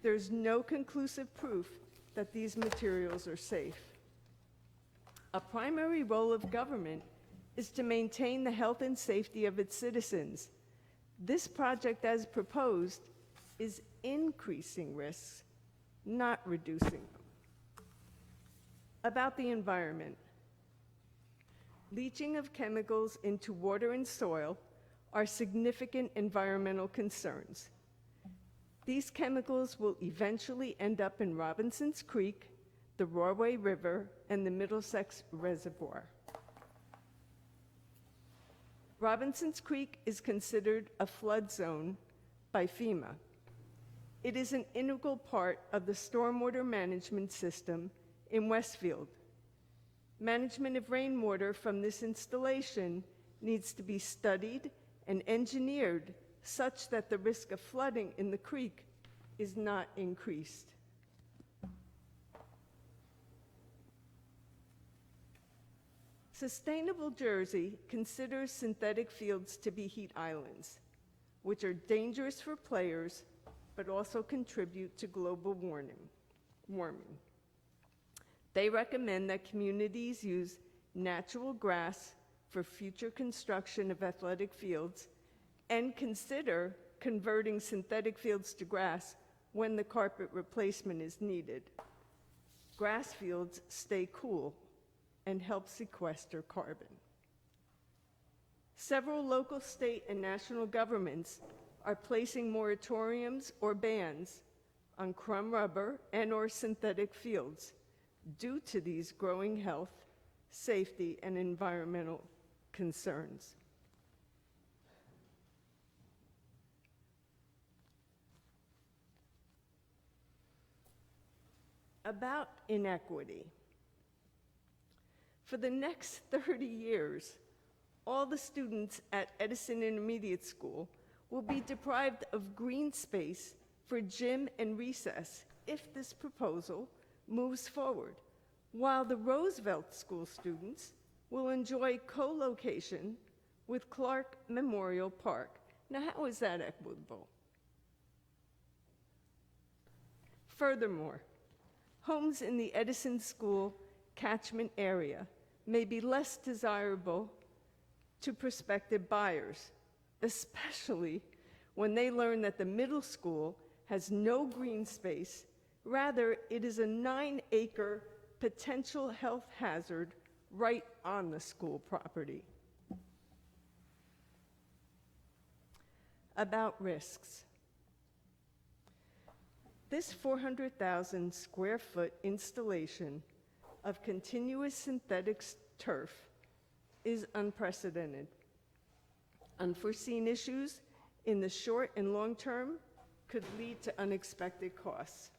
There's no conclusive proof that these materials are safe. A primary role of government is to maintain the health and safety of its citizens. This project, as proposed, is increasing risks, not reducing them. About the environment. Leaching of chemicals into water and soil are significant environmental concerns. These chemicals will eventually end up in Robinson's Creek, the Roarway River, and the Middlesex Reservoir. Robinson's Creek is considered a flood zone by FEMA. It is an integral part of the stormwater management system in Westfield. Management of rainwater from this installation needs to be studied and engineered such that the risk of flooding in the creek is not increased. Sustainable Jersey considers synthetic fields to be heat islands, which are dangerous for players, but also contribute to global warming. They recommend that communities use natural grass for future construction of athletic fields and consider converting synthetic fields to grass when the carpet replacement is needed. Grass fields stay cool and help sequester carbon. Several local, state, and national governments are placing moratoriums or bans on crumb rubber and/or synthetic fields due to these growing health, safety, and environmental concerns. About inequity. For the next 30 years, all the students at Edison Intermediate School will be deprived of green space for gym and recess if this proposal moves forward, while the Roosevelt School students will enjoy co-location with Clark Memorial Park. Now, how is that equitable? Furthermore, homes in the Edison School catchment area may be less desirable to prospective buyers, especially when they learn that the middle school has no green space. Rather, it is a 9-acre potential health hazard right on the school property. About risks. This 400,000 square foot installation of continuous synthetic turf is unprecedented. Unforeseen issues in the short and long term could lead to unexpected costs.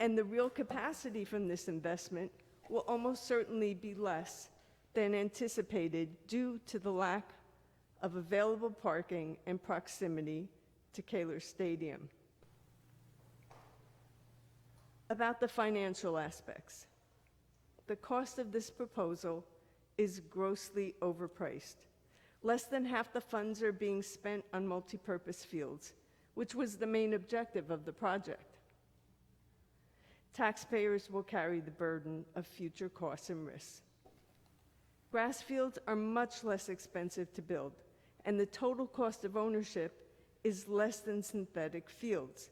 And the real capacity from this investment will almost certainly be less than anticipated due to the lack of available parking and proximity to Kaler Stadium. About the financial aspects. The cost of this proposal is grossly overpriced. Less than half the funds are being spent on multipurpose fields, which was the main objective of the project. Taxpayers will carry the burden of future costs and risks. Grass fields are much less expensive to build, and the total cost of ownership is less than synthetic fields.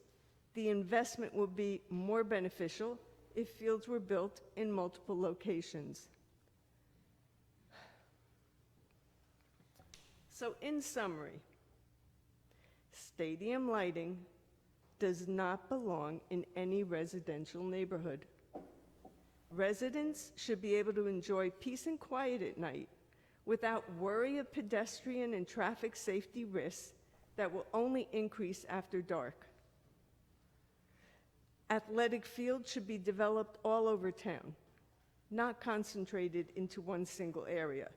The investment will be more beneficial if fields were built in multiple locations. So in summary, stadium lighting does not belong in any residential neighborhood. Residents should be able to enjoy peace and quiet at night without worry of pedestrian and traffic safety risks that will only increase after dark. Athletic fields should be developed all over town, not concentrated into one single area,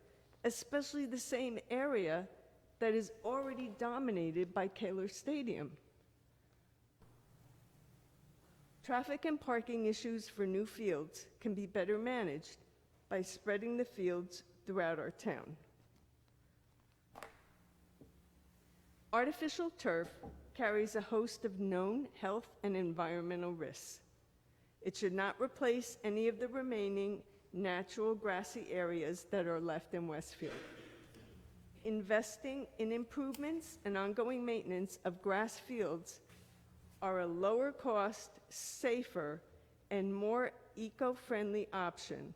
especially the same area that is already dominated by Kaler Stadium. Traffic and parking issues for new fields can be better managed by spreading the fields throughout our town. Artificial turf carries a host of known health and environmental risks. It should not replace any of the remaining natural grassy areas that are left in Westfield. Investing in improvements and ongoing maintenance of grass fields are a lower cost, safer, and more eco-friendly option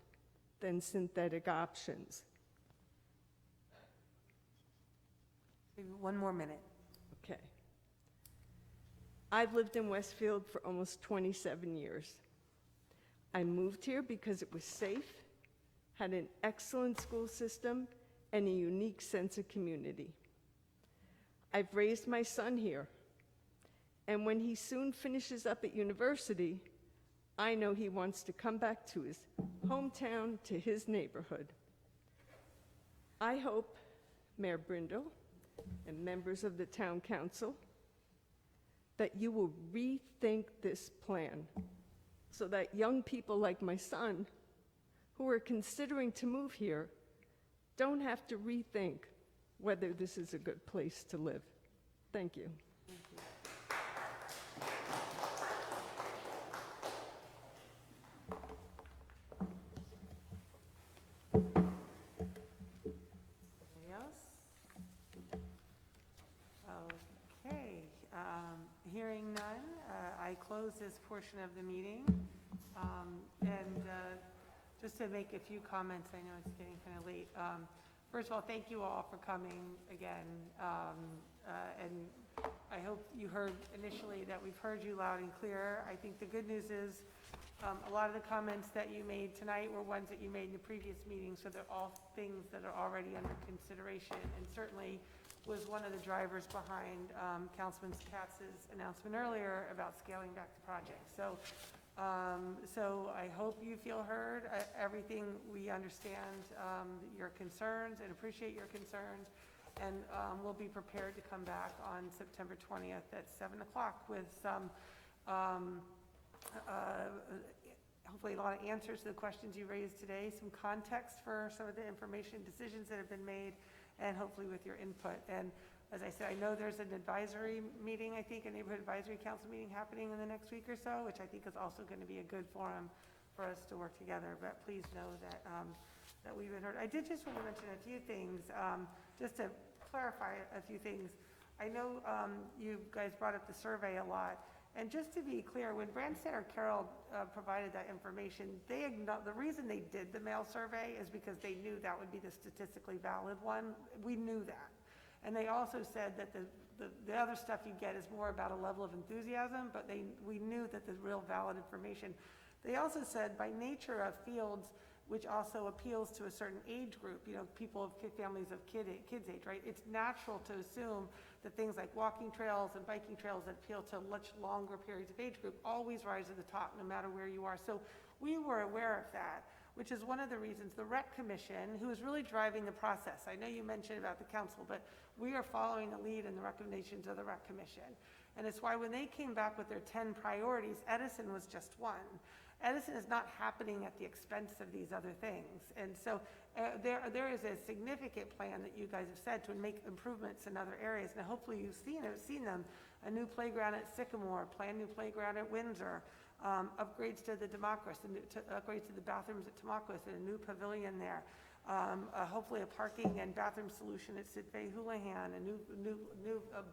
than synthetic options. Maybe one more minute. Okay. I've lived in Westfield for almost 27 years. I moved here because it was safe, had an excellent school system, and a unique sense of community. I've raised my son here, and when he soon finishes up at university, I know he wants to come back to his hometown, to his neighborhood. I hope Mayor Brindle and members of the town council that you will rethink this plan so that young people like my son who are considering to move here don't have to rethink whether this is a good place to live. Thank you. Anybody else? Okay, hearing none, I I close this portion of the meeting. And just to make a few comments, I know it's getting kind of late. First of all, thank you all for coming again. And I hope you heard initially that we've heard you loud and clear. I think the good news is a lot of the comments that you made tonight were ones that you made in the previous meeting, so they're all things that are already under consideration, and certainly was one of the drivers behind Councilman Katz's announcement earlier about scaling back the project. So I hope you feel heard. Everything, we understand your concerns and appreciate your concerns, and we'll be prepared to come back on September 20th at 7 o'clock with some hopefully a lot of answers to the questions you raised today, some context for some of the information decisions that have been made, and hopefully with your input. And as I said, I know there's an advisory meeting, I think, a neighborhood advisory council meeting happening in the next week or so, which I think is also going to be a good forum for us to work together. But please know that that we've been heard. I did just want to mention a few things, just to clarify a few things. I know you guys brought up the survey a lot. And just to be clear, when Branstad or Carroll provided that information, the reason they did the mail survey is because they knew that would be the statistically valid one. We knew that. And they also said that the other stuff you get is more about a level of enthusiasm, but we knew that the real valid information. They also said by nature of fields, which also appeals to a certain age group, people of families of kids age, right? It's natural to assume that things like walking trails and biking trails that appeal to much longer periods of age group always rise to the top no matter where you are. So we were aware of that, which is one of the reasons the Rec Commission, who is really driving the process, I know you mentioned about the council, but we are following the lead in the recommendations of the Rec Commission. And it's why when they came back with their 10 priorities, Edison was just one. Edison is not happening at the expense of these other things. And so there is a significant plan that you guys have said to make improvements in other areas. And hopefully you've seen them. A new playground at Sycamore, planned new playground at Windsor, upgrades to the Democracy, upgrades to the bathrooms at Tamaqua, and a new pavilion there. Hopefully a parking and bathroom solution at Sidvey Houlihan, and new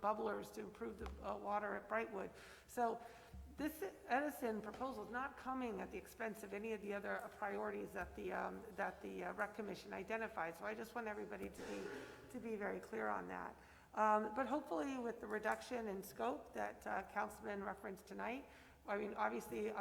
bubblers to improve the water at Brightwood. So this Edison proposal is not coming at the expense of any of the other priorities that the Rec Commission identified. So I just want everybody to be very clear on that. But hopefully with the reduction in scope that Councilman referenced tonight, I mean, obviously,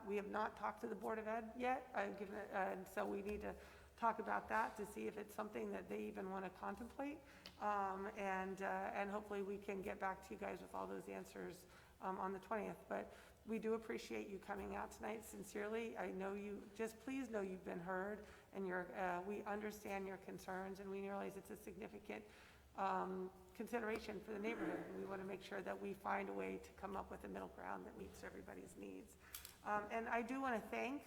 we have not talked to the Board of Ed yet, and so we need to talk about that to see if it's something that they even want to contemplate. And hopefully we can get back to you guys with all those answers on the 20th. But we do appreciate you coming out tonight sincerely. I know please know you've been heard, and we understand your concerns, and we realize it's a significant consideration for the neighborhood. We want to make sure that we find a way to come up with a middle ground that meets everybody's needs. And I do want to thank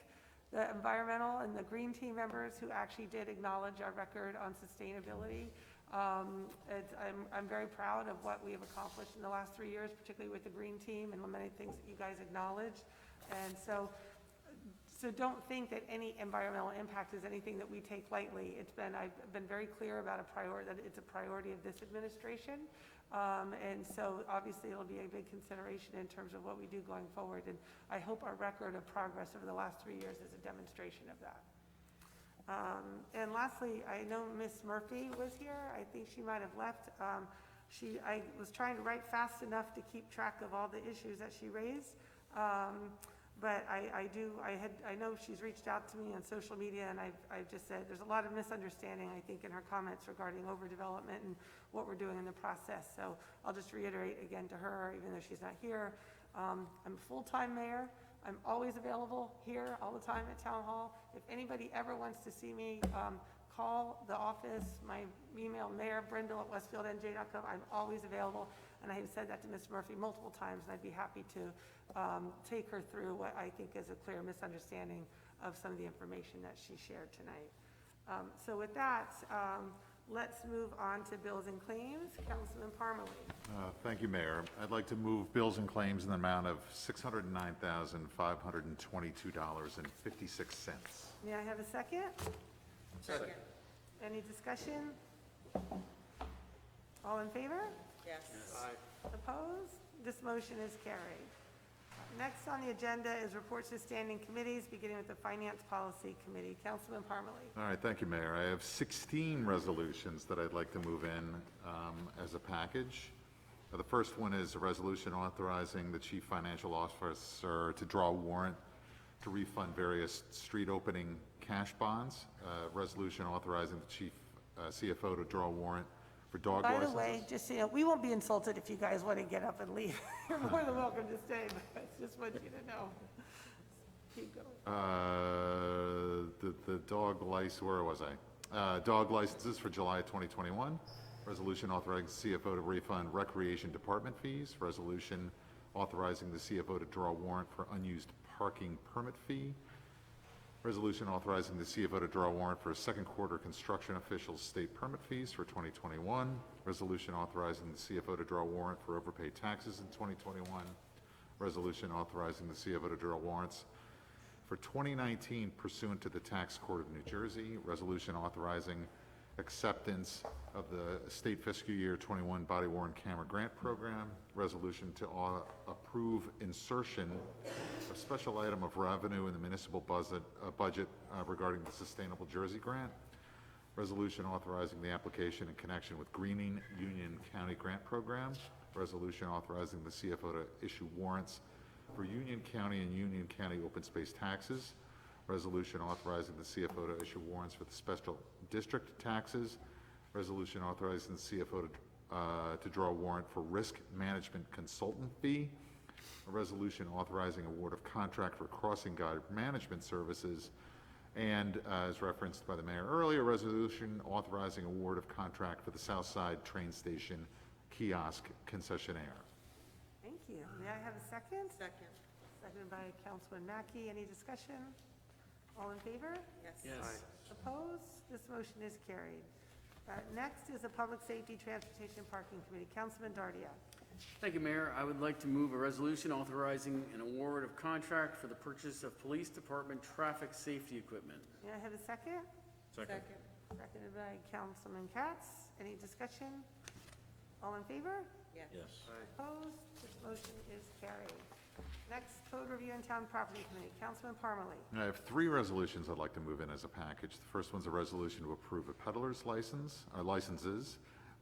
the environmental and the green team members who actually did acknowledge our record on sustainability. I'm very proud of what we have accomplished in the last 3 years, particularly with the green team and many things that you guys acknowledged. And so don't think that any environmental impact is anything that we take lightly. I've been very clear about that it's a priority of this administration. And so obviously it'll be a big consideration in terms of what we do going forward. And I hope our record of progress over the last 3 years is a demonstration of that. And lastly, I know Miss Murphy was here. I think she might have left. I was trying to write fast enough to keep track of all the issues that she raised. But I know she's reached out to me on social media, and I've just said there's a lot of misunderstanding, I think, in her comments regarding overdevelopment and what we're doing in the process. So I'll just reiterate again to her, even though she's not here, I'm a full-time mayor. I'm always available here all the time at Town Hall. If anybody ever wants to see me, call the office, my email, mayorbrindle@westfieldnj.gov. I'm always available, and I have said that to Ms. Murphy multiple times, and I'd be happy to take her through what I think is a clear misunderstanding of some of the information that she shared tonight. So with that, let's move on to bills and claims. Councilman Parmalee. Thank you, Mayor. I'd like to move bills and claims in the amount of $609,522.56. May I have a second? Second. Any discussion? All in favor? Yes. Opposed? This motion is carried. Next on the agenda is reports to standing committees, beginning with the Finance Policy Committee. Councilman Parmalee. All right, thank you, Mayor. I have 16 resolutions that I'd like to move in as a package. The first one is a resolution authorizing the Chief Financial Officer to draw a warrant to refund various street opening cash bonds. Resolution authorizing the Chief CFO to draw a warrant for dog By licenses. the way, just so you know, we won't be insulted if you guys want to get up and leave. You're more than welcome to stay, but I just want you to know. Keep going. The dog license, where was I? Dog licenses for July 2021. Resolution authorizing the CFO to refund recreation department fees. Resolution authorizing the CFO to draw a warrant for unused parking permit fee. Resolution authorizing the CFO to draw a warrant for second quarter construction officials' state permit fees for 2021. Resolution authorizing the CFO to draw a warrant for overpaid taxes in 2021. Resolution authorizing the CFO to draw warrants for 2019 pursuant to the Tax Court of New Jersey. Resolution authorizing acceptance of the state fiscal year 21 body worn camera grant program. Resolution to approve insertion of special item of revenue in the municipal budget regarding the Sustainable Jersey grant. Resolution authorizing the application in connection with Greening Union County grant program. Resolution authorizing the CFO to issue warrants for Union County and Union County open space taxes. Resolution authorizing the CFO to issue warrants for the special district taxes. Resolution authorizing the CFO to draw a warrant for risk management consultant fee. A resolution authorizing award of contract for crossing guard management services. And as referenced by the mayor earlier, resolution authorizing award of contract for the South Side Train Station kiosk concessionaire. Thank you. May I have a second? Second. Seconded by Councilman Mackey. Any discussion? All in favor? Yes. Opposed? This motion is carried. Next is the Public Safety, Transportation, Parking Committee. Councilman Dardia. Thank you, Mayor. I would like to move a resolution authorizing an award of contract for the purchase of police department traffic safety equipment. May I have a second? Second. Seconded by Councilman Katz. Any discussion? All in favor? Yes. Opposed? This motion is carried. Next, Code Review and Town Property Committee. Councilman Parmalee. I have 3 resolutions I'd like to move in as a package. The first one's a resolution to approve a peddler's licenses,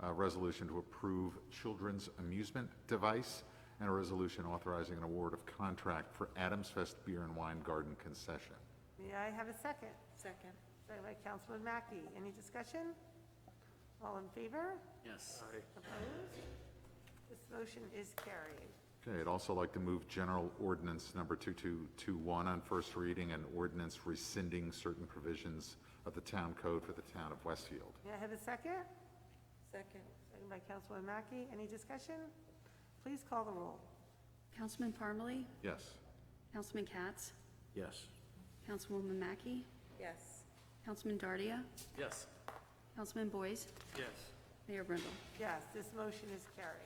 a resolution to approve children's amusement device, and a resolution authorizing an award of contract for Adams Fest Beer and Wine Garden concession. May I have a second? Second. Seconded by Councilman Mackey. Any discussion? All in favor? Yes. Opposed? This motion is carried. Okay, I'd also like to move General Ordinance Number 2221 on first reading, and ordinance rescinding certain provisions of the town code for the town of Westfield. May I have a second? Second. Seconded by Councilman Mackey. Any discussion? Please call the roll. Councilman Parmalee? Yes. Councilman Katz? Yes. Councilwoman Mackey? Yes. Councilman Dardia? Yes. Councilman Boyce? Yes. Mayor Brindle? Yes, this motion is carried.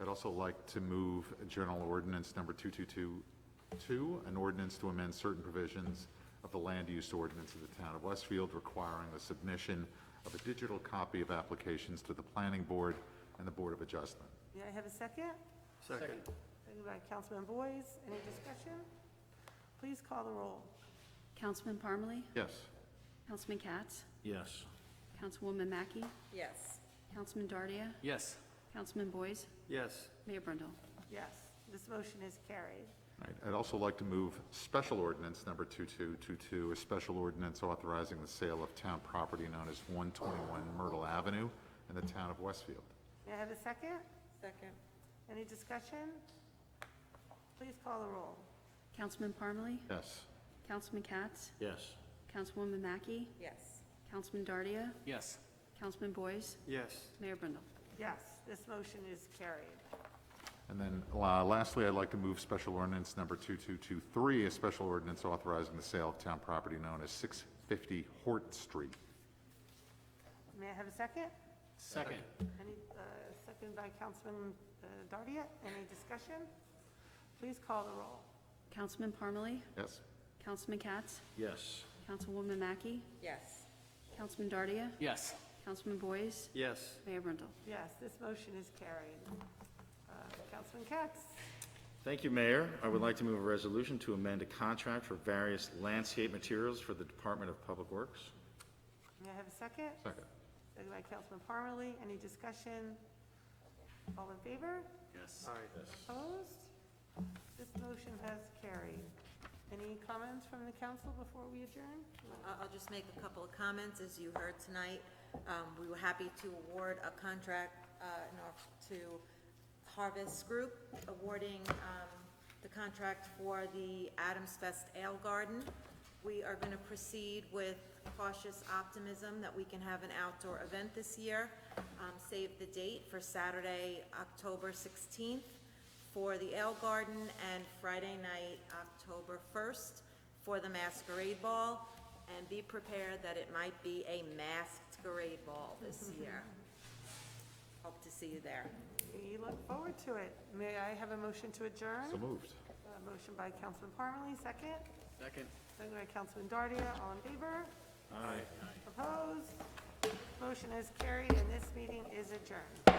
I'd also like to move General Ordinance Number 2222, an ordinance to amend certain provisions of the land use ordinance of the town of Westfield, requiring the submission of a digital copy of applications to the Planning Board and the Board of Adjustment. May I have a second? Second. Seconded by Councilman Boyce. Any discussion? Please call the roll. Councilman Parmalee? Yes. Councilman Katz? Yes. Councilwoman Mackey? Yes. Councilman Dardia? Yes. Councilman Boyce? Yes. Mayor Brindle? Yes, this motion is carried. All right, I'd also like to move Special Ordinance Number 2222, a special ordinance authorizing the sale of town property known as 121 Myrtle Avenue in the town of Westfield. May I have a second? Second. Any discussion? Please call the roll. Councilman Parmalee? Yes. Councilman Katz? Yes. Councilwoman Mackey? Yes. Councilman Dardia? Yes. Councilman Boyce? Yes. Mayor Brindle? Yes, this motion is carried. And then lastly, I'd like to move Special Ordinance Number 2223, a special ordinance authorizing the sale of town property known as 650 Hort Street. May I have a second? Second. Any, second by Councilman Dardia. Any discussion? Please call the roll. Councilman Parmalee? Yes. Councilman Katz? Yes. Councilwoman Mackey? Yes. Councilman Dardia? Yes. Councilman Boyce? Yes. Mayor Brindle? Yes, this motion is carried. Councilman Katz. Thank you, Mayor. I would like to move a resolution to amend a contract for various landscape materials for the Department of Public Works. May I have a second? Second. Second by Councilman Parmalee. Any discussion? All in favor? Yes. Opposed? This motion has carried. Any comments from the council before we adjourn? I'll just make a couple of comments. As you heard tonight, we were happy to award a contract to Harvest Group, awarding the contract for the Adams Fest Ale Garden. We are going to proceed with cautious optimism that we can have an outdoor event this year. Save the date for Saturday, October 16th for the Ale Garden, and Friday night, October 1st for the Masquerade Ball. And be prepared that it might be a masquerade ball this year. Hope to see you there. We look forward to it. May I have a motion to adjourn? So moved. Motion by Councilman Parmalee, second. Second. Second by Councilman Dardia. All in favor? Aye. Opposed? Motion is carried, and this meeting is adjourned.